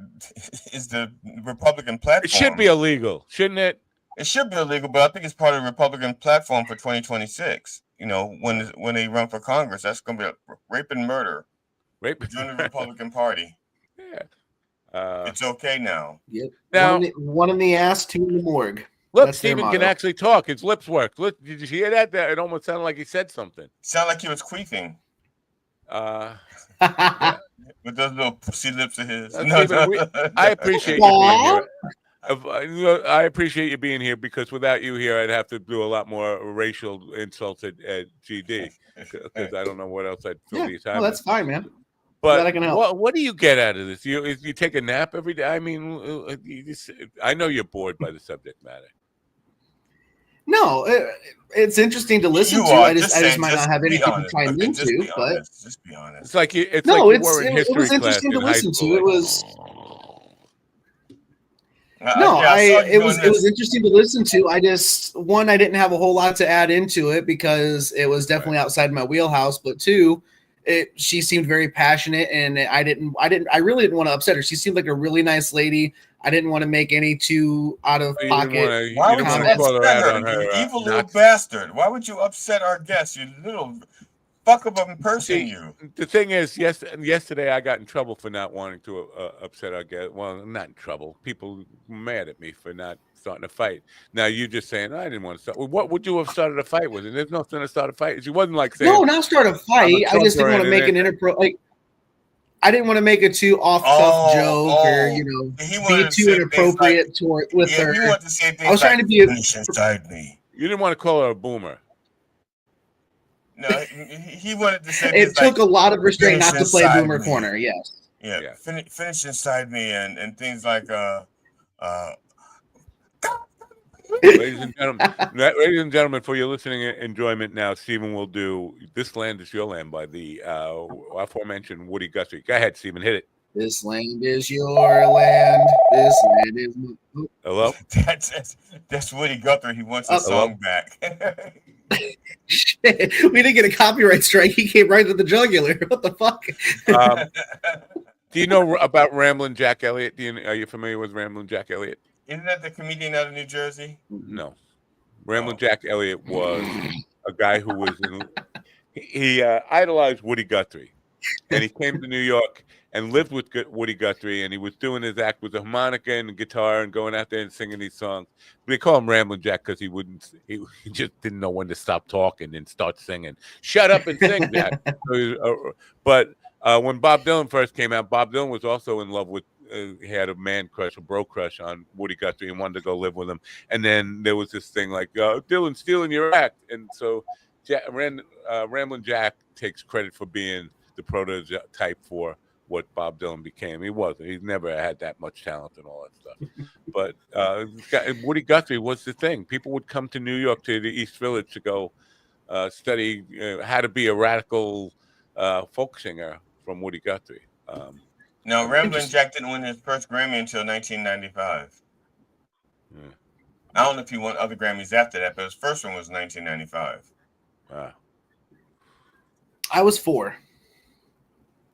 the Republican platform. It should be illegal, shouldn't it? It should be illegal, but I think it's part of the Republican platform for 2026. You know, when they run for Congress, that's going to be rape and murder. Join the Republican Party. Yeah. It's okay now. Yep. Now, one in the ass, two in the morgue. Look, Stephen can actually talk. His lips work. Look, did you hear that? It almost sounded like he said something. Sound like he was queefing. Yeah. With those little pussy lips of his. I appreciate you being here. I appreciate you being here because without you here, I'd have to do a lot more racial insults at GD because I don't know what else I'd fill these time. Well, that's fine, man. But I can help. What do you get out of this? You take a nap every day? I mean, I know you're bored by the subject matter. No, it's interesting to listen to. I just might not have anything to chime into, but just be honest. It's like it was interesting to listen to. It was it was interesting to listen to. I didn't have a whole lot to add into it because it was definitely outside my wheelhouse. But two, she seemed very passionate, and I really didn't want to upset her. She seemed like a really nice lady. I didn't want to make any too out of pocket. Why would you upset her, you evil little bastard? Why would you upset our guest, you little fuck of a person? The thing is, yesterday I got in trouble for not wanting to upset our guest. Well, not in trouble. People mad at me for not starting a fight. Now you just saying I didn't want to start. Well, what would you have started a fight with? And there's nothing to start a fight. She wasn't like saying not start a fight. I just didn't want to make an inappropriate. I didn't want to make a too off-cuff joke or be too inappropriate with her. He wanted to say things I was trying to be inside me. You didn't want to call her a boomer. No, he wanted to say. It took a lot of restraint not to play boomer corner. Yes. Yeah. Finish inside me and things like Ladies and gentlemen, for your listening enjoyment now, Stephen will do "This Land Is Your Land" by the aforementioned Woody Guthrie. Go ahead, Stephen, hit it. This land is your land. This land is. Hello. That's Woody Guthrie. He wants his song back. Shit. We didn't get a copyright strike. He came right to the jugular. What the fuck? Do you know about Ramblin' Jack Elliott? Are you familiar with Ramblin' Jack Elliott? Isn't that the comedian out of New Jersey? No. Ramblin' Jack Elliott was a guy who was he idolized Woody Guthrie. And he came to New York and lived with Woody Guthrie, and he was doing his act with the harmonica and the guitar and going out there and singing these songs. But they call him Ramblin' Jack because he just didn't know when to stop talking and start singing. Shut up and sing, Jack. But when Bob Dylan first came out, Bob Dylan was also in love with he had a man crush, a bro crush on Woody Guthrie and wanted to go live with him. And then there was this thing like, Dylan's stealing your act. And so Ramblin' Jack takes credit for being the prototype for what Bob Dylan became. He wasn't. He's never had that much talent and all that stuff. But Woody Guthrie was the thing. People would come to New York, to the East Village, to go study how to be a radical folk singer from Woody Guthrie. No, Ramblin' Jack didn't win his first Grammy until 1995. Yeah. I don't know if he won other Grammys after that, but his first one was 1995. Wow. I was 4.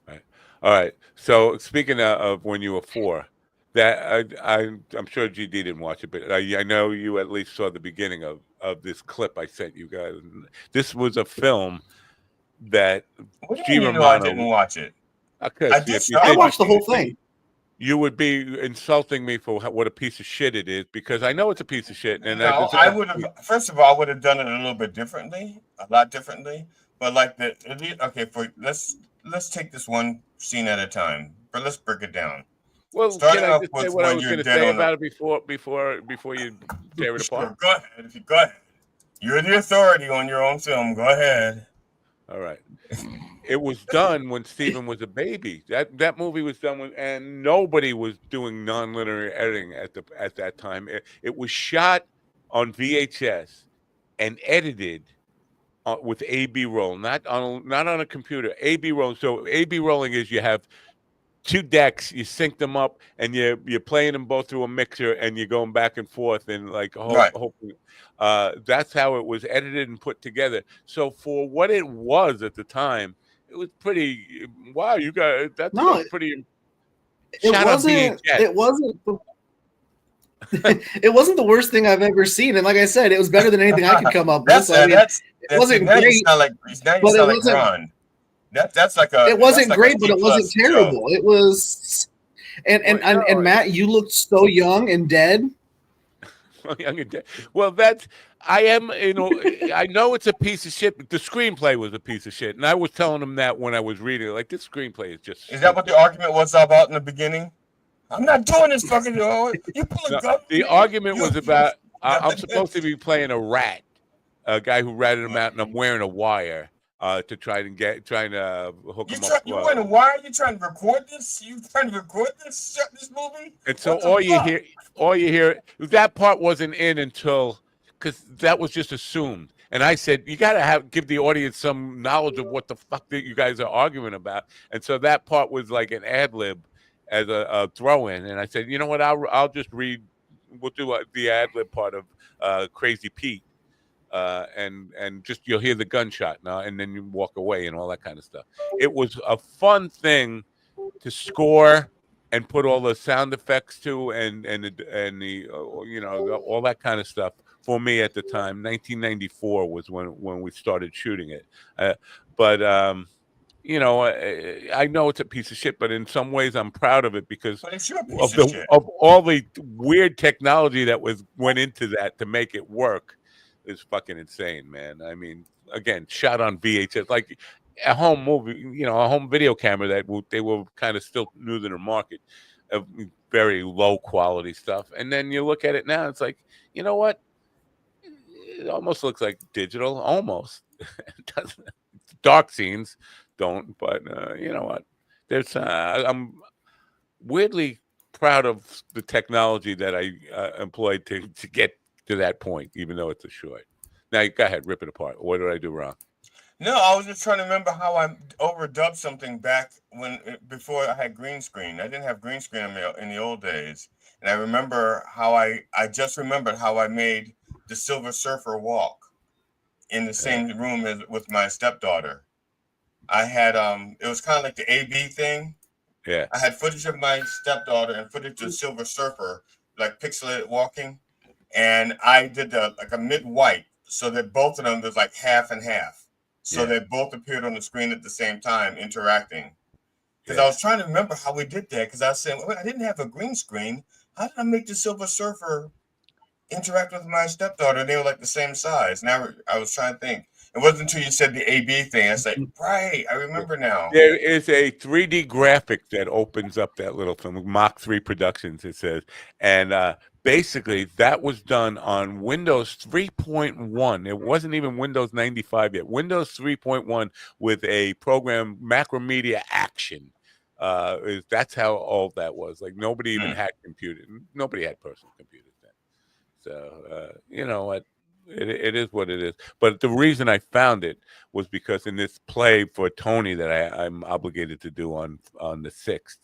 Right. All right. So speaking of when you were 4, that I'm sure GD didn't watch it, but I know you at least saw the beginning of this clip I sent you guys. This was a film that What do you mean you know I didn't watch it? I watched the whole thing. You would be insulting me for what a piece of shit it is, because I know it's a piece of shit. And no, I would have. First of all, I would have done it a little bit differently, a lot differently. But like let's take this one scene at a time. But let's break it down. Well, starting can I off just with say what I was going to say about it before you tear it apart? Go ahead. Go ahead. You're the authority on your own film. Go ahead. All right. It was done when Stephen was a baby. That movie was done and nobody was doing non-linear editing at that time. It was shot on VHS and edited with A/B roll, not on a computer. A/B roll. So A/B rolling is you have 2 decks, you sync them up, and you're playing them both through a mixer, and you're going back and forth, and like hoping. That's how it was edited and put together. So for what it was at the time, it was pretty. Wow, you guys, that's pretty. It wasn't. It wasn't. It wasn't the worst thing I've ever seen, and like I said, it was better than anything I could come up with. It wasn't great, but it wasn't. That's like a. It wasn't like great, but it wasn't terrible. It was, and Matt, you looked so young and dead. Well, I am. I know it's a piece of shit, but the screenplay was a piece of shit, and I was telling him that when I was reading it. Like, this screenplay is just. Is that what the argument was about in the beginning? I'm not doing this fucking. You pull a gun. The argument was about. I'm supposed to be playing a rat, a guy who ratted him out, and I'm wearing a wire. To trying to hook him up. You wearing a wire? You trying to record this? You trying to record this movie? And so all you hear, that part wasn't in until, because that was just assumed. And I said, you got to give the audience some knowledge of what the fuck that you guys are arguing about. And so that part was like an ad lib as a throw in. And I said, you know what? I'll just read. We'll do the ad lib part of Crazy Pete. And just you'll hear the gunshot now, and then you walk away and all that kind of stuff. It was a fun thing to score and put all the sound effects to, and the all that kind of stuff for me at the time. 1994 was when we started shooting it. But I know it's a piece of shit, but in some ways I'm proud of it because of all the weird technology that went into that to make it work. Is fucking insane, man. I mean, again, shot on VHS, like a home movie, a home video camera that they were kind of still new to the market, of very low quality stuff. And then you look at it now, it's like, you know what? It almost looks like digital, almost. It doesn't. Dark scenes don't, but you know what? There's I'm weirdly proud of the technology that I employed to get to that point, even though it's a short. Now, go ahead, rip it apart. What did I do wrong? No, I was just trying to remember how I overdubbed something back before I had green screen. I didn't have green screen in the old days, and I remember how I just remembered how I made the Silver Surfer walk in the same room with my stepdaughter. I had it was kind of like the A/B thing. Yeah, I had footage of my stepdaughter and footage of Silver Surfer, like pixelated walking. And I did a mid-white so that both of them was like half and half. So they both appeared on the screen at the same time, interacting. Because I was trying to remember how we did that. Because I was saying, I didn't have a green screen. How did I make the Silver Surfer interact with my stepdaughter? They were like the same size. Now I was trying to think. It wasn't until you said the A/B thing. I said, right, I remember now. There is a 3D graphic that opens up that little film, Mach 3 Productions, it says. And basically, that was done on Windows 3.1. It wasn't even Windows 95 yet. Windows 3.1 with a program, Macromedia Action. That's how old that was. Like nobody even had computers. Nobody had personal computers then. So you know what? It is what it is. But the reason I found it was because in this play for Tony that I'm obligated to do on the 6th,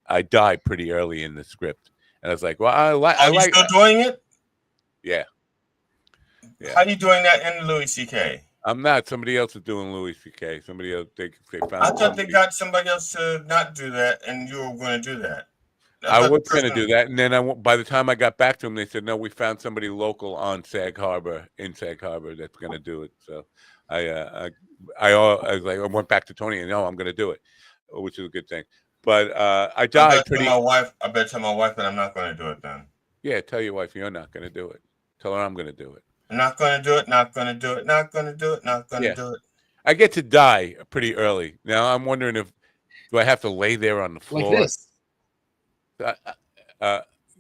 I died pretty early in the script, and I was like, "Well, Are you still doing it? Yeah. How are you doing that in Louis C.K.? I'm not. Somebody else is doing Louis C.K. Somebody else. They found. I thought they got somebody else to not do that, and you were going to do that. I was going to do that, and then by the time I got back to them, they said, "No, we found somebody local on Sag Harbor that's going to do it." So I was like, I went back to Tony, and no, I'm going to do it, which is a good thing. But I died pretty. I better tell my wife that I'm not going to do it then. Yeah, tell your wife you're not going to do it. Tell her I'm going to do it. I'm not going to do it. Not going to do it. Not going to do it. Not going to do it. I get to die pretty early. Now I'm wondering do I have to lay there on the floor like this?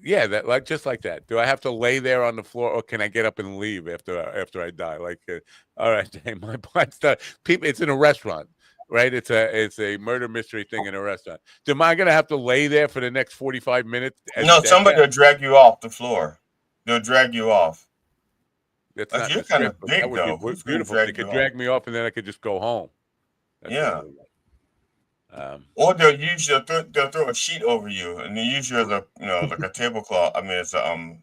Yeah, that just like that. Do I have to lay there on the floor, or can I get up and leave after I die? Like, all right, my plot's done. People, it's in a restaurant, right? It's a murder mystery thing in a restaurant. Am I gonna have to lay there for the next 45 minutes? No, somebody will drag you off the floor. They'll drag you off. That's not you're kind of big, that would though. be beautiful. They could drag me off, and then I could just go home. Yeah. Or they'll throw a sheet over you, and they use you as a like a tablecloth. I mean, it's a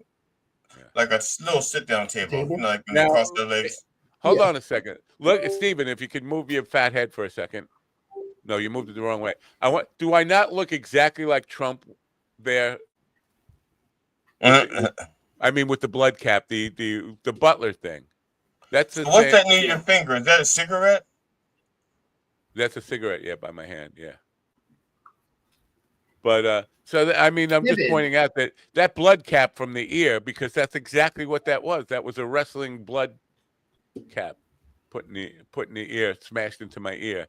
like a little sit down table. Like when they cross their legs. Hold on a second. Look, Stephen, if you could move your fat head for a second. No, you moved it the wrong way. Do I not look exactly like Trump there? I mean, with the blood cap, the butler thing. That's the what's that near your finger? Is that a cigarette? That's a cigarette, yeah, by my hand, yeah. But I mean, I'm just pointing out that blood cap from the ear, because that's exactly what that was. That was a wrestling blood cap put in the ear, smashed into my ear.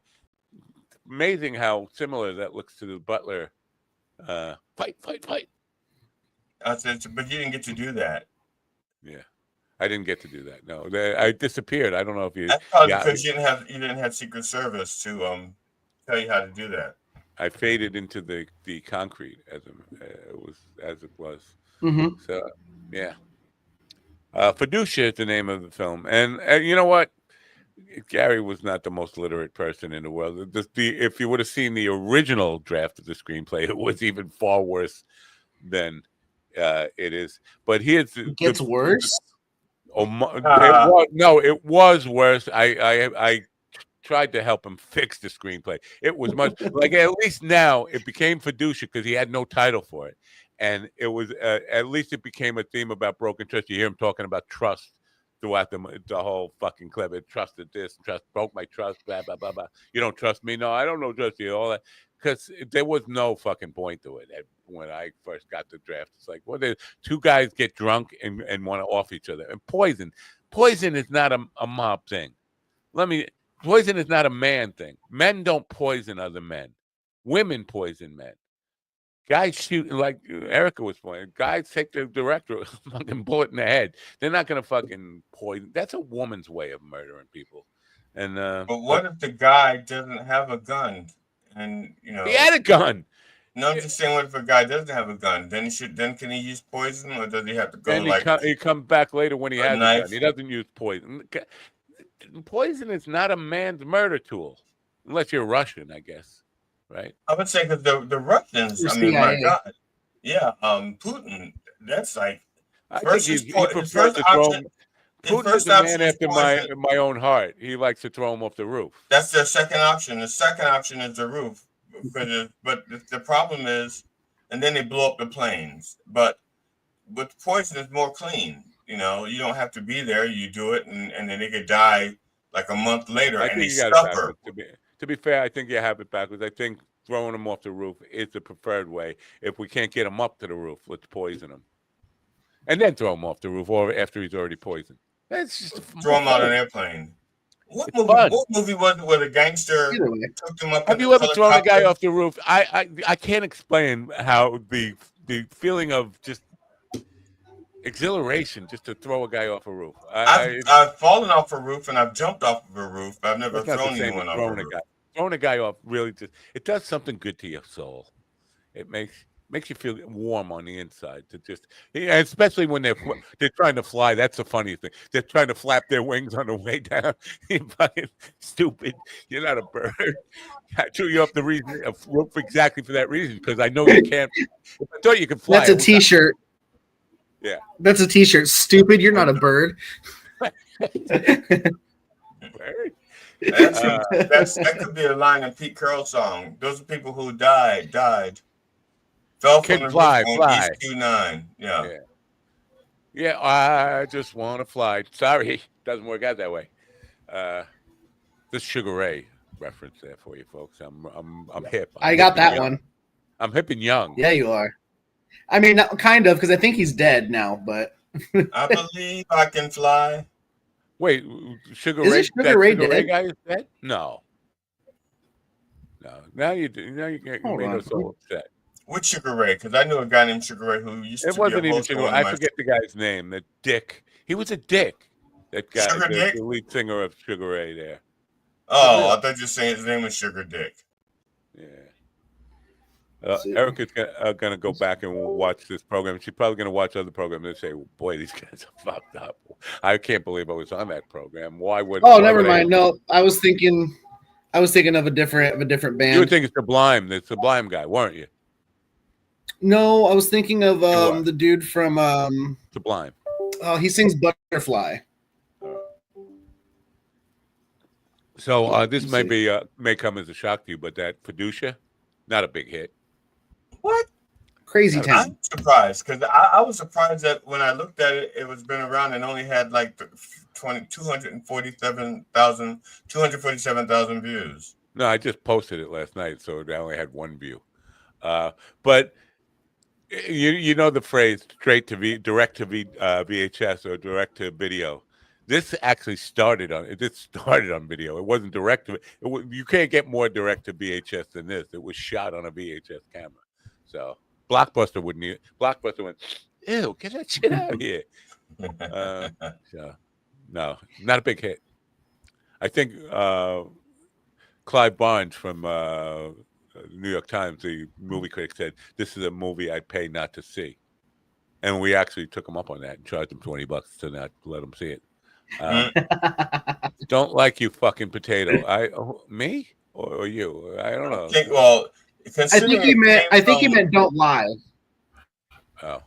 Amazing how similar that looks to the butler. Fight! But you didn't get to do that. Yeah. I didn't get to do that. No, I disappeared. I don't know if you. That's probably because you didn't have Secret Service to tell you how to do that. I faded into the concrete as it was. Mm-hmm. So yeah, Fiducia is the name of the film, and you know what? Gary was not the most literate person in the world. If you would have seen the original draft of the screenplay, it was even far worse than it is. But it gets worse. It was worse. I tried to help him fix the screenplay. It was much like, at least now it became Fiducia because he had no title for it, and it was at least it became a theme about broken trust. You hear him talking about trust throughout the whole fucking clip. It trusted this, broke my trust, blah blah blah blah. You don't trust me? No, I don't know trust you. All that, because there was no fucking point to it when I first got the draft. It's like, well, two guys get drunk and want to off each other. And poison is not a mob thing. Poison is not a man thing. Men don't poison other men. Women poison men. Guys shoot, like Erica was pointing. Guys take the director fucking bullet in the head. They're not gonna fucking poison. That's a woman's way of murdering people. And but what if the guy doesn't have a gun? And he had a gun. No, I'm just saying, what if a guy doesn't have a gun? Then can he use poison, or does he have to go he comes back later when he has a gun. He doesn't use poison. Poison is not a man's murder tool, unless you're Russian, I guess, right? I would say because the Russians, I mean, my God, yeah, Putin. That's like I think he prefers to throw him. Putin's a man after my own heart. He likes to throw him off the roof. That's their second option. The second option is the roof. But the problem is, and then they blow up the planes. But with poison, it's more clean. You don't have to be there. You do it, and then they could die like a month later, and they suffer. To be fair, I think you have it backwards. I think throwing them off the roof is the preferred way. If we can't get him up to the roof, let's poison him, and then throw him off the roof, or after he's already poisoned. That's just throw him out of an airplane. What movie was it where the gangster took him up? Have you ever thrown a guy off the roof? I can't explain how the feeling of just exhilaration just to throw a guy off a roof. I've fallen off a roof and I've jumped off of a roof, but I've never thrown anyone off a roof. throwing a guy off really it does something good to your soul. It makes you feel warm on the inside to just, especially when they're trying to fly. That's the funniest thing. They're trying to flap their wings on the way down. You fucking stupid. You're not a bird. I threw you off the reason exactly for that reason, because I know you can't. If I thought you could fly. That's a T-shirt. Yeah. That's a T-shirt. Stupid. You're not a bird. That could be a line in Pete Carroll's song. Those are people who died. Fell from the roof on East 29. Yeah, I just want to fly. Sorry, doesn't work out that way. This Sugar Ray reference there for you folks. I'm hip. I got that one. I'm hip and young. Yeah, you are. I mean, kind of, because I think he's dead now. But I believe I can fly. Wait, Sugar Is Ray? Sugar Ray Sugar dead? Ray guy is dead? No. Now you made us all upset. Which Sugar Ray? Because I knew a guy named Sugar Ray who used to be a wasn't even host Sugar on Ray. I forget the guy's name. The Dick. He was a dick. That guy, the lead singer of Sugar Ray there. Oh, I thought you were saying his name was Sugar Dick. Yeah. Erica's going to go back and watch this program. She's probably going to watch other programs and say, boy, these guys are fucked up. I can't believe I was on that program. Why would? Oh, never mind. No, I was thinking of a different band. You were thinking Sublime, the Sublime guy, weren't you? No, I was thinking of the dude from Sublime. Oh, he sings Butterfly. So this may come as a shock to you, but that Fiducia, not a big hit. What? Crazy Town. I'm surprised because I was surprised that when I looked at it, it was been around and only had like 247,000 views. No, I just posted it last night, so it only had one view. But you know the phrase direct to VHS or direct to video. This actually started on video. It wasn't direct to you can't get more direct to VHS than this. It was shot on a VHS camera. So Blockbuster wouldn't even. Blockbuster went, ew, get that shit out of here. So, no, not a big hit. I think Clive Barnes from New York Times, the movie critic, said this is a movie I'd pay not to see, and we actually took him up on that and charged him $20 to not let him see it. Don't like you, fucking potato. Me or you? I don't know. I think he meant don't lie. Oh,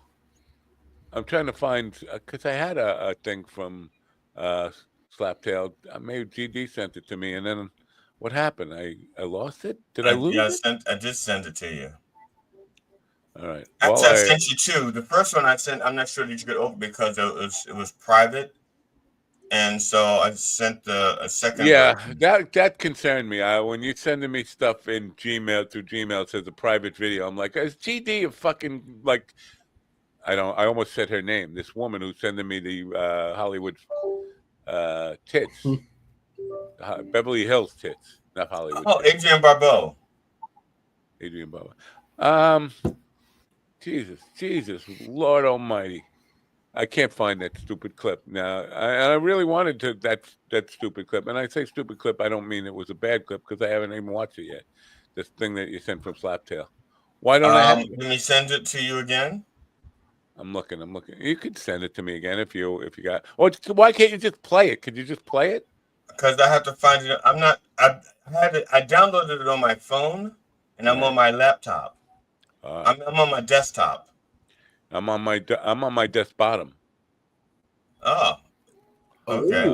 I'm trying to find because I had a thing from Slaptail. Maybe GD sent it to me, and then what happened? I lost it. Did I lose it? I just sent it to you. All right. Actually, I sent you two. The first one I sent, I'm not sure that you could open because it was private. And so I sent a second. Yeah, that concerned me. When you sending me stuff in Gmail through Gmail, it says a private video. I'm like, is GD a fucking like? I almost said her name. This woman who's sending me the Hollywood tits, Beverly Hills tits, not Hollywood. Oh, tits. Adrienne Barbeau. Adrienne Barbeau. Jesus, Lord Almighty. I can't find that stupid clip now. I really wanted to that stupid clip, and I say stupid clip. I don't mean it was a bad clip because I haven't even watched it yet. This thing that you sent from Slaptail. Why don't I have it? Let me send it to you again. I'm looking. You could send it to me again if you got. Or why can't you just play it? Could you just play it? Because I have to find it. I'm not. I downloaded it on my phone, and I'm on my laptop. I'm on my desktop. I'm on my desk bottom. Oh. Okay.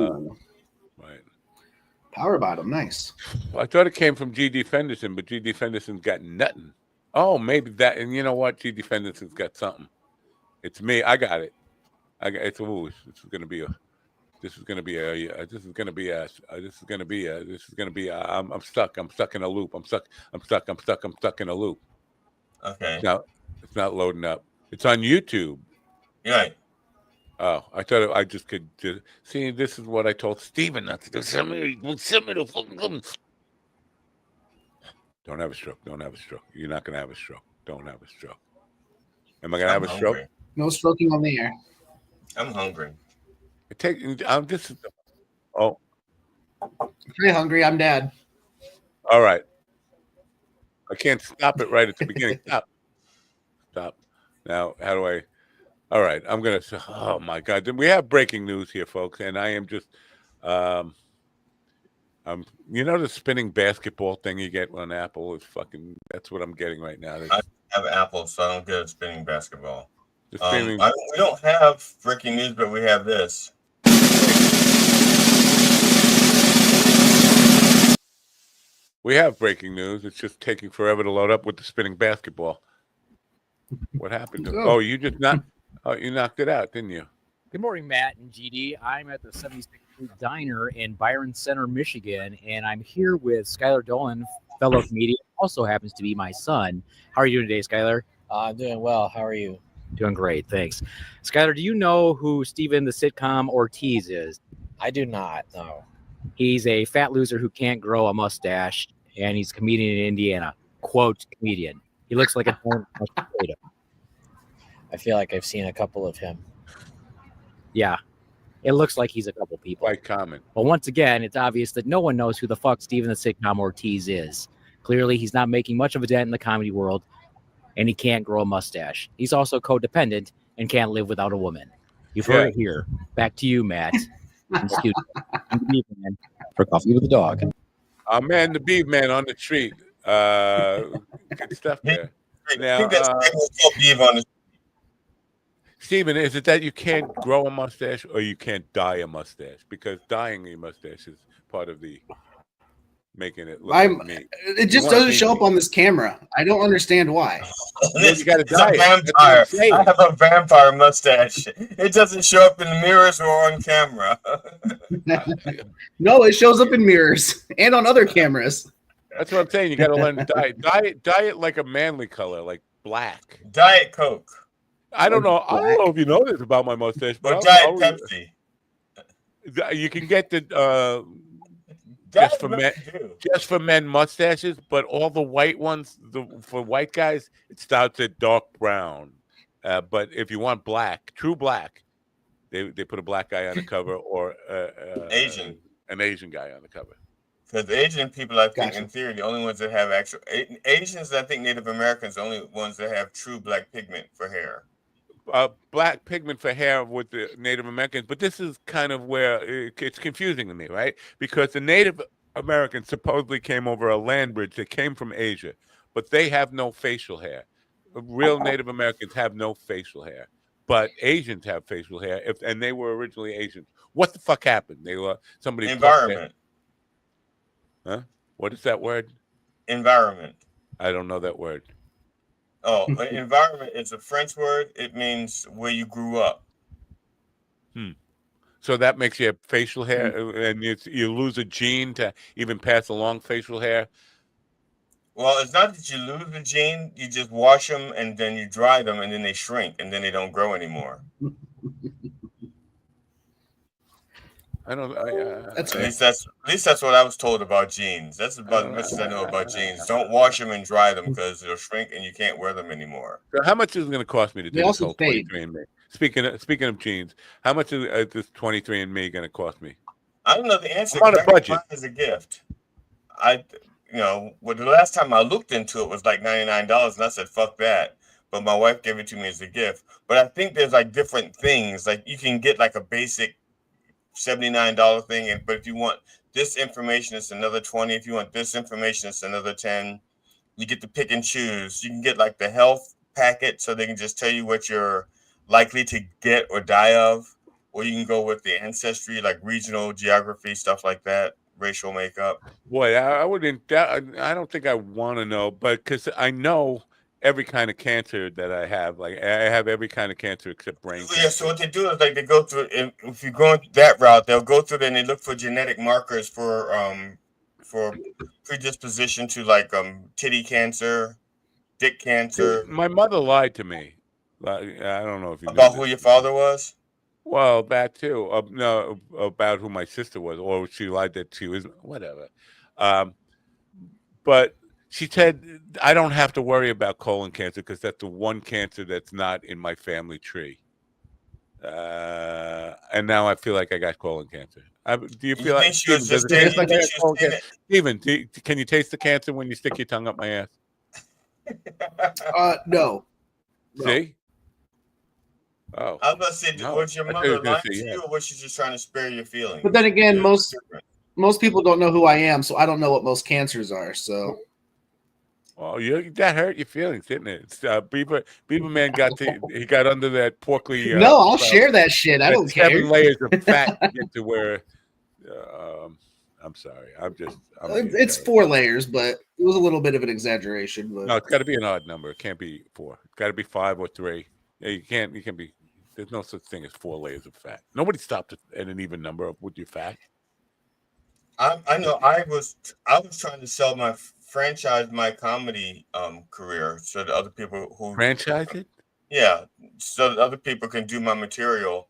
Right. Power bottom, nice. Well, I thought it came from G.D. Fenderson, but G.D. Fenderson's got nothing. Oh, maybe that. And you know what? G.D. Fenderson's got something. It's me. I got it. It's this is gonna be I'm stuck. I'm stuck in a loop. I'm stuck in a loop. Okay. Now it's not loading up. It's on YouTube. Right. Oh, I thought I just could see. This is what I told Steven not to do. Send me the fucking. Don't have a stroke. You're not gonna have a stroke. Don't have a stroke. Am I gonna have a stroke? No stroking on the air. I'm hungry. I'm just. Oh. Very hungry. I'm Dad. All right. I can't stop it right at the beginning. Stop. Now, how do I? All right. I'm going to. Oh, my God. We have breaking news here, folks. And I am just. You know the spinning basketball thing you get on Apple is fucking. That's what I'm getting right now. I have Apple, so I don't get a spinning basketball. The spinning. We don't have breaking news, but we have this. We have breaking news. It's just taking forever to load up with the spinning basketball. What happened to? Oh, you just not. Oh, you knocked it out, didn't you? Good morning, Matt and GD. I'm at the 76th Street Diner in Byron Center, Michigan, and I'm here with Skylar Dolan, fellow comedian, also happens to be my son. How are you doing today, Skylar? I'm doing well. How are you? Doing great, thanks. Skylar, do you know who Steven the sitcom Ortiz is? I do not, no. He's a fat loser who can't grow a mustache, and he's a comedian in Indiana. Quote, comedian. He looks like a potato. I feel like I've seen a couple of him. Yeah, it looks like he's a couple people. Quite common. But once again, it's obvious that no one knows who the fuck Steven the sitcom Ortiz is. Clearly, he's not making much of a dent in the comedy world, and he can't grow a mustache. He's also codependent and can't live without a woman. You've heard it here. Back to you, Matt. In the studio. For Coffee with the Dog. Man, the Beef Man on the street. Good stuff there. Now, Steven, is it that you can't grow a mustache or you can't dye a mustache? Because dyeing a mustache is part of the making it look like me. It just doesn't show up on this camera. I don't understand why. You got to dye it. I have a vampire mustache. It doesn't show up in the mirrors or on camera. No, it shows up in mirrors and on other cameras. That's what I'm saying. You got to learn to dye it like a manly color, like black. Diet Coke. I don't know. I don't know if you know this about my mustache, but Diet Pepsi. You can get the just for men mustaches, but all the white ones, for white guys, it starts at dark brown. But if you want black, true black, they put a black guy on the cover or an Asian guy on the cover. Because Asian people, I think, in theory, the only ones that have actual Asians, I think Native Americans, the only ones that have true black pigment for hair. Black pigment for hair with the Native Americans, but this is kind of where it's confusing to me, right? Because the Native Americans supposedly came over a land bridge that came from Asia, but they have no facial hair. Real Native Americans have no facial hair, but Asians have facial hair, and they were originally Asians. What the fuck happened? They were somebody. Environment. Huh? What is that word? Environment. I don't know that word. Oh, environment is a French word. It means where you grew up. So that makes you have facial hair, and you lose a gene to even pass along facial hair? Well, it's not that you lose the gene. You just wash them, and then you dry them, and then they shrink, and then they don't grow anymore. I don't. At least that's what I was told about jeans. That's about as much as I know about jeans. Don't wash them and dry them because they'll shrink and you can't wear them anymore. So how much is it going to cost me to do this whole 23andMe? Speaking of jeans, how much is this 23andMe going to cost me? I don't know the answer. I'm on a budget. As a gift, the last time I looked into it was like $99, and I said fuck that. But my wife gave it to me as a gift. But I think there's like different things. Like you can get like a basic $79 thing, but if you want this information, it's another $20. If you want this information, it's another $10. You get to pick and choose. You can get like the health packet, so they can just tell you what you're likely to get or die of, or you can go with the ancestry, like regional geography, stuff like that, racial makeup. Boy, I wouldn't. I don't think I want to know, but because I know every kind of cancer that I have. Like I have every kind of cancer except brain cancer. Yeah, so what they do is like they go through, if you're going that route, they'll go through and they look for genetic markers for predisposition to like titty cancer, dick cancer. My mother lied to me. I don't know if you about who your father was. Well, that too. No, about who my sister was, or she lied that she was whatever. But she said, I don't have to worry about colon cancer because that's the one cancer that's not in my family tree. And now I feel like I got colon cancer. Do you feel like she was Steven, just saying it? Steven, can you taste the cancer when you stick your tongue up my ass? No. See? Oh, I was about to say, no. was your I thought you mother were gonna lying say to yes. you, or was she just trying to spare your feelings? But then again, Yeah, most people don't know who I am, so I don't know what most cancers are. So, Oh, that hurt your feelings, didn't it? It's, Beaver Man got under that porkly. no, I'll share that shit. I don't care. 7 layers of fat to get to where. I'm sorry. It's 4 layers, but it was a little bit of an exaggeration. But no, it's got to be an odd number. It can't be 4. It's got to be 5 or 3. Yeah, you can be. There's no such thing as 4 layers of fat. Nobody stopped at an even number with your fat. I know. I was trying to sell my comedy career so that other people who franchise it. Yeah, so that other people can do my material.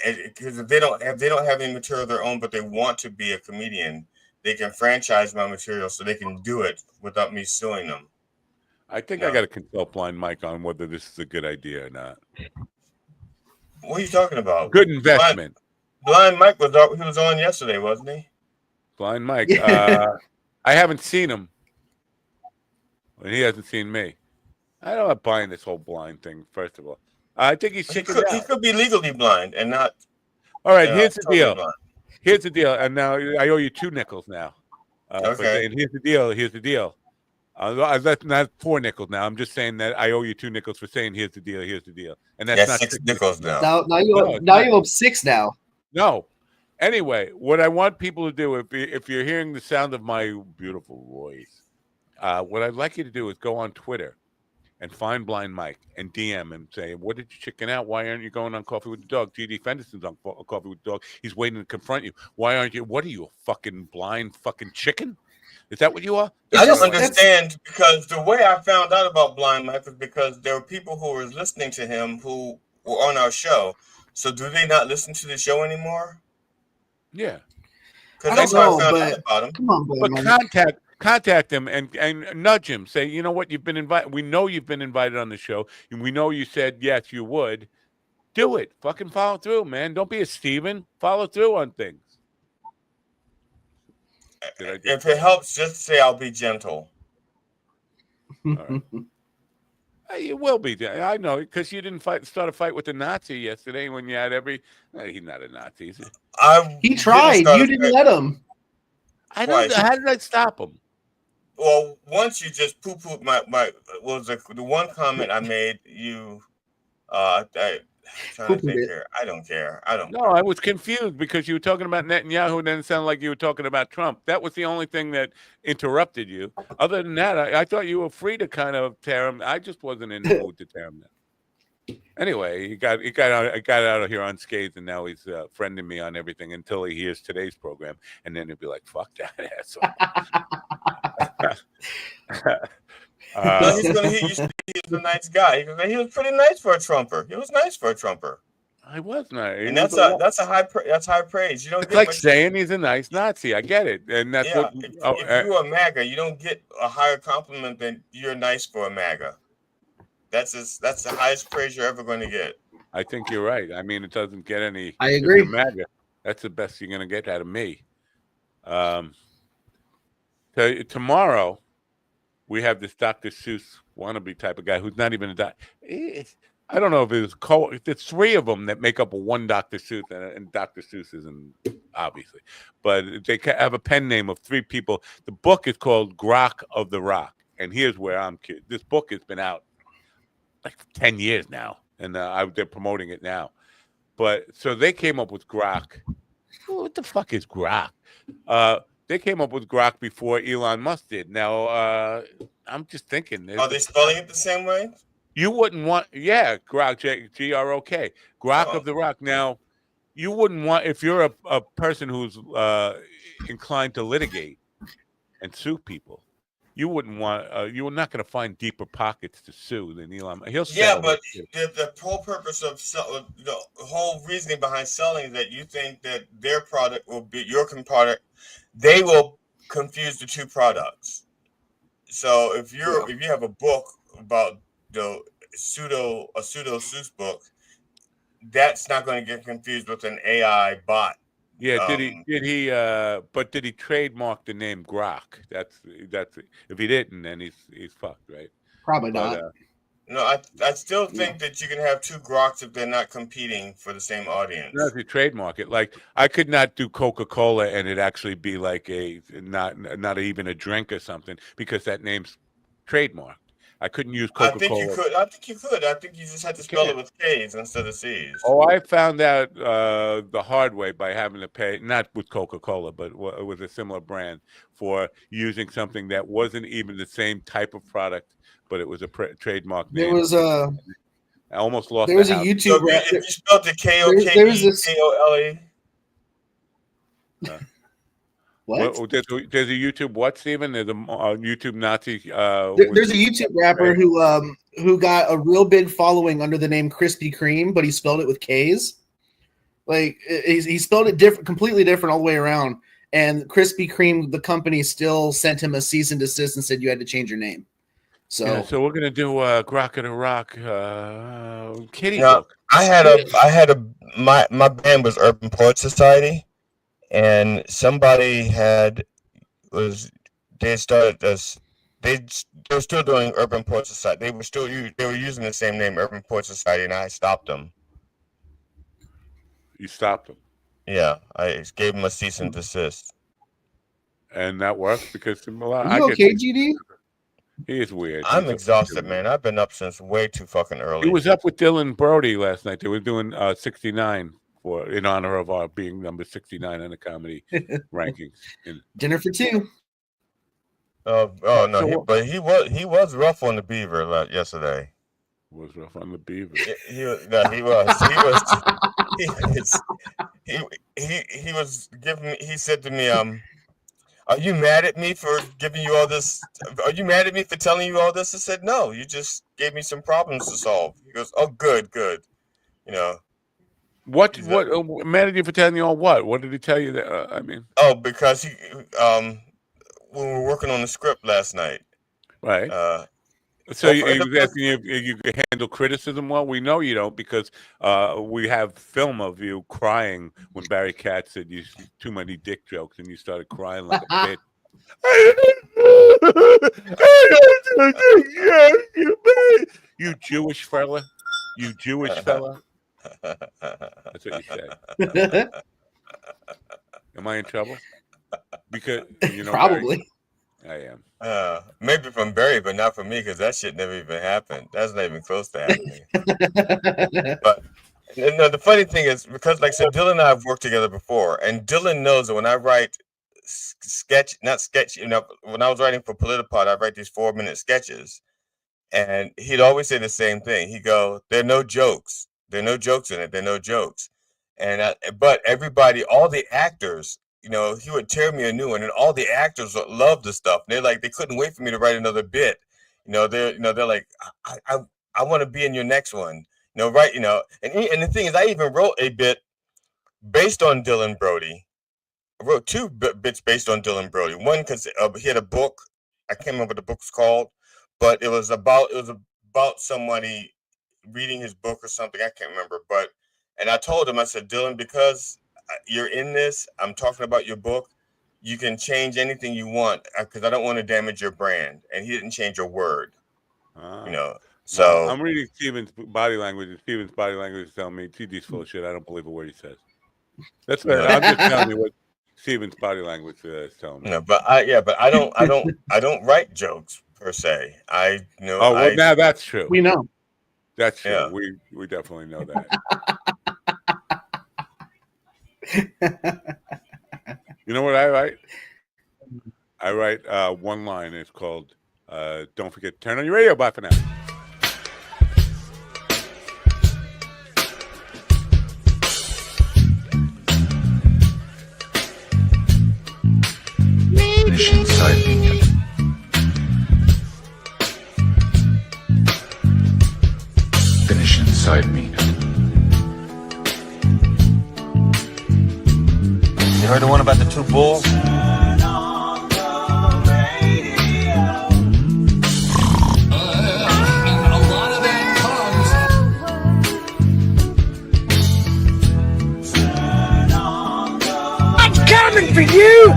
Because if they don't have any material of their own, but they want to be a comedian, they can franchise my material so they can do it without me suing them. I think I got to consult Blind Mike on whether this is a good idea or not. What are you talking about? Good investment. Blind Mike was on yesterday, wasn't he? Blind Mike. I haven't seen him, and he hasn't seen me. I don't like buying this whole blind thing. First of all, I think he's chickened out. He could be legally blind and not. All right, here's the deal. Blind. Here's the deal, and now I owe you 2 nickels now. Okay. And here's the deal. Here's the deal. That's not 4 nickels now. I'm just saying that I owe you 2 nickels for saying here's the deal. Here's the deal, and that's not 6 nickels now. Now you owe 6 now. No. Anyway, what I want people to do, if you're hearing the sound of my beautiful voice, what I'd like you to do is go on Twitter and find Blind Mike and DM him, say, what did you chicken out? Why aren't you going on Coffee with the Dog? G.D. Fenderson's on Coffee with the Dog. He's waiting to confront you. Why aren't you? What are you, a fucking blind fucking chicken? Is that what you are? I don't understand, because the way I found out about Blind Mike was because there were people who were listening to him who were on our show. So do they not listen to the show anymore? Yeah. Because that's how I found out about him. Come on, but contact him and nudge him. Say, you know what, you've been invited. We know you've been invited on the show, and we know you said yes, you would. Do it. Fucking follow through, man. Don't be a Steven. Follow through on things. If it helps, just say I'll be gentle. All right. You will be. I know, because you didn't start a fight with the Nazi yesterday when you had he's not a Nazi, is he? He tried. You didn't let him. I don't know. How did I stop him? Well, once you just poo-pooed the one comment I made, trying to think here. I don't care. No, I was confused because you were talking about Netanyahu and then it sounded like you were talking about Trump. That was the only thing that interrupted you. Other than that, I thought you were free to kind of tear him. I just wasn't in the mood to tear him down. Anyway, he got out of here unscathed, and now he's friending me on everything until he hears today's program, and then he'll be like, "Fuck that asshole." He's a nice guy. He was pretty nice for a Trumper. He was nice for a Trumper. I was nice, and that's high praise. You don't get like saying he's a nice Nazi. I get it, and that's what. If you're a MAGA, you don't get a higher compliment than you're nice for a MAGA. That's the highest praise you're ever going to get. I think you're right. I mean, it doesn't get any. I agree. MAGA, that's the best you're going to get out of me. So tomorrow, we have this Dr. Seuss wannabe type of guy who's not even a doctor. I don't know if it's 3 of them that make up one Dr. Seuss, and Dr. Seuss isn't, obviously. But they have a pen name of 3 people. The book is called Grok of the Rock. And here's where I'm curious. This book has been out like 10 years now, and they're promoting it now. But so they came up with Grok. What the fuck is Grok? They came up with Grok before Elon Musk did. Now, I'm just thinking. Are they spelling it the same way? You wouldn't want, Grok, Grok, Grok of the Rock. Now, you wouldn't want, if you're a person who's inclined to litigate and sue people, you wouldn't want, you're not going to find deeper pockets to sue than Elon. He'll but the whole purpose of the whole reasoning behind selling is that you think that their product will be your product. They will confuse the 2 products. So if you have a book about a pseudo Seuss book, that's not going to get confused with an AI bot. Yeah, did he but did he trademark the name Grok? That's if he didn't, then he's fucked, right? Probably not. No, I still think that you can have two Groks if they're not competing for the same audience. No, if you trademark it, like I could not do Coca-Cola and it actually be like a not even a drink or something because that name's trademarked. I couldn't use Coca-Cola. I think you could. I think you just had to spell it with K's instead of C's. Oh, I found out the hard way by having to pay, not with Coca-Cola, but with a similar brand, for using something that wasn't even the same type of product, but it was a trademark name. There was I almost lost. There was a YouTube. So if you spelled it Kokekole. What? There's a YouTube what, Stephen? There's a YouTube Nazi. There's a YouTube rapper who got a real big following under the name Krispy Kreme, but he spelled it with K's. Like he spelled it completely different all the way around. And Krispy Kreme, the company, still sent him a cease and desist and said you had to change your name. So we're gonna do Grok of the Rock Kitty book. My band was Urban Poet Society. And somebody they started this. They were still doing Urban Poet Society. They were using the same name, Urban Poet Society, and I stopped them. You stopped them? Yeah, I gave them a cease and desist. And that worked because are you okay, GD? He is weird. I'm exhausted, man. I've been up since way too fucking early. He was up with Dylan Brody last night. They were doing 69. In honor of our being number 69 on the comedy rankings. Dinner for two. No, but he was rough on the Beaver yesterday. Was rough on the Beaver. He was giving me. He said to me, "Are you mad at me for giving you all this? Are you mad at me for telling you all this?" I said, "No, you just gave me some problems to solve." He goes, "Oh, good. You know." What mad at you for telling you all what? What did he tell you that? I mean, because he when we were working on the script last night, right? So he was asking you if you could handle criticism well. We know you don't because we have film of you crying when Barry Katz said you too many dick jokes and you started crying like a bitch. You Jewish fella. You Jewish fella. That's what you say. Am I in trouble? Because probably. Barry, I am. Maybe from Barry, but not from me because that shit never even happened. That's not even close to happening. But the funny thing is because, like I said, Dylan and I have worked together before, and Dylan knows that when I write when I was writing for Politipod, I write these 4-minute sketches, and he'd always say the same thing. He'd go, "There are no jokes. There are no jokes in it. There are no jokes." And but everybody, all the actors, he would tear me a new one, and all the actors loved the stuff. They couldn't wait for me to write another bit. They're like, I want to be in your next one. Right? And the thing is, I even wrote a bit based on Dylan Brody. I wrote 2 bits based on Dylan Brody. One because he had a book. I can't remember what the book was called, but it was about somebody reading his book or something. I can't remember, and I told him, I said, "Dylan, because you're in this, I'm talking about your book, you can change anything you want because I don't want to damage your brand." And he didn't change a word. So I'm reading Steven's body language, and Steven's body language is telling me TD's full of shit. I don't believe a word he says. That's better. I'm just telling you what Steven's body language is telling me. No, but I don't write jokes per se. Now that's true. We know. That's true. Yeah. We definitely know that. You know what I write? I write one line. It's called "Don't forget to turn on your radio." Bye for now. Finish inside me. Finish inside me. You heard the one about the 2 bulls? coming for you!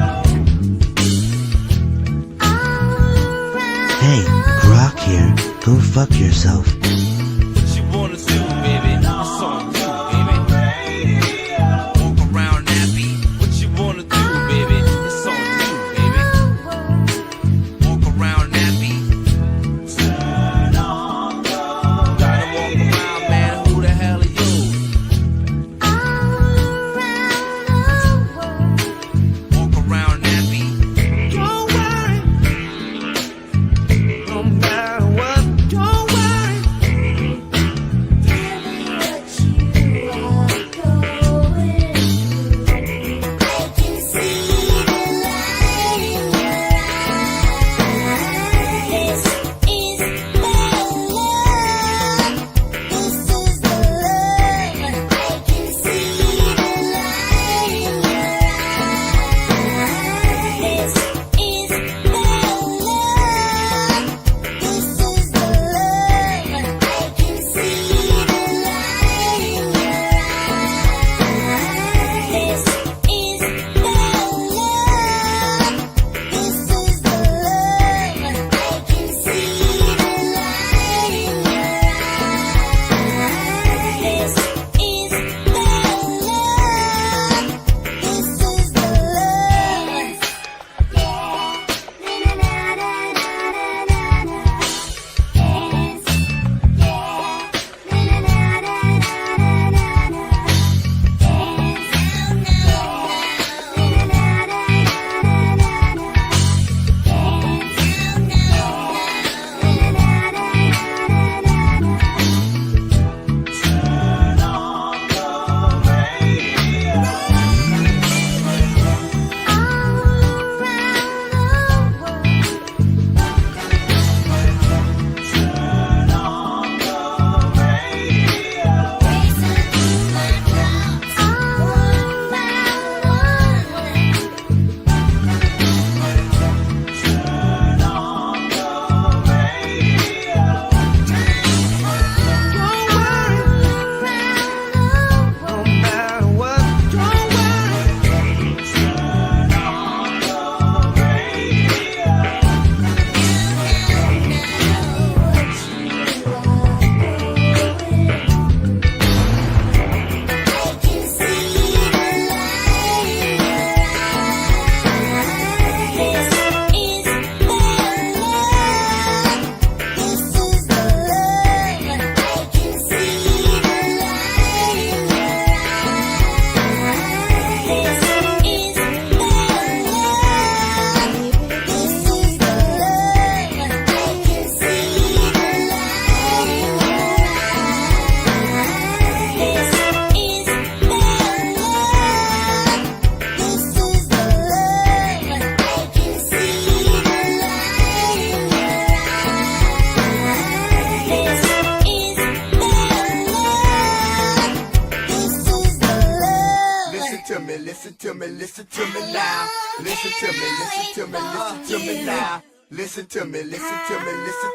Hey, Grok here. Go fuck yourself. What you wanna do, baby? It's on you, baby. Walk around happy. What you wanna do, baby? It's on you, baby. Walk around happy. Turn on the radio. Gotta walk around, man. Who the hell are you? Walk around happy. Don't worry. No matter what, don't worry. Listen to me now. Listen to me now. Listen to me, listen to me, listen